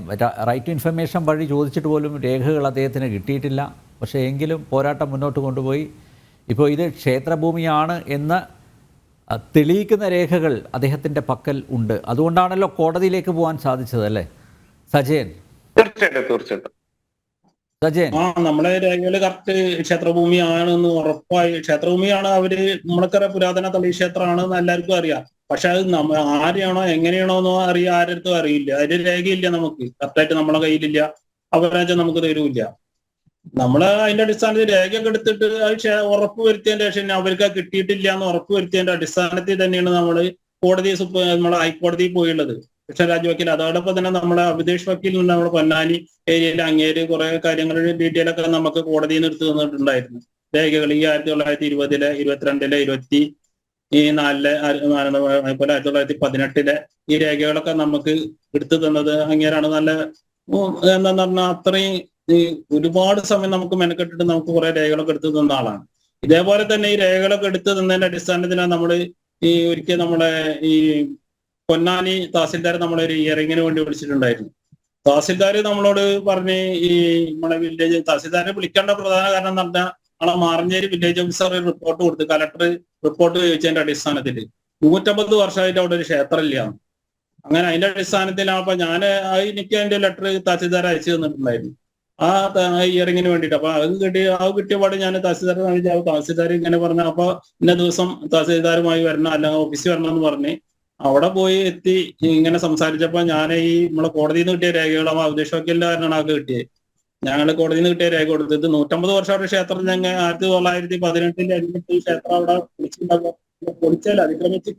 റൈറ്റ് ടു ഇൻഫർമേഷൻ വഴി ചോദിച്ചിട്ട് പോലും രേഖകൾ അദ്ദേഹത്തിന് കിട്ടിയിട്ടില്ല. പക്ഷേ എങ്കിലും പോരാട്ടം മുന്നോട്ട് കൊണ്ടുപോയി. ഇപ്പോൾ ഇത് ക്ഷേത്രഭൂമിയാണ് എന്ന് തെളിയിക്കുന്ന രേഖകൾ അദ്ദേഹത്തിൻ്റെ പക്കൽ ഉണ്ട്. അതുകൊണ്ടാണല്ലോ കോടതിയിലേക്ക് പോകാൻ സാധിച്ചത്, അല്ലേ സജയൻ? തീർച്ചയായിട്ടും സജയൻ, നമ്മളെ രേഖകള് കറക്റ്റ് ക്ഷേത്രഭൂമിയാണെന്ന് ഉറപ്പായി. ക്ഷേത്രഭൂമിയാണ് അവര്, നമ്മളൊക്കെ പുരാതന തളി ക്ഷേത്രമാണെന്ന് എല്ലാവർക്കും അറിയാം. പക്ഷെ അത് ആരെയാണോ എങ്ങനെയാണോ എന്ന് അറിയാം, ആരടുത്തും അറിയില്ല. അതിന് രേഖയില്ല, നമുക്ക് കറക്റ്റായിട്ട് നമ്മളെ കയ്യിലില്ല, അവരാച്ച നമുക്ക് തരൂല്ല. നമ്മള് അതിന്റെ അടിസ്ഥാനത്തിൽ രേഖയൊക്കെ എടുത്തിട്ട് അത് ഉറപ്പ് വരുത്തിയതിന്റെ ശേഷം അവർക്ക് കിട്ടിയിട്ടില്ല എന്ന് ഉറപ്പ് വരുത്തിയതിന്റെ അടിസ്ഥാനത്തിൽ തന്നെയാണ് നമ്മള് നമ്മളെ ഹൈക്കോടതിയിൽ പോയുള്ളത്, ശിക്ഷ രാജ്യവക്കീൽ. അതോടൊപ്പം തന്നെ നമ്മളെ അഭിദേശ് വക്കീൽ നമ്മുടെ പൊന്നാനി ഏരിയയിൽ അങ്ങേര് കുറെ കാര്യങ്ങൾ ഡീറ്റെയിൽ ഒക്കെ നമുക്ക് കോടതിയിൽ നിന്ന് എടുത്തു തന്നിട്ടുണ്ടായിരുന്നു. രേഖകൾ ഈ 1920, 22, 24, അതുപോലെ 1918 ഈ രേഖകളൊക്കെ നമുക്ക് എടുത്തു തന്നത് അങ്ങേരാണ്. നല്ല എന്താന്ന് പറഞ്ഞാൽ അത്രയും ഒരുപാട് സമയം നമുക്ക് മെനക്കെട്ടിട്ട് നമുക്ക് കുറെ രേഖകളൊക്കെ എടുത്തു തന്ന ആളാണ്. ഇതേപോലെ തന്നെ ഈ രേഖകളൊക്കെ എടുത്തു തന്നതിന്റെ അടിസ്ഥാനത്തിലാണ് നമ്മൾ ഒരിക്കൽ നമ്മളെ ഈ പൊന്നാനി തഹസിൽദാർ നമ്മളൊരു ഹിയറിങ്ങിന് വേണ്ടി വിളിച്ചിട്ടുണ്ടായിരുന്നു. തഹസിൽദാർ നമ്മളോട് പറഞ്ഞ് ഈ നമ്മളെ വില്ലേജ് തഹസിൽദാരെ വിളിക്കേണ്ട പ്രധാന കാരണം എന്ന് പറഞ്ഞാൽ നമ്മളെ മാറഞ്ചേരി വില്ലേജ് ഓഫീസർ റിപ്പോർട്ട് കൊടുത്ത്, കലക്ടർ റിപ്പോർട്ട് ചോദിച്ചതിന്റെ അടിസ്ഥാനത്തിൽ 150 വർഷമായിട്ട് അവിടെ ഒരു ക്ഷേത്രം ഇല്ല. അങ്ങനെ അതിന്റെ അടിസ്ഥാനത്തിലാണ് അപ്പൊ ഞാൻ എനിക്ക് അതിന്റെ ലെറ്റർ തഹസിൽദാർ അയച്ചു തന്നിട്ടുണ്ടായിരുന്നു ആ ഹിയറിങ്ങിന് വേണ്ടിയിട്ട്. അപ്പൊ അത് കിട്ടിയ പാട് ഞാൻ തഹസിൽദാരെ കാണിച്ചു. തഹസിൽദാർ ഇങ്ങനെ പറഞ്ഞ അപ്പൊ ഇന്ന ദിവസം തഹസിൽദാരുമായി വരണം, അല്ലെങ്കിൽ ഓഫീസിൽ വരണം എന്ന് പറഞ്ഞ് അവിടെ പോയി എത്തി ഇങ്ങനെ സംസാരിച്ചപ്പോ ഞാൻ ഈ നമ്മളെ കോടതിയിൽ നിന്ന് കിട്ടിയ രേഖകളും അഭിദേശ് വക്കീലിന്റെ കാരണമാണ് ആൾക്ക് കിട്ടിയത്. ഞങ്ങള് കോടതിയിൽ നിന്ന് കിട്ടിയ രേഖ കൊടുത്തത് 150 വർഷം അവിടെ ക്ഷേത്രം ഞങ്ങൾ 1918 അടിമത്തി ക്ഷേത്രം അവിടെ പൊളിച്ചാൽ അതിക്രമിച്ച്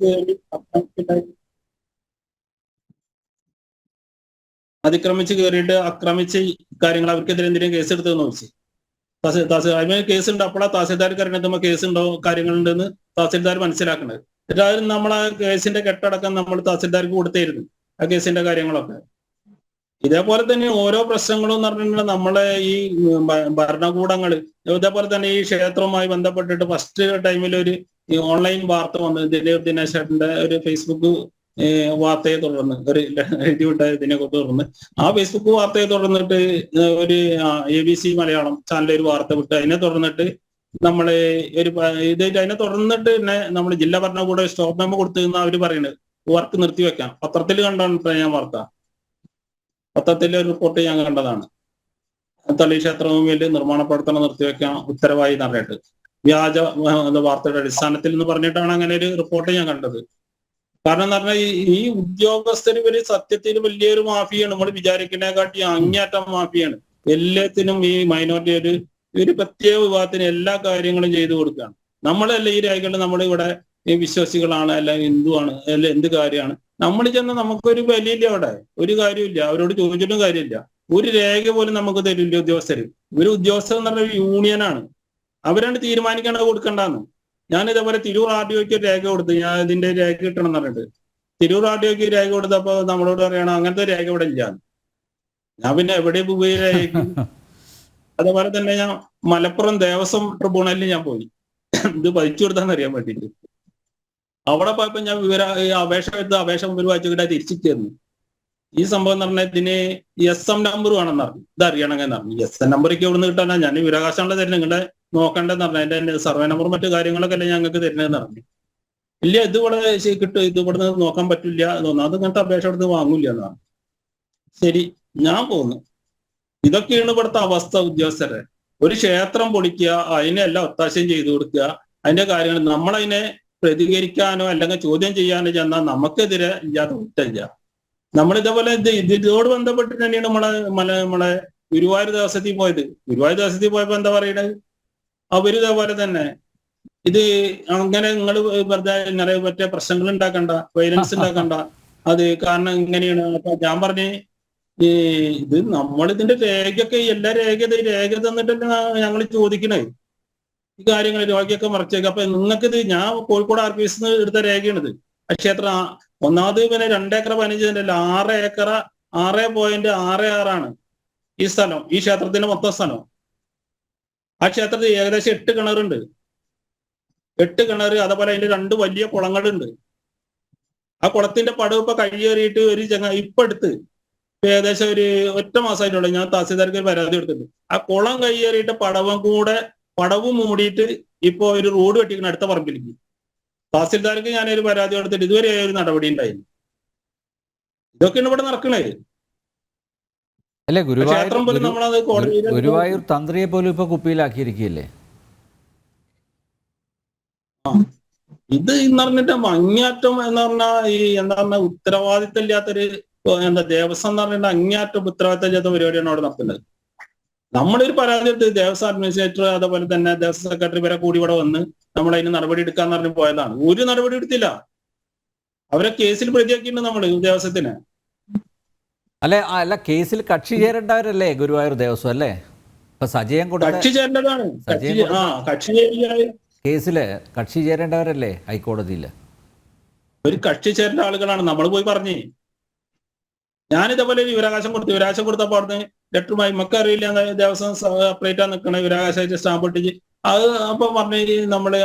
കയറി ആക്രമിച്ച് കാര്യങ്ങൾ അവർക്കെതിരെ എന്തെങ്കിലും കേസ് എടുത്തതെന്ന് ചോദിച്ചു. അതിന് കേസ് ഉണ്ട്. അപ്പോഴാ തഹസിൽദാർക്ക് അറിഞ്ഞെത്തുമ്പോ കേസ് ഉണ്ടോ കാര്യങ്ങളുണ്ടെന്ന് തഹസിൽദാർ മനസ്സിലാക്കുന്നത്. എന്നിട്ട് അത് നമ്മളെ കേസിന്റെ കെട്ടടക്കം നമ്മൾ തഹസിൽദാർക്ക് കൊടുത്തായിരുന്നു ആ കേസിന്റെ കാര്യങ്ങളൊക്കെ. ഇതേപോലെ തന്നെ ഓരോ പ്രശ്നങ്ങളും എന്ന് പറഞ്ഞിട്ടുണ്ടെങ്കിൽ നമ്മളെ ഈ ഭരണകൂടങ്ങൾ ഇതേപോലെ തന്നെ ഈ ക്ഷേത്രവുമായി ബന്ധപ്പെട്ടിട്ട് ഫസ്റ്റ് ടൈമിൽ ഒരു ഈ ഓൺലൈൻ വാർത്ത വന്നു. ദിനേശ് ചേട്ടന്റെ ഒരു ഫേസ്ബുക്ക് വാർത്തയെ തുടർന്ന് ഒരു എഴുതി വിട്ട ഇതിനെ തുടർന്ന് ആ ഫേസ്ബുക്ക് വാർത്തയെ തുടർന്നിട്ട് ഒരു ABC മലയാളം ചാനലിൽ ഒരു വാർത്ത വിട്ട് അതിനെ തുടർന്നിട്ട് നമ്മള് അതിനെ തുടർന്നിട്ട് തന്നെ നമ്മൾ ജില്ലാ ഭരണകൂടം സ്റ്റോപ്പ് മെമ്മോ കൊടുത്തെന്ന് അവർ പറയുന്നത് വർക്ക് നിർത്തിവെക്കാം. പത്രത്തിൽ കണ്ടാണ് ഞാൻ വാർത്ത, പത്രത്തിലെ ഒരു റിപ്പോർട്ട് ഞാൻ കണ്ടതാണ്. തളി ക്ഷേത്രഭൂമിയിൽ നിർമ്മാണ പ്രവർത്തനം നിർത്തിവെക്കാൻ ഉത്തരവായി എന്ന് പറഞ്ഞിട്ട് വ്യാജ വാർത്തയുടെ അടിസ്ഥാനത്തിൽ എന്ന് പറഞ്ഞിട്ടാണ് അങ്ങനെ ഒരു റിപ്പോർട്ട് ഞാൻ കണ്ടത്. കാരണം എന്ന് പറഞ്ഞാൽ ഈ ഉദ്യോഗസ്ഥർ ഇവര് സത്യത്തിൽ വലിയൊരു മാഫിയാണ്. നമ്മൾ വിചാരിക്കുന്നതിനെക്കാട്ടി അങ്ങേയറ്റം മാഫിയാണ്. എല്ലാത്തിനും ഈ മൈനോറിറ്റി ഒരു പ്രത്യേക വിഭാഗത്തിന് എല്ലാ കാര്യങ്ങളും ചെയ്തു കൊടുക്കുകയാണ്. നമ്മളല്ല ഈ രേഖകളിൽ നമ്മളിവിടെ ഈ വിശ്വാസികളാണ്, അല്ല ഹിന്ദുവാണ്, അല്ല എന്ത് കാര്യമാണ് നമ്മൾ ചെന്ന് നമുക്കൊരു വിലയില്ല, അവിടെ ഒരു കാര്യമില്ല, അവരോട് ചോദിച്ചിട്ടും കാര്യമില്ല. ഒരു രേഖ പോലും നമുക്ക് തരില്ല ഉദ്യോഗസ്ഥര്. ഉദ്യോഗസ്ഥർ എന്ന് പറഞ്ഞ ഒരു യൂണിയനാണ്, അവരാണ് തീരുമാനിക്കേണ്ടത് കൊടുക്കണ്ടെന്ന്. ഞാൻ ഇതേപോലെ തിരൂർ RDOക്ക് ഒരു രേഖ കൊടുത്തു, ഞാൻ ഇതിന്റെ രേഖ കിട്ടണം എന്ന് പറഞ്ഞിട്ട് തിരൂർ RDOക്ക് രേഖ കൊടുത്തപ്പോ നമ്മളോട് പറയണം അങ്ങനത്തെ രേഖ ഇവിടെ ഇല്ല. ഞാൻ പിന്നെ എവിടെ പോയി രേഖ. അതേപോലെ തന്നെ ഞാൻ മലപ്പുറം ദേവസ്വം ട്രിബ്യൂണലിൽ ഞാൻ പോയി ഇത് പതിച്ചു കൊടുത്താന്ന് അറിയാൻ വേണ്ടിയിട്ട്. അവിടെ പോയപ്പോ ഞാൻ അപേക്ഷ മുമ്പിൽ വായിച്ചുകിട്ടാ തിരിച്ചു തരുന്നു. ഈ സംഭവം എന്ന് പറഞ്ഞാൽ ഇതിന് SM നമ്പർ വേണമെന്ന് പറഞ്ഞു. ഇത് അറിയണമെന്ന് പറഞ്ഞു. SM നമ്പറൊക്കെ എവിടെ നിന്ന് കിട്ടാനാ? ഞാൻ വിവരാവകാശമുള്ള തരുന്നത് നിങ്ങളുടെ നോക്കേണ്ടതെന്ന് പറഞ്ഞു. അതിന്റെ സർവേ നമ്പർ മറ്റു കാര്യങ്ങളൊക്കെ അല്ലേ ഞങ്ങൾക്ക് തരുന്നതെന്ന് പറഞ്ഞു. ഇല്ല, ഇത് ഇവിടെ കിട്ടും, ഇത് ഇവിടെ നോക്കാൻ പറ്റില്ല, അത് ഇങ്ങനത്തെ അപേക്ഷ എടുത്ത് വാങ്ങൂല എന്നാണ്. ശരി, ഞാൻ പോന്നു. ഇതൊക്കെയാണ് ഇവിടുത്തെ അവസ്ഥ. ഉദ്യോഗസ്ഥരെ ഒരു ക്ഷേത്രം പൊളിക്കുക, അതിനെല്ലാം ഒത്താശയും ചെയ്തു കൊടുക്കുക, അതിന്റെ കാര്യങ്ങൾ നമ്മളതിനെ പ്രതികരിക്കാനോ അല്ലെങ്കിൽ ചോദ്യം ചെയ്യാനോ ചെന്നാൽ നമുക്കെതിരെ ഇല്ലാത്ത കുറ്റമില്ല. നമ്മളിതേപോലെ ഇതിനോട് ബന്ധപ്പെട്ട് തന്നെയാണ് നമ്മളെ ഗുരുവായൂർ ദേവസ്വത്തിൽ പോയത്. ഗുരുവായൂർ ദേവസ്വത്തിൽ പോയപ്പോ എന്താ പറയണത്? അവര് ഇതേപോലെ തന്നെ ഇത് അങ്ങനെ നിങ്ങൾ വെറുതെ ഇങ്ങനെ മറ്റേ പ്രശ്നങ്ങൾ ഉണ്ടാക്കണ്ട, വയലൻസ് ഉണ്ടാക്കണ്ട, അത് കാരണം ഇങ്ങനെയാണ്. അപ്പൊ ഞാൻ പറഞ്ഞ് ഇത് നമ്മളിതിന്റെ രേഖയൊക്കെ എല്ലാ രേഖ തന്നിട്ടല്ലേ ഞങ്ങൾ ചോദിക്കണേ ഈ കാര്യങ്ങൾ. രോഗിയൊക്കെ മറച്ചേക്ക്. അപ്പൊ നിങ്ങൾക്കിത് ഞാൻ കോഴിക്കോട് RPS എടുത്ത രേഖയാണിത്. ആ ക്ഷേത്രം ഒന്നാമത് പിന്നെ 2 ഏക്കർ 15 സെന്റല്ല, 6 ഏക്കർ 6.66 ഈ സ്ഥലം, ഈ ക്ഷേത്രത്തിന്റെ മൊത്തം സ്ഥലം. ആ ക്ഷേത്രത്തിൽ ഏകദേശം 8 കിണറുണ്ട്. 8 കിണർ, അതേപോലെ അതിന്റെ 2 വലിയ കുളങ്ങളുണ്ട്. ആ കുളത്തിന്റെ പടവ് ഇപ്പൊ കഴിയേറിയിട്ട് ഒരു ഇപ്പൊ എടുത്ത് ഏകദേശം ഒരു ഒറ്റ മാസമായിട്ടുള്ളൂ. ഞാൻ തഹസീൽദാർക്ക് ഒരു പരാതി എടുത്തിട്ടുണ്ട്. ആ കുളം കയ്യേറിയിട്ട് പടവ് മൂടിയിട്ട് ഇപ്പൊ ഒരു റോഡ് വെട്ടിക്കണം അടുത്ത പറമ്പിലേക്ക്. തഹസീൽദാർക്ക് ഞാനൊരു പരാതി എടുത്തിട്ട് ഇതുവരെ ഒരു നടപടി ഉണ്ടായില്ല. ഇതൊക്കെയാണ് ഇവിടെ നടക്കണേ. അല്ലെ, ക്ഷേത്രം പോലും നമ്മളത് ഗുരുവായൂർ തന്ത്രിയെ പോലും ഇപ്പൊ കുപ്പിയിലാക്കിയിരിക്കുകയല്ലേ. ഇത് എന്ന് പറഞ്ഞിട്ട് അങ്ങേയറ്റം എന്ന് പറഞ്ഞാൽ ഈ എന്താ പറഞ്ഞ ഉത്തരവാദിത്തം ഇല്ലാത്തൊരു ദേവസ്വം എന്ന് പറഞ്ഞിട്ട് അങ്ങേയറ്റം ഉത്തരവാദിത്തം ഇല്ലാത്ത പരിപാടിയാണ് അവിടെ നടത്തുന്നത്. നമ്മളൊരു പരാതി എടുത്ത് ദേവസ്വം അഡ്മിനിസ്ട്രേറ്റർ അതേപോലെ തന്നെ ദേവസ്വം സെക്രട്ടറി വരെ കൂടി ഇവിടെ വന്ന് നമ്മൾ അതിന് നടപടി എടുക്കാന്ന് പറഞ്ഞ് പോയതാണ്. ഒരു നടപടി എടുത്തില്ല. അവരെ കേസിൽ പ്രതിയാക്കിയിട്ടുണ്ട് നമ്മൾ ദേവസ്വത്തിന്. അല്ല കേസിൽ കക്ഷി ചേരേണ്ടവരല്ലേ ഗുരുവായൂർ ദേവസ്വം അല്ലേ? ഇപ്പൊ സജയം കക്ഷി ചേരേണ്ടതാണ്. കേസില് കക്ഷി ചേരേണ്ടവരല്ലേ ഹൈക്കോടതിയില്? ഒരു കക്ഷി ചേരേണ്ട ആളുകളാണ്. നമ്മൾ പോയി പറഞ്ഞേ. ഞാനിതേപോലെ വിവരാവകാശം കൊടുത്തപ്പോൾ അവിടുന്ന് ലെറ്ററുമായി നമുക്ക് അറിയില്ല ദേവസ്വം സെപ്പറേറ്റാ നിൽക്കണ വിവരാവകാശമായിട്ട് സ്റ്റാമ്പ് ഒട്ടിച്ച് അത് അപ്പൊ പറഞ്ഞ് നമ്മള്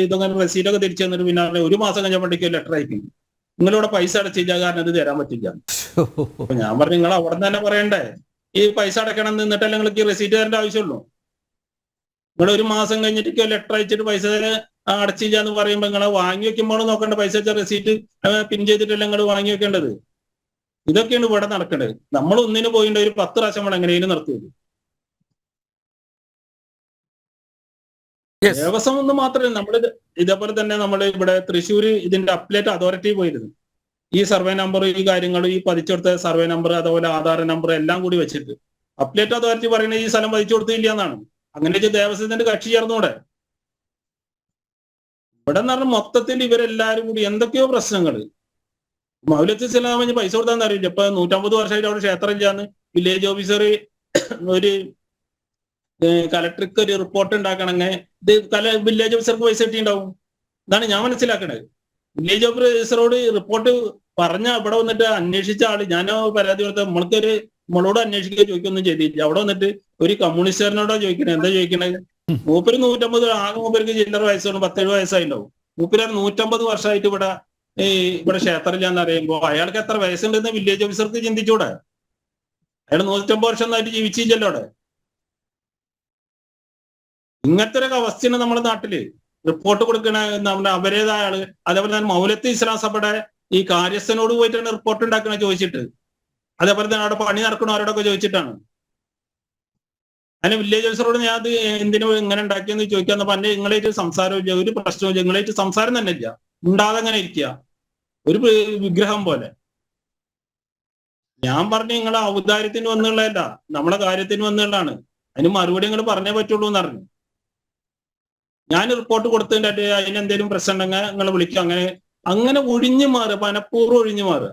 ഇതങ്ങനെ റെസീറ്റൊക്കെ തിരിച്ചു തന്നിട്ട് പിന്നെ 1 മാസം കഴിഞ്ഞപ്പോഴേക്കും ലെറ്റർ അയക്കും, നിങ്ങളിവിടെ പൈസ അടച്ചില്ല കാരണം ഇത് തരാൻ പറ്റില്ല. അപ്പൊ ഞാൻ പറഞ്ഞു നിങ്ങൾ അവിടെ തന്നെ പറയണ്ടേ ഈ പൈസ അടയ്ക്കണം നിന്നിട്ടല്ലേ നിങ്ങൾക്ക് റെസീറ്റ് തരേണ്ട ആവശ്യമുള്ളൂ. നിങ്ങൾ 1 മാസം കഴിഞ്ഞിട്ട് ലെറ്റർ അയച്ചിട്ട് പൈസ അടച്ചില്ല എന്ന് പറയുമ്പോൾ നിങ്ങളെ വാങ്ങി വെക്കുമ്പോൾ നോക്കേണ്ട പൈസ വെച്ച റെസീറ്റ് പിൻ ചെയ്തിട്ടല്ലേ നിങ്ങൾ വാങ്ങി വെക്കേണ്ടത്. ഇതൊക്കെയാണ് ഇവിടെ നടക്കേണ്ടത്. നമ്മൾ ഒന്നിന് പോയിട്ടുണ്ട് ഒരു 10 പ്രാവശ്യം നമ്മൾ എങ്ങനെയും നടത്തിയത്. ദേവസ്വം ഒന്നും മാത്രമല്ല, നമ്മൾ ഇതേപോലെ തന്നെ നമ്മൾ ഇവിടെ തൃശ്ശൂര് ഇതിന്റെ അപ്ലേറ്റ് അതോറിറ്റി പോയിരുന്നു. ഈ സർവേ നമ്പർ ഈ കാര്യങ്ങൾ ഈ പതിച്ചെടുത്ത സർവേ നമ്പർ അതുപോലെ ആധാർ നമ്പർ എല്ലാം കൂടി വെച്ചിട്ട് അപ്ലേറ്റ് അതോറിറ്റി പറയുന്നത് ഈ സ്ഥലം പതിച്ചു കൊടുത്തില്ല എന്നാണ്. അങ്ങനെ വെച്ചാൽ ദേവസ്വത്തിന്റെ കക്ഷി ചേർന്നൂടെ? ഇവിടെ എന്ന് പറഞ്ഞാൽ മൊത്തത്തിൽ ഇവരെല്ലാരും കൂടി എന്തൊക്കെയോ പ്രശ്നങ്ങൾ. മൗലത്ത് ഇസ്ലാമിന് പൈസ കൊടുത്താന്ന് അറിയില്ല. ഇപ്പൊ 150 വർഷമായിട്ട് അവിടെ ക്ഷേത്രം ഇല്ലാന്ന് വില്ലേജ് ഓഫീസർ ഒരു കലക്ടർക്ക് ഒരു റിപ്പോർട്ട് ഉണ്ടാക്കണമെങ്കിൽ ഇത് വില്ലേജ് ഓഫീസർക്ക് പൈസ കിട്ടിയിട്ടുണ്ടാവും. ഇതാണ് ഞാൻ മനസ്സിലാക്കണത്. വില്ലേജ് ഓഫീസറോട് റിപ്പോർട്ട് പറഞ്ഞ ഇവിടെ വന്നിട്ട് അന്വേഷിച്ച ആള്, ഞാൻ പരാതി കൊടുത്ത നമ്മളോട് അന്വേഷിക്കുക ചോദിക്കൊന്നും ചെയ്തില്ല. അവിടെ വന്നിട്ട് ഒരു കമ്മ്യൂണിസ്റ്റുകാരനോടാ ചോദിക്കണേ. എന്താ ചോദിക്കണേ? മൂപ്പര് 150, ആകെ മൂപ്പർക്ക് ചില്ലറ വയസ്സാണ്, 17 വയസ്സായിട്ടുണ്ടാവും. മൂപ്പര് 150 വർഷമായിട്ട് ഇവിടെ ക്ഷേത്രമില്ലാന്ന് അറിയുമ്പോ അയാൾക്ക് എത്ര വയസ്സുണ്ടെന്ന് വില്ലേജ് ഓഫീസർക്ക് ചിന്തിച്ചൂടെ? അയാൾ 150 വർഷം ഒന്നായിട്ട് ജീവിച്ചില്ലല്ലോ അവിടെ. ഇങ്ങനത്തെ ഒരു അവസ്ഥയാണ് നമ്മുടെ നാട്ടില്. റിപ്പോർട്ട് കൊടുക്കണ നമ്മുടെ അവരേതായ ആള്, അതേപോലെ തന്നെ മൗലത്ത് ഇസ്ലാം സഭയുടെ ഈ കാര്യസ്ഥനോട് പോയിട്ടാണ് റിപ്പോർട്ട് ഉണ്ടാക്കണ ചോദിച്ചിട്ട്. അതേപോലെ തന്നെ അവിടെ പണി നടക്കണവരോടൊക്കെ ചോദിച്ചിട്ടാണ്. അതിന് വില്ലേജ് ഓഫീസറോട് ഞാൻ അത് എന്തിനു ഇങ്ങനെ ഉണ്ടാക്കിയെന്ന് ചോദിക്കാന്ന് പറഞ്ഞാൽ നിങ്ങളായിട്ട് സംസാരമില്ല, ഒരു പ്രശ്നവും നിങ്ങളായിട്ട് സംസാരം തന്നെ ഇല്ല, ഉണ്ടാതെ അങ്ങനെ ഇരിക്കുക ഒരു വിഗ്രഹം പോലെ. ഞാൻ പറഞ്ഞു നിങ്ങളെ ഔദാര്യത്തിന് വന്നുള്ളതല്ല, നമ്മളെ കാര്യത്തിന് വന്നുള്ളതാണ്, അതിന് മറുപടി നിങ്ങൾ പറഞ്ഞേ പറ്റുള്ളൂ എന്ന് പറഞ്ഞു. ഞാൻ റിപ്പോർട്ട് കൊടുത്തിട്ട് അതിനെന്തെങ്കിലും പ്രശ്നം ഉണ്ടെങ്കിൽ നിങ്ങൾ വിളിക്കുക. അങ്ങനെ ഒഴിഞ്ഞു മാറുക, മനഃപൂർവ്വം ഒഴിഞ്ഞു മാറുക.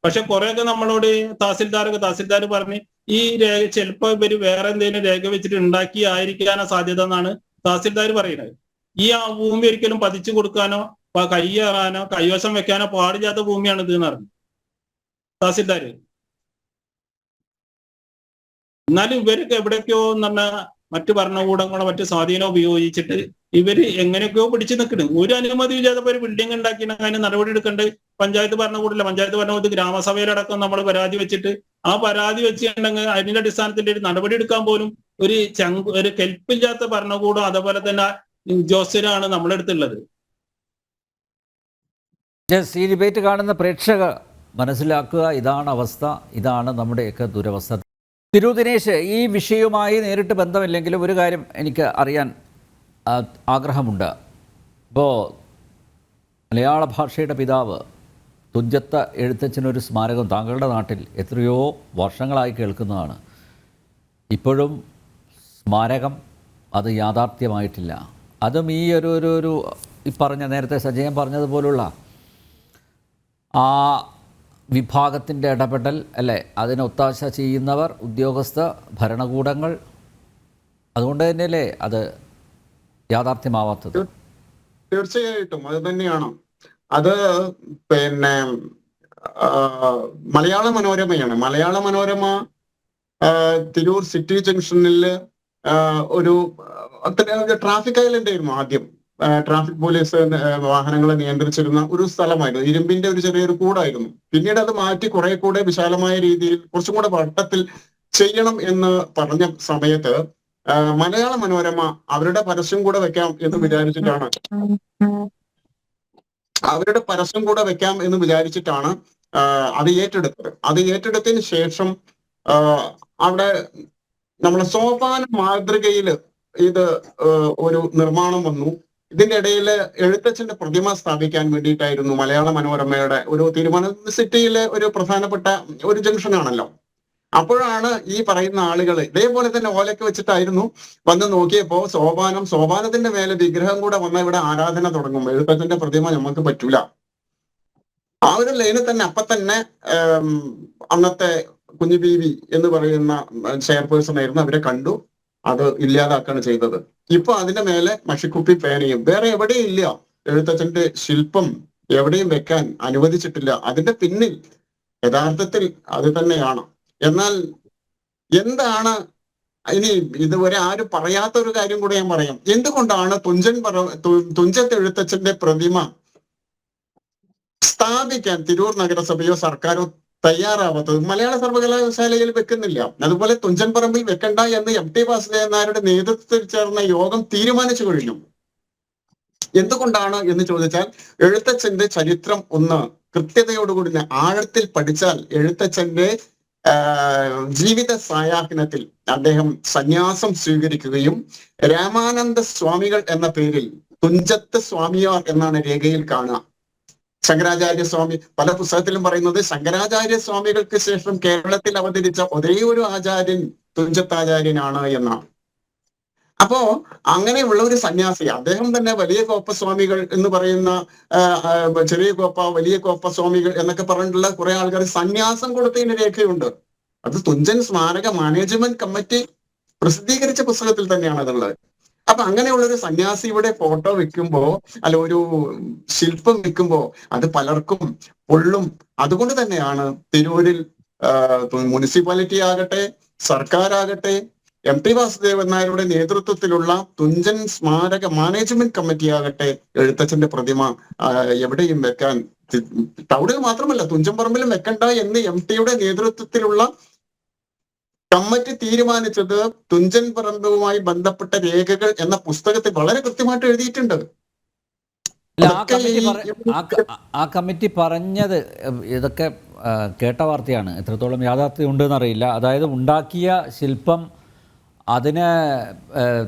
പക്ഷെ കുറെയൊക്കെ നമ്മളോട് തഹസിൽദാർ പറഞ്ഞ് ഈ രേഖ ചിലപ്പോ ഇവര് വേറെ എന്തെങ്കിലും രേഖ വെച്ചിട്ട് ഉണ്ടാക്കി ആയിരിക്കാനോ സാധ്യത എന്നാണ് തഹസിൽദാർ പറയുന്നത്. ഈ ഭൂമി ഒരിക്കലും പതിച്ചു കൊടുക്കാനോ കയ്യേറാനോ കൈവശം വെക്കാനോ പാടില്ലാത്ത ഭൂമിയാണ് ഇത് എന്ന് പറഞ്ഞു തഹസിൽദാർ. എന്നാലും ഇവരൊക്കെ എവിടേക്കോ എന്ന് മറ്റു ഭരണകൂടങ്ങളോ മറ്റു സ്വാധീനം ഉപയോഗിച്ചിട്ട് ഇവര് എങ്ങനെയൊക്കെയോ പിടിച്ചു നിൽക്കണം. ഒരു അനുമതി ഇല്ലാതെ ഒരു ബിൽഡിംഗ് ഉണ്ടാക്കിയിട്ട് അതിന് നടപടി എടുക്കേണ്ടത് പഞ്ചായത്ത് ഭരണകൂടമില്ല. പഞ്ചായത്ത് ഭരണകൂടത്തിൽ ഗ്രാമസഭയിലടക്കം നമ്മൾ പരാതി വെച്ചിട്ട് ആ പരാതി വെച്ചിട്ടുണ്ടെങ്കിൽ അതിന്റെ അടിസ്ഥാനത്തിൽ ഒരു നടപടി എടുക്കാൻ പോലും ഒരു കെൽപ്പില്ലാത്ത ഭരണകൂടം അതേപോലെ തന്നെ ഉദ്യോഗസ്ഥരാണ് നമ്മുടെ അടുത്തുള്ളത്. ഈ ഡിബേറ്റ് കാണുന്ന പ്രേക്ഷകർ മനസ്സിലാക്കുക, ഇതാണ് അവസ്ഥ, ഇതാണ് നമ്മുടെയൊക്കെ ദുരവസ്ഥ. തിരൂർ ദിനേശ്, ഈ വിഷയവുമായി നേരിട്ട് ബന്ധമില്ലെങ്കിലും ഒരു കാര്യം എനിക്ക് അറിയാൻ ആഗ്രഹമുണ്ട്. ഇപ്പോൾ മലയാള ഭാഷയുടെ പിതാവ് തുഞ്ചത്ത് എഴുത്തച്ഛനൊരു സ്മാരകം താങ്കളുടെ നാട്ടിൽ എത്രയോ വർഷങ്ങളായി കേൾക്കുന്നതാണ്. ഇപ്പോഴും സ്മാരകം അത് യാഥാർത്ഥ്യമായിട്ടില്ല. അതും ഈ ഒരു ഈ പറഞ്ഞ നേരത്തെ സജയൻ പറഞ്ഞതുപോലുള്ള ആ വിഭാഗത്തിൻ്റെ ഇടപെടൽ അല്ലേ, അതിന് ഒത്താശ ചെയ്യുന്നവർ, ഉദ്യോഗസ്ഥ, ഭരണകൂടങ്ങൾ, അതുകൊണ്ട് തന്നെയല്ലേ അത് യാഥാർത്ഥ്യമാവാത്തത്? തീർച്ചയായിട്ടും അത് തന്നെയാണ്. അത് പിന്നെ മലയാള മനോരമയാണ്. മലയാള മനോരമ തിരൂർ സിറ്റി ജംഗ്ഷനിൽ ഒരു ട്രാഫിക് ഐലൻഡ് ആയിരുന്നു ആദ്യം. ട്രാഫിക് പോലീസ് വാഹനങ്ങളെ നിയന്ത്രിച്ചിരുന്ന ഒരു സ്ഥലമായിരുന്നു. ഇരുമ്പിന്റെ ഒരു ചെറിയൊരു കൂടായിരുന്നു. പിന്നീട് അത് മാറ്റി കുറെ കൂടെ വിശാലമായ രീതിയിൽ കുറച്ചും കൂടെ വട്ടത്തിൽ ചെയ്യണം എന്ന് പറഞ്ഞ സമയത്ത് മലയാള മനോരമ അവരുടെ പരസ്യം കൂടെ വെക്കാം എന്ന് വിചാരിച്ചിട്ടാണ് അത് ഏറ്റെടുത്തത്. അത് ഏറ്റെടുത്തതിന് ശേഷം അവിടെ നമ്മളെ സോപാന മാതൃകയിൽ ഇത് ഒരു നിർമ്മാണം വന്നു. ഇതിന്റെ ഇടയിൽ എഴുത്തച്ഛന്റെ പ്രതിമ സ്ഥാപിക്കാൻ വേണ്ടിയിട്ടായിരുന്നു മലയാള മനോരമയുടെ ഒരു തീരുമാനം. സിറ്റിയിലെ ഒരു പ്രധാനപ്പെട്ട ഒരു ജംഗ്ഷൻ ആണല്ലോ. അപ്പോഴാണ് ഈ പറയുന്ന ആളുകൾ ഇതേപോലെ തന്നെ ഓലൊക്കെ വെച്ചിട്ടായിരുന്നു വന്ന് നോക്കിയപ്പോ സോപാനത്തിന്റെ മേലെ വിഗ്രഹം കൂടെ വന്ന ഇവിടെ ആരാധന തുടങ്ങും, എഴുത്തച്ഛന്റെ പ്രതിമ നമുക്ക് പറ്റൂല. ആ ഒരു ലൈനിൽ തന്നെ അപ്പൊ തന്നെ അന്നത്തെ കുഞ്ഞു ബീവി എന്ന് പറയുന്ന ചെയർപേഴ്സൺ ആയിരുന്നു, അവരെ കണ്ടു, അത് ഇല്ലാതാക്കാണ് ചെയ്തത്. ഇപ്പൊ അതിന്റെ മേലെ മഷിക്കുപ്പി പേനയും, വേറെ എവിടെയും ഇല്ല, എഴുത്തച്ഛന്റെ ശില്പം എവിടെയും വെക്കാൻ അനുവദിച്ചിട്ടില്ല. അതിന്റെ പിന്നിൽ യഥാർത്ഥത്തിൽ അത് തന്നെയാണ്. എന്നാൽ എന്താണ് ഇനി ഇതുവരെ ആരും പറയാത്ത ഒരു കാര്യം കൂടെ ഞാൻ പറയാം. എന്തുകൊണ്ടാണ് തുഞ്ചത്ത് എഴുത്തച്ഛന്റെ പ്രതിമ സ്ഥാപിക്കാൻ തിരൂർ നഗരസഭയോ സർക്കാരോ തയ്യാറാവാത്തത്? മലയാള സർവകലാശാലയിൽ വെക്കുന്നില്ല. അതുപോലെ തുഞ്ചൻ പറമ്പിൽ വെക്കണ്ട എന്ന് MT വാസുദേവൻ നായരുടെ നേതൃത്വത്തിൽ ചേർന്ന യോഗം തീരുമാനിച്ചു കഴിഞ്ഞു. എന്തുകൊണ്ടാണ് എന്ന് ചോദിച്ചാൽ, എഴുത്തച്ഛന്റെ ചരിത്രം ഒന്ന് കൃത്യതയോടുകൂടി ആഴത്തിൽ പഠിച്ചാൽ എഴുത്തച്ഛന്റെ ജീവിത സായാഹ്നത്തിൽ അദ്ദേഹം സന്യാസം സ്വീകരിക്കുകയും രാമാനന്ദ സ്വാമികൾ എന്ന പേരിൽ തുഞ്ചത്ത് സ്വാമിയാർ എന്നാണ് രേഖയിൽ കാണുക. ശങ്കരാചാര്യ സ്വാമി പല പുസ്തകത്തിലും പറയുന്നത് ശങ്കരാചാര്യ സ്വാമികൾക്ക് ശേഷം കേരളത്തിൽ അവതരിച്ച ഒരേ ഒരു ആചാര്യൻ തുഞ്ചത്താചാര്യനാണ് എന്നാണ്. അപ്പോ അങ്ങനെയുള്ള ഒരു സന്യാസി, അദ്ദേഹം തന്നെ വലിയ കോപ്പസ്വാമികൾ എന്ന് പറയുന്ന ചെറിയ കോപ്പ, വലിയ കോപ്പസ്വാമികൾ എന്നൊക്കെ പറഞ്ഞിട്ടുള്ള കുറെ ആൾക്കാർ സന്യാസം കൊടുത്തതിന് രേഖയുണ്ട്. അത് തുഞ്ചൻ സ്മാരക മാനേജ്മെന്റ് കമ്മിറ്റി പ്രസിദ്ധീകരിച്ച പുസ്തകത്തിൽ തന്നെയാണ് അതുള്ളത്. അപ്പൊ അങ്ങനെയുള്ളൊരു സന്യാസിയുടെ ഫോട്ടോ വെക്കുമ്പോ, അല്ല ഒരു ശില്പം വെക്കുമ്പോ അത് പലർക്കും പൊള്ളും. അതുകൊണ്ട് തന്നെയാണ് തിരൂരിൽ മുനിസിപ്പാലിറ്റി ആകട്ടെ, സർക്കാരാകട്ടെ, MP വാസുദേവൻ നായരുടെ നേതൃത്വത്തിലുള്ള തുഞ്ചൻ സ്മാരക മാനേജ്മെന്റ് കമ്മിറ്റി ആകട്ടെ എഴുത്തച്ഛന്റെ പ്രതിമ എവിടെയും വെക്കാൻ, ടൗണിൽ മാത്രമല്ല തുഞ്ചൻപറമ്പിലും വെക്കണ്ട എന്ന് MTയുടെ നേതൃത്വത്തിലുള്ള കമ്മിറ്റി തീരുമാനിച്ചത് തുഞ്ചൻ പറമ്പുമായി ബന്ധപ്പെട്ട രേഖകൾ എന്ന പുസ്തകത്തിൽ വളരെ കൃത്യമായിട്ട് എഴുതിയിട്ടുണ്ട്. ആ കമ്മിറ്റി പറഞ്ഞത് ഇതൊക്കെ കേട്ട വാർത്തയാണ്, എത്രത്തോളം യാഥാർത്ഥ്യം ഉണ്ടെന്നറിയില്ല. അതായത് ഉണ്ടാക്കിയ ശില്പം അതിന്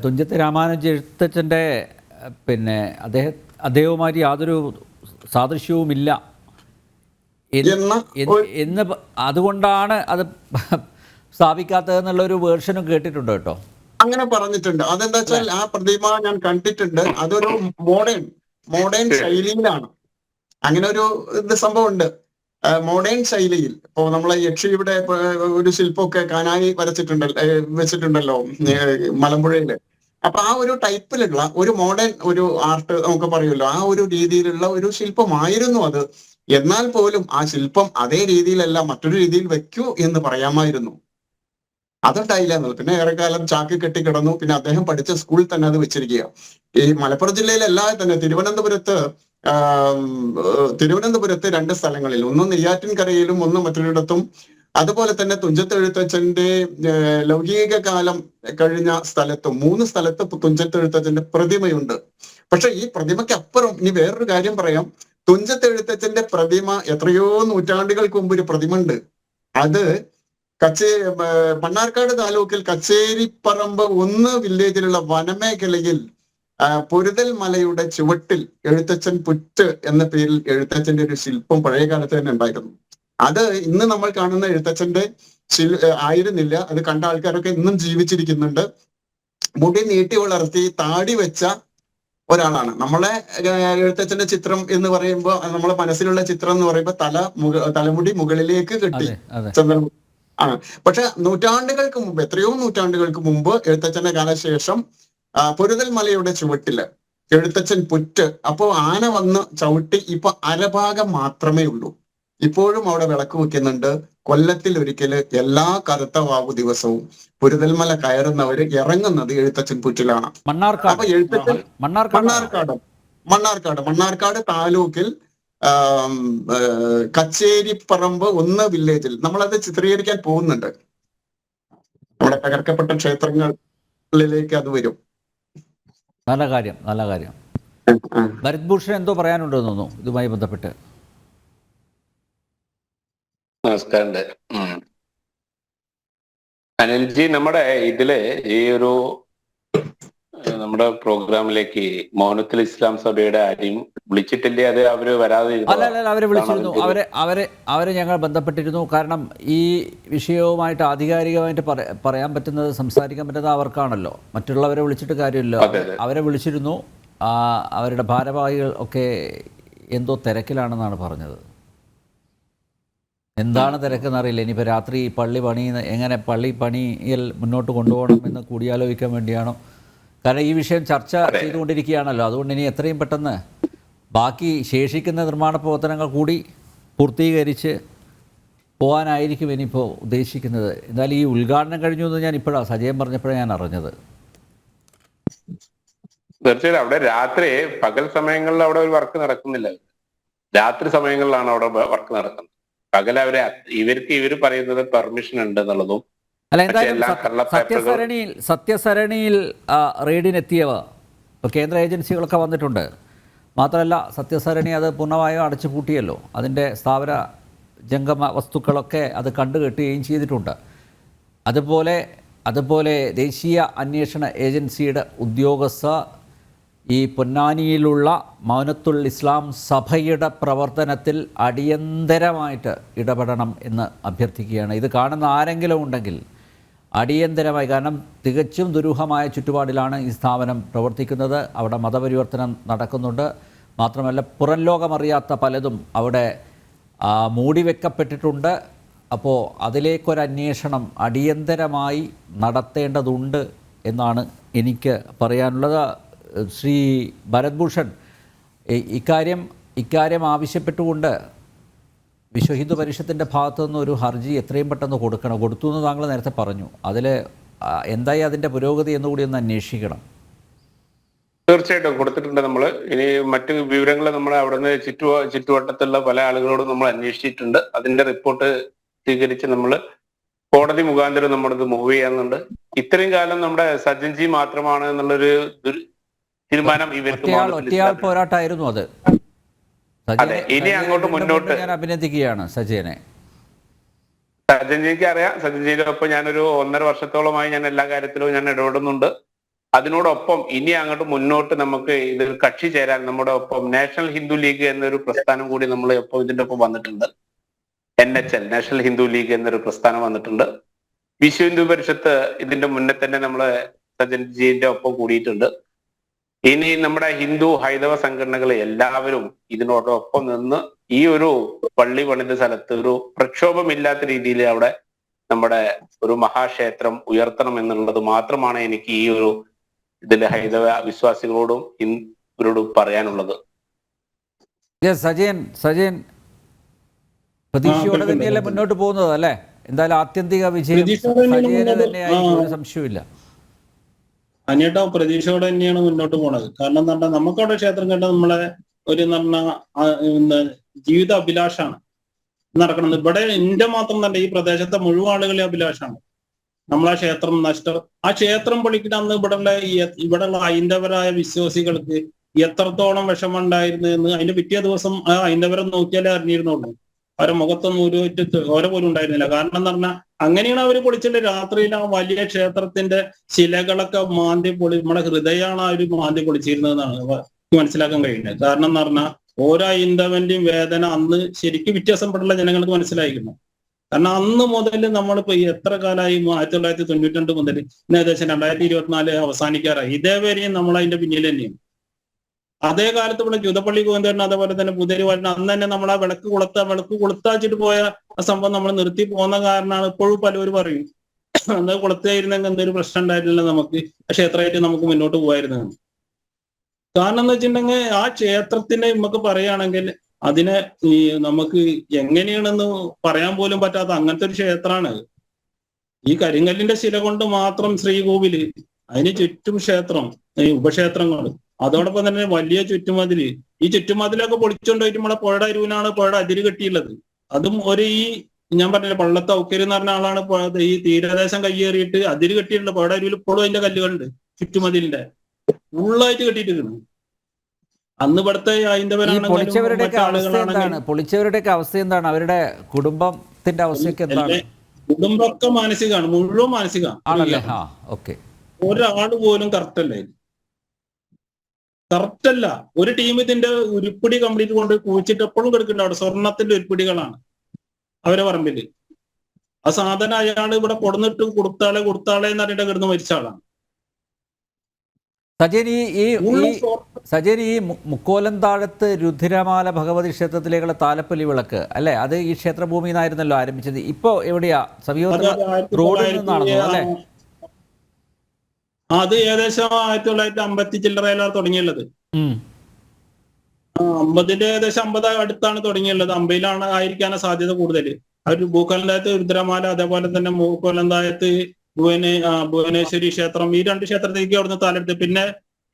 തുഞ്ചത്ത് രാമാനുജ എഴുത്തച്ഛൻ്റെ പിന്നെ അദ്ദേഹവുമായി യാതൊരു സാദൃശ്യവുമില്ല എന്ന് അതുകൊണ്ടാണ് അത് സ്ഥാപിക്കാത്തതെന്നുള്ളൊരു വേർഷനും കേട്ടിട്ടുണ്ട് കേട്ടോ. അങ്ങനെ പറഞ്ഞിട്ടുണ്ട്. അതെന്താ വെച്ചാൽ ആ പ്രതിമ ഞാൻ കണ്ടിട്ടുണ്ട്, അതൊരു മോഡേൺ ശൈലിയിലാണ്. അങ്ങനെ ഒരു സംഭവം ഉണ്ട്, മോഡേൺ ശൈലിയിൽ. ഇപ്പോ നമ്മളെ യക്ഷിയുടെ ഒരു ശില്പമൊക്കെ കാനായി വെച്ചിട്ടുണ്ടല്ലോ മലമ്പുഴയില്. അപ്പൊ ആ ഒരു ടൈപ്പിലുള്ള ഒരു മോഡേൺ ഒരു ആർട്ട് നമുക്ക് പറയുമല്ലോ, ആ ഒരു രീതിയിലുള്ള ഒരു ശില്പമായിരുന്നു അത്. എന്നാൽ പോലും ആ ശില്പം അതേ രീതിയിലല്ല മറ്റൊരു രീതിയിൽ വെക്കൂ എന്ന് പറയാമായിരുന്നു. അതുണ്ടായില്ല എന്നുള്ളത്. പിന്നെ ഏറെക്കാലം ചാക്ക് കെട്ടിക്കിടന്നു. പിന്നെ അദ്ദേഹം പഠിച്ച സ്കൂളിൽ തന്നെ അത് വെച്ചിരിക്കുക. ഈ മലപ്പുറം ജില്ലയിലെല്ലാം തന്നെ തിരുവനന്തപുരത്ത് 2 സ്ഥലങ്ങളിൽ, ഒന്ന് നെയ്യാറ്റിൻകരയിലും ഒന്ന് മറ്റൊരിടത്തും, അതുപോലെ തന്നെ തുഞ്ചത്ത് എഴുത്തച്ഛന്റെ ലൗകിക കാലം കഴിഞ്ഞ സ്ഥലത്തും 3 സ്ഥലത്ത് തുഞ്ചത്ത് എഴുത്തച്ഛന്റെ പ്രതിമയുണ്ട്. പക്ഷെ ഈ പ്രതിമയ്ക്ക് അപ്പുറം ഇനി വേറൊരു കാര്യം പറയാം. തുഞ്ചത്ത് എഴുത്തച്ഛന്റെ പ്രതിമ എത്രയോ നൂറ്റാണ്ടുകൾക്ക് മുമ്പ് ഒരു പ്രതിമ ഉണ്ട്. അത് മണ്ണാർക്കാട് താലൂക്കിൽ കച്ചേരിപ്പറമ്പ് 1 വില്ലേജിലുള്ള വനമേഖലയിൽ പൊരുതൽ മലയുടെ ചുവട്ടിൽ എഴുത്തച്ഛൻ പുറ്റ് എന്ന പേരിൽ എഴുത്തച്ഛന്റെ ഒരു ശില്പം പഴയ കാലത്ത് തന്നെ ഉണ്ടായിരുന്നു. അത് ഇന്ന് നമ്മൾ കാണുന്ന എഴുത്തച്ഛന്റെ ആയിരുന്നില്ല. അത് കണ്ട ആൾക്കാരൊക്കെ ഇന്നും ജീവിച്ചിരിക്കുന്നുണ്ട്. മുടി നീട്ടി വളർത്തി താടി വെച്ച ഒരാളാണ്. നമ്മളെ എഴുത്തച്ഛന്റെ ചിത്രം എന്ന് പറയുമ്പോൾ, നമ്മളെ മനസ്സിലുള്ള ചിത്രം എന്ന് പറയുമ്പോൾ തലമുടി മുകളിലേക്ക് കെട്ടി ചന്ദ്രൻ ആണ്. പക്ഷെ നൂറ്റാണ്ടുകൾക്ക് മുമ്പ്, എത്രയോ നൂറ്റാണ്ടുകൾക്ക് മുമ്പ് എഴുത്തച്ഛന്റെ കാലശേഷം പൊരുതൽ മലയുടെ ചുവട്ടില് എഴുത്തച്ഛൻ പുറ്റ്, അപ്പോ ആന വന്ന് ചവിട്ടി ഇപ്പൊ അരഭാഗം മാത്രമേ ഉള്ളൂ. ഇപ്പോഴും അവിടെ വിളക്ക് വെക്കുന്നുണ്ട്. കൊല്ലത്തിൽ ഒരിക്കല് എല്ലാ കറുത്ത വാവു ദിവസവും പൊരുതൽമല കയറുന്നവര് ഇറങ്ങുന്നത് എഴുത്തച്ഛൻ പുറ്റിലാണ്. അപ്പൊ എഴുത്തച്ഛൻ മണ്ണാർക്കാട് താലൂക്കിൽ കച്ചേരിപ്പറമ്പ് 1 വില്ലേജിൽ നമ്മളത് ചിത്രീകരിക്കാൻ പോകുന്നുണ്ട്. നമ്മുടെ തകർക്കപ്പെട്ട ക്ഷേത്രങ്ങളിലേക്ക് അത് വരും. നല്ല കാര്യം. ഭരത് ഭൂഷൺ എന്തോ പറയാനുണ്ടോ തോന്നുന്നു ഇതുമായി ബന്ധപ്പെട്ട്? നമസ്കാരം അനിൽജി. നമ്മുടെ ഇതില് ഈ ഒരു നമ്മുടെ പ്രോഗ്രാമിലേക്ക് മൗനത്തുൽ ഇസ്ലാം സഭയുടെ ആരെയും വിളിച്ചിട്ടില്ലേ? അത് അവര് വരാതെ? അല്ല, അവരെ വിളിച്ചിരുന്നു. അവരെ ഞങ്ങൾ ബന്ധപ്പെട്ടിരുന്നു. കാരണം ഈ വിഷയവുമായിട്ട് ആധികാരികമായിട്ട് പറയാൻ പറ്റുന്നത്, സംസാരിക്കാൻ പറ്റുന്നത് അവർക്കാണല്ലോ. മറ്റുള്ളവരെ വിളിച്ചിട്ട് കാര്യമില്ല. അവരെ വിളിച്ചിരുന്നു. അവരുടെ ഭാരവാഹികൾ ഒക്കെ എന്തോ തിരക്കിലാണെന്നാണ് പറഞ്ഞത്. എന്താണ് തിരക്കെന്നറിയില്ല. ഇനിയിപ്പോൾ രാത്രി എങ്ങനെ പള്ളി പണിയിൽ മുന്നോട്ട് കൊണ്ടുപോകണം എന്ന് കൂടിയാലോചിക്കാൻ വേണ്ടിയാണോ? കാരണം ഈ വിഷയം ചർച്ച ചെയ്തുകൊണ്ടിരിക്കുകയാണല്ലോ. അതുകൊണ്ട് ഇനി എത്രയും പെട്ടെന്ന് ബാക്കി ശേഷിക്കുന്ന നിർമ്മാണ പ്രവർത്തനങ്ങൾ കൂടി പൂർത്തീകരിച്ച് പോകാനായിരിക്കും ഇനിയിപ്പോൾ ഉദ്ദേശിക്കുന്നത്. എന്നാലും ഈ ഉദ്ഘാടനം കഴിഞ്ഞു എന്ന് ഞാൻ ഇപ്പോഴാണ് സജയം പറഞ്ഞപ്പോഴാണ് ഞാൻ അറിഞ്ഞത്. തീർച്ചയായും അവിടെ രാത്രി, പകൽ സമയങ്ങളിൽ അവിടെ ഒരു വർക്ക് നടക്കുന്നില്ല. രാത്രി സമയങ്ങളിലാണ് അവിടെ വർക്ക് നടക്കുന്നത്. പകൽ ഇവർ പറയുന്നത് പെർമിഷൻ ഉണ്ട് എന്നുള്ളതും. അല്ല, എന്തായാലും സത്യസരണിയിൽ റെയ്ഡിനെത്തിയവ ഇപ്പോൾ കേന്ദ്ര ഏജൻസികളൊക്കെ വന്നിട്ടുണ്ട്. മാത്രമല്ല സത്യസരണി അത് പൂർണ്ണമായും അടച്ചു പൂട്ടിയല്ലോ. അതിൻ്റെ സ്ഥാവര ജംഗമ വസ്തുക്കളൊക്കെ അത് കണ്ടുകെട്ടുകയും ചെയ്തിട്ടുണ്ട്. അതുപോലെ ദേശീയ അന്വേഷണ ഏജൻസിയുടെ ഉദ്യോഗസ്ഥർ ഈ പൊന്നാനിയിലുള്ള മൗനത്തുൽ ഇസ്ലാം സഭയുടെ പ്രവർത്തനത്തിൽ അടിയന്തരമായിട്ട് ഇടപെടണം എന്ന് അഭ്യർത്ഥിക്കുകയാണ്. ഇത് കാണുന്ന ആരെങ്കിലും ഉണ്ടെങ്കിൽ അടിയന്തരമായി, കാരണം തികച്ചും ദുരൂഹമായ ചുറ്റുപാടിലാണ് ഈ സ്ഥാപനം പ്രവർത്തിക്കുന്നത്. അവിടെ മതപരിവർത്തനം നടക്കുന്നുണ്ട്. മാത്രമല്ല പുറം ലോകമറിയാത്ത പലതും അവിടെ മൂടിവെക്കപ്പെട്ടിട്ടുണ്ട്. അപ്പോൾ അതിലേക്കൊരന്വേഷണം അടിയന്തരമായി നടത്തേണ്ടതുണ്ട് എന്നാണ് എനിക്ക് പറയാനുള്ളത്. ശ്രീ ഭരത് ഭൂഷൺ, ഇക്കാര്യം ആവശ്യപ്പെട്ടുകൊണ്ട് വിശ്വ ഹിന്ദു പരിഷത്തിൻ്റെ ഭാഗത്തു നിന്ന് ഒരു ഹർജി എത്രയും പെട്ടെന്ന് കൊടുത്തു എന്ന് താങ്കൾ നേരത്തെ പറഞ്ഞു. അതിൽ എന്തായി അതിൻ്റെ പുരോഗതി എന്നുകൂടി ഒന്ന് അന്വേഷിക്കണം. തീർച്ചയായിട്ടും കൊടുത്തിട്ടുണ്ട്. നമ്മൾ ഇനി മറ്റു വിവരങ്ങൾ നമ്മൾ അവിടുന്ന് ചുറ്റുവട്ടത്തുള്ള പല ആളുകളോടും നമ്മൾ അന്വേഷിച്ചിട്ടുണ്ട്. അതിന്റെ റിപ്പോർട്ട് സ്വീകരിച്ച് നമ്മൾ കോടതി മുഖാന്തരം നമ്മളിത് മൂവ് ചെയ്യാനുണ്ട്. ഇത്രയും കാലം നമ്മുടെ സജ്ജൻജി മാത്രമാണ് എന്നുള്ളൊരു തീരുമാനം ഇവർക്ക് പോരാട്ടമായിരുന്നു അത്. അതെ, ഇനി അങ്ങോട്ട് മുന്നോട്ട് ഞാൻ അഭിനന്ദിക്കുകയാണ് സജയനെ. സജ്ജൻജിക്ക് അറിയാം, സജ്ജൻജിയുടെ ഒപ്പം ഞാനൊരു 1.5 വർഷത്തോളമായി ഞാൻ എല്ലാ കാര്യത്തിലും ഞാൻ ഇടപെടുന്നുണ്ട്. അതിനോടൊപ്പം ഇനി അങ്ങോട്ട് മുന്നോട്ട് നമുക്ക് ഇതിൽ കക്ഷി ചേരാൻ നമ്മുടെ ഒപ്പം നാഷണൽ ഹിന്ദു ലീഗ് എന്നൊരു പ്രസ്ഥാനം കൂടി നമ്മൾ ഒപ്പം ഇതിന്റെ ഒപ്പം വന്നിട്ടുണ്ട്. NHL, നാഷണൽ ഹിന്ദു ലീഗ് എന്നൊരു പ്രസ്ഥാനം വന്നിട്ടുണ്ട്. വിശ്വ ഹിന്ദു പരിഷത്ത് ഇതിന്റെ മുന്നേ തന്നെ നമ്മളെ സജ്ജൻജിന്റെ ഒപ്പം കൂടിയിട്ടുണ്ട്. ഇനി നമ്മുടെ ഹിന്ദു ഹൈന്ദവ സംഘടനകൾ എല്ലാവരും ഇതിനോടൊപ്പം നിന്ന് ഈ ഒരു പള്ളി പണിത സ്ഥലത്ത് ഒരു പ്രക്ഷോഭമില്ലാത്ത രീതിയിൽ അവിടെ നമ്മുടെ ഒരു മഹാക്ഷേത്രം ഉയർത്തണം എന്നുള്ളത് മാത്രമാണ് എനിക്ക് ഈ ഒരു ഇതിലെ ഹൈന്ദവ വിശ്വാസികളോടും ഇവരോടും പറയാനുള്ളത്. സജയൻ പ്രതീക്ഷയോടെ തന്നെയല്ലേ മുന്നോട്ട് പോകുന്നത് അല്ലേ? എന്തായാലും ആത്യന്തിക വിജയം സജയന് തന്നെയായിരിക്കും, ഒരു സംശയമില്ല. അനിയേട്ടാ പ്രതീക്ഷയോടെ തന്നെയാണ് മുന്നോട്ട് പോണത്. കാരണം എന്താ പറഞ്ഞാൽ നമുക്കവിടെ ക്ഷേത്രം കണ്ട നമ്മളെ ഒരു ജീവിത അഭിലാഷാണ് നടക്കുന്നത്. ഇവിടെ എന്റെ മാത്രം തന്നെ ഈ പ്രദേശത്തെ മുഴുവൻ ആളുകളെ അഭിലാഷാണ് നമ്മളാ ക്ഷേത്രം ആ ക്ഷേത്രം പൊളിക്കുന്ന അന്ന് ഇവിടെയുള്ള ഹൈന്ദവരായ വിശ്വാസികൾക്ക് എത്രത്തോളം വിഷമമുണ്ടായിരുന്നു എന്ന് അതിന്റെ പിറ്റേ ദിവസം ആ ഹൈന്ദവരെ നോക്കിയാലേ അറിഞ്ഞിരുന്നുള്ളൂ. അവരെ മുഖത്തൊന്നും ഒരു ഓര പോലും ഉണ്ടായിരുന്നില്ല. കാരണം എന്ന് പറഞ്ഞാൽ അങ്ങനെയാണ് അവർ പൊളിച്ചിട്ട് രാത്രിയിൽ ആ വലിയ ക്ഷേത്രത്തിന്റെ ശിലകളൊക്കെ നമ്മുടെ ഹൃദയമാണ് ആ ഒരു മാന്തി പൊളിച്ചിരുന്നതെന്നാണ് മനസ്സിലാക്കാൻ കഴിയുന്നത്. കാരണം എന്ന് പറഞ്ഞാൽ ഓരോ ഹൈന്ദവന്റെയും വേദന അന്ന് ശരിക്കും വ്യത്യാസപ്പെട്ടുള്ള ജനങ്ങൾക്ക് മനസ്സിലായിരുന്നു. കാരണം അന്ന് മുതൽ നമ്മളിപ്പോ എത്ര കാലമായി 1992 മുതൽ ഏകദേശം 2024 അവസാനിക്കാറായി. ഇതേവരെയും നമ്മൾ അതിന്റെ പിന്നിൽ തന്നെയാണ്. അതേ കാലത്ത് ഇവിടെ ജുതപ്പള്ളി ഗോവിന്ദൻ അതേപോലെ തന്നെ പുതിയ വരുന്ന അന്ന് തന്നെ നമ്മൾ ആ വിളക്ക് കൊളുത്താച്ചിട്ട് പോയ ആ സംഭവം നമ്മൾ നിർത്തി പോകുന്ന കാരണമാണ് ഇപ്പോഴും പലരും പറയും അന്ന് കൊളുത്തായിരുന്നെങ്കിൽ എന്തൊരു പ്രശ്നം ഉണ്ടായിരുന്നില്ല, നമുക്ക് ക്ഷേത്രമായിട്ട് നമുക്ക് മുന്നോട്ട് പോകായിരുന്നു. കാരണം എന്ന് വെച്ചിട്ടുണ്ടെങ്കിൽ ആ ക്ഷേത്രത്തിനെ നമുക്ക് പറയുകയാണെങ്കിൽ അതിനെ നമുക്ക് എങ്ങനെയാണെന്ന് പറയാൻ പോലും പറ്റാത്ത അങ്ങനത്തെ ഒരു ക്ഷേത്രമാണ്. ഈ കരിങ്കല്ലിന്റെ ശില കൊണ്ട് മാത്രം ശ്രീകോവില്, അതിന് ചുറ്റും ക്ഷേത്രം, ഈ ഉപക്ഷേത്രങ്ങൾ, അതോടൊപ്പം തന്നെ വലിയ ചുറ്റുമതില്. ഈ ചുറ്റുമതിലൊക്കെ പൊളിച്ചുകൊണ്ടുപോയിട്ട് നമ്മളെ പുഴയുടെ അരുവിനാണ് പുഴയുടെ അതിര് കെട്ടിയുള്ളത്. അതും ഞാൻ പറഞ്ഞില്ല പള്ളത്ത് ഔക്കര് എന്ന് പറഞ്ഞ ആളാണ് ഈ തീരദേശം കയ്യേറിയിട്ട് അതിര് കെട്ടിയിട്ടുള്ളത്. പുഴയുടെ അരുവിൽ ഇപ്പോഴും അതിന്റെ കല്ലുകളുണ്ട് ചുറ്റുമതിലിന്റെ ഫുള്ളായിട്ട് കെട്ടിയിട്ടുണ്ട്. അന്ന് ഇവിടുത്തെ പൊളിച്ചവരുടെയൊക്കെ അവസ്ഥ എന്താണ്? അവരുടെ കുടുംബത്തിന്റെ അവസ്ഥയൊക്കെ എന്താണ്? കുടുംബമൊക്കെ മാനസികമാണ്, മുഴുവൻ മാനസികമാണ്. ഒരാള് പോലും കറക്റ്റല്ല. ഒരു ടീം ഇതിന്റെ ഉരുപ്പിടി കംപ്ലീറ്റ് കൊണ്ട് കുഴിച്ചിട്ട് എപ്പോഴും കിടക്കുന്നുണ്ട്. അവിടെ സ്വർണത്തിന്റെ ഉരുപ്പിടികളാണ് അവരെ പറമ്പില്. ആ സാധനം അയാൾ ഇവിടെ കൊടുന്നിട്ട് കൊടുത്താളെ എന്ന് പറഞ്ഞിട്ട് കിടന്ന് മരിച്ച ആളാണ്. സജയൻ, ഈ മുക്കോലന്താഴത്ത് രുദ്രമാല ഭഗവതി ക്ഷേത്രത്തിലേക്കുള്ള താലപ്പൊലി വിളക്ക് അല്ലെ, അത് ഈ ക്ഷേത്രഭൂമിയിൽ നിന്നായിരുന്നല്ലോ ആരംഭിച്ചത്. ഇപ്പൊ എവിടെയാ? സമീപത്തുള്ള റോഡിൽ നിന്നാണെന്നോ അല്ലെ? അത് ഏകദേശം 1950 ചില്ലറയിലാണ് തുടങ്ങിയുള്ളത്. 50 ഏകദേശം 50 അടുത്താണ് തുടങ്ങിയുള്ളത്. 50 ആയിരിക്കാനാണ് സാധ്യത കൂടുതൽ. ഒരു ഭൂക്കോലന്തായത്ത് രുദ്രമാല, അതേപോലെ തന്നെ മൂക്കോലന്തായത്ത് ഭുവനേശ്വരി ക്ഷേത്രം, ഈ 2 ക്ഷേത്രത്തേക്ക് അവിടുന്ന് താലെടുത്ത്. പിന്നെ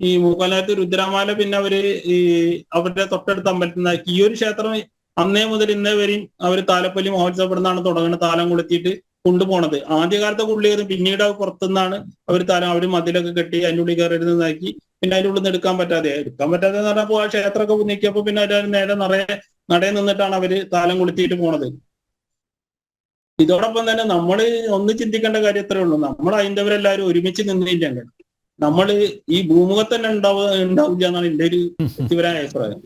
ഈ മൂക്കോലന്തായത്ത് രുദ്രമാല പിന്നെ അവരുടെ തൊട്ടടുത്ത അമ്പലത്തിൽ നിന്നാക്കി. ഈ ഒരു ക്ഷേത്രം അന്നേ മുതൽ ഇന്നേ വരെയും അവർ താലപ്പൊലി മഹോത്സവം ഇവിടുന്നാണ് തുടങ്ങുന്നത്, താലം കൊളുത്തിയിട്ട് കൊണ്ടുപോണത്. ആദ്യകാലത്തെ ഉള്ളിൽ പിന്നീട് പുറത്തുനിന്നാണ് അവർ മതിലൊക്കെ കെട്ടി അതിൻ്റെ ഉള്ളിൽ കയറി നിന്നാക്കി. പിന്നെ അതിൻ്റെ ഉള്ളിൽ നിന്ന് എടുക്കാൻ പറ്റാതെ എന്ന് പറഞ്ഞപ്പോൾ ആ ക്ഷേത്രമൊക്കെ നീക്കിയപ്പോൾ പിന്നെ അതിന് നേരെ നടയിൽ നിന്നിട്ടാണ് അവര് താലം കൊളുത്തിയിട്ട് പോണത്. ഇതോടൊപ്പം തന്നെ നമ്മൾ ഒന്ന് ചിന്തിക്കേണ്ട കാര്യം എത്രയേ ഉള്ളൂ, നമ്മൾ ഹൈന്ദവരെല്ലാവരും ഒരുമിച്ച് നിന്നില്ലെങ്കിൽ നമ്മൾ ഈ ഭൂമുഖത്ത് തന്നെ ഉണ്ടാവില്ല എന്നാണ് എൻ്റെ ഒരു വ്യക്തിപരമായ അഭിപ്രായം.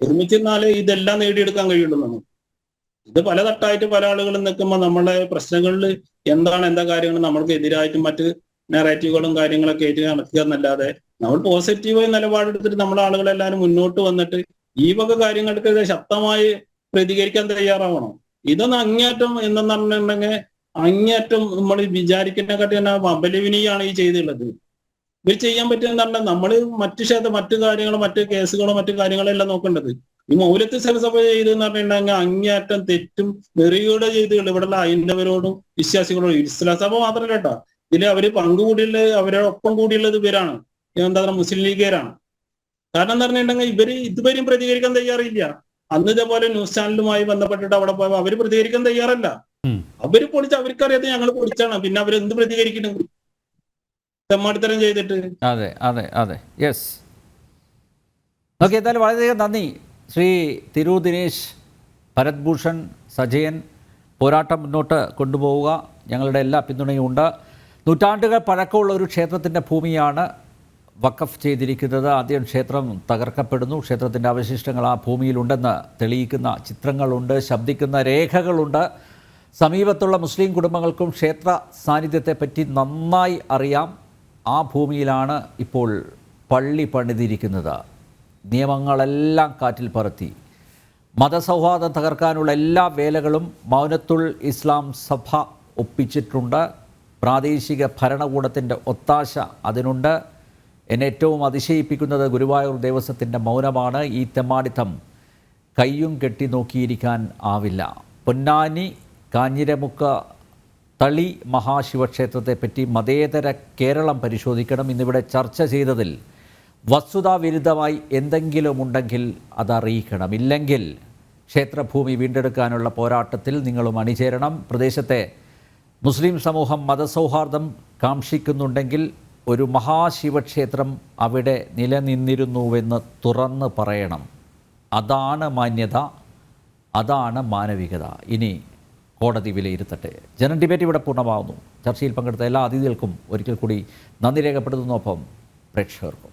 ഒരുമിച്ച് നിന്നാലേ ഇതെല്ലാം നേടിയെടുക്കാൻ കഴിയുള്ളൂ. നമുക്ക് ഇത് പല തട്ടായിട്ട് പല ആളുകളും നിൽക്കുമ്പോൾ നമ്മളെ പ്രശ്നങ്ങളിൽ എന്താ കാര്യങ്ങൾ നമ്മൾക്ക് എതിരായിട്ടും മറ്റ് നെറേറ്റീവുകളും കാര്യങ്ങളൊക്കെ ആയിട്ട് നടക്കുക എന്നല്ലാതെ നമ്മൾ പോസിറ്റീവായി നിലപാടെടുത്തിട്ട് നമ്മുടെ ആളുകളെല്ലാവരും മുന്നോട്ട് വന്നിട്ട് ഈ വക കാര്യങ്ങൾക്ക് ശക്തമായി പ്രതികരിക്കാൻ തയ്യാറാവണം. ഇതൊന്നും അങ്ങേറ്റം എന്തെന്ന് പറഞ്ഞിട്ടുണ്ടെങ്കിൽ അങ്ങേറ്റം നമ്മൾ വിചാരിക്കുന്നതിനെക്കാട്ടി തന്നെ അപലപനീയമാണ് ഈ ചെയ്തിട്ടുള്ളത്. ഇവർ ചെയ്യാൻ പറ്റുന്ന പറഞ്ഞാൽ നമ്മള് മറ്റു കാര്യങ്ങളും മറ്റു കേസുകളും മറ്റു കാര്യങ്ങളെല്ലാം നോക്കേണ്ടത്. ഈ മൗലത്ത് സഭ ചെയ്തെന്ന് പറഞ്ഞിട്ടുണ്ടെങ്കിൽ അങ്ങേയറ്റം തെറ്റും നെറിയോടെ ചെയ്തുകൾ ഇവിടെയുള്ള ഹൈന്ദവരോടും വിശ്വാസികളോടും. ഇസ്ലാം സഭ മാത്രമല്ല കേട്ടോ, ഇതിൽ അവര് പങ്കുകൂടിയുള്ളത് അവരോടൊപ്പം കൂടിയുള്ളത് ഇവരാണ്, എന്താ പറയുക, മുസ്ലിം ലീഗുകാരാണ്. കാരണം എന്താ പറഞ്ഞിട്ടുണ്ടെങ്കിൽ ഇവര് ഇതുവരെയും പ്രതികരിക്കാൻ തയ്യാറില്ല. അന്ന് ഇതേപോലെ ന്യൂസ് ചാനലുമായി ബന്ധപ്പെട്ടിട്ട് അവിടെ പോയപ്പോൾ അവര് പ്രതികരിക്കാൻ തയ്യാറല്ല. അവര് പൊളിച്ച് അവർക്കറിയാതെ ഞങ്ങൾ പൊളിച്ചാണ്, പിന്നെ അവരെന്ത് പ്രതികരിക്കണം തെമ്മാടിത്തരം ചെയ്തിട്ട്. അതെ അതെ അതെ, യെസ്. ഓക്കെ, എന്തായാലും വളരെയധികം നന്ദി ശ്രീ തിരൂർ ദിനേശ്, ഭരത് ഭൂഷൺ, സജയൻ. പോരാട്ടം മുന്നോട്ട് കൊണ്ടുപോവുക, ഞങ്ങളുടെ എല്ലാ പിന്തുണയും ഉണ്ട്. നൂറ്റാണ്ടുകൾ പഴക്കമുള്ള ഒരു ക്ഷേത്രത്തിൻ്റെ ഭൂമിയാണ് വഖഫ് ചെയ്തിരിക്കുന്നത്. ആദ്യം ക്ഷേത്രം തകർക്കപ്പെടുന്നു, ക്ഷേത്രത്തിൻ്റെ അവശിഷ്ടങ്ങൾ ആ ഭൂമിയിലുണ്ടെന്ന് തെളിയിക്കുന്ന ചിത്രങ്ങളുണ്ട്, ശബ്ദിക്കുന്ന രേഖകളുണ്ട്. സമീപത്തുള്ള മുസ്ലിം കുടുംബങ്ങൾക്കും ക്ഷേത്ര സാന്നിധ്യത്തെപ്പറ്റി നന്നായി അറിയാം. ആ ഭൂമിയിലാണ് ഇപ്പോൾ പള്ളി പണിതിരിക്കുന്നത്. നിയമങ്ങളെല്ലാം കാറ്റിൽ പറത്തി മതസൗഹാർദ്ദം തകർക്കാനുള്ള എല്ലാ വേലകളും മൗനത്തുൽ ഇസ്ലാം സഭ ഒപ്പിച്ചിട്ടുണ്ട്. പ്രാദേശിക ഭരണകൂടത്തിൻ്റെ ഒത്താശ അതിനുണ്ട്. എന്നെ ഏറ്റവും അതിശയിപ്പിക്കുന്നത് ഗുരുവായൂർ ദേവസ്വത്തിൻ്റെ മൗനമാണ്. ഈ തെമ്മാടിത്തം കയ്യും കെട്ടി നോക്കിയിരിക്കാൻ ആവില്ല. പൊന്നാനി കാഞ്ഞിരമുക്ക് തളി മഹാശിവക്ഷേത്രത്തെപ്പറ്റി മതേതര കേരളം പരിശോധിക്കണം. ഇന്നിവിടെ ചർച്ച ചെയ്തതിൽ വസ്തുതാവിരുദ്ധമായി എന്തെങ്കിലും ഉണ്ടെങ്കിൽ അതറിയിക്കണം. ഇല്ലെങ്കിൽ ക്ഷേത്രഭൂമി വീണ്ടെടുക്കാനുള്ള പോരാട്ടത്തിൽ നിങ്ങളും അണിചേരണം. പ്രദേശത്തെ മുസ്ലിം സമൂഹം മതസൗഹാർദ്ദം കാക്ഷിക്കുന്നുണ്ടെങ്കിൽ ഒരു മഹാശിവക്ഷേത്രം അവിടെ നിലനിന്നിരുന്നുവെന്ന് തുറന്ന് പറയണം. അതാണ് മാന്യത, അതാണ് മാനവികത. ഇനി കോടതി വിലയിരുത്തട്ടെ. ജനം ഡിബേറ്റ് ഇവിടെ പൂർണ്ണമാകുന്നു. ചർച്ചയിൽ പങ്കെടുത്ത എല്ലാ അതിഥികൾക്കും ഒരിക്കൽ കൂടി നന്ദി രേഖപ്പെടുത്തുന്നു. ഒപ്പം പ്രേക്ഷകർക്കും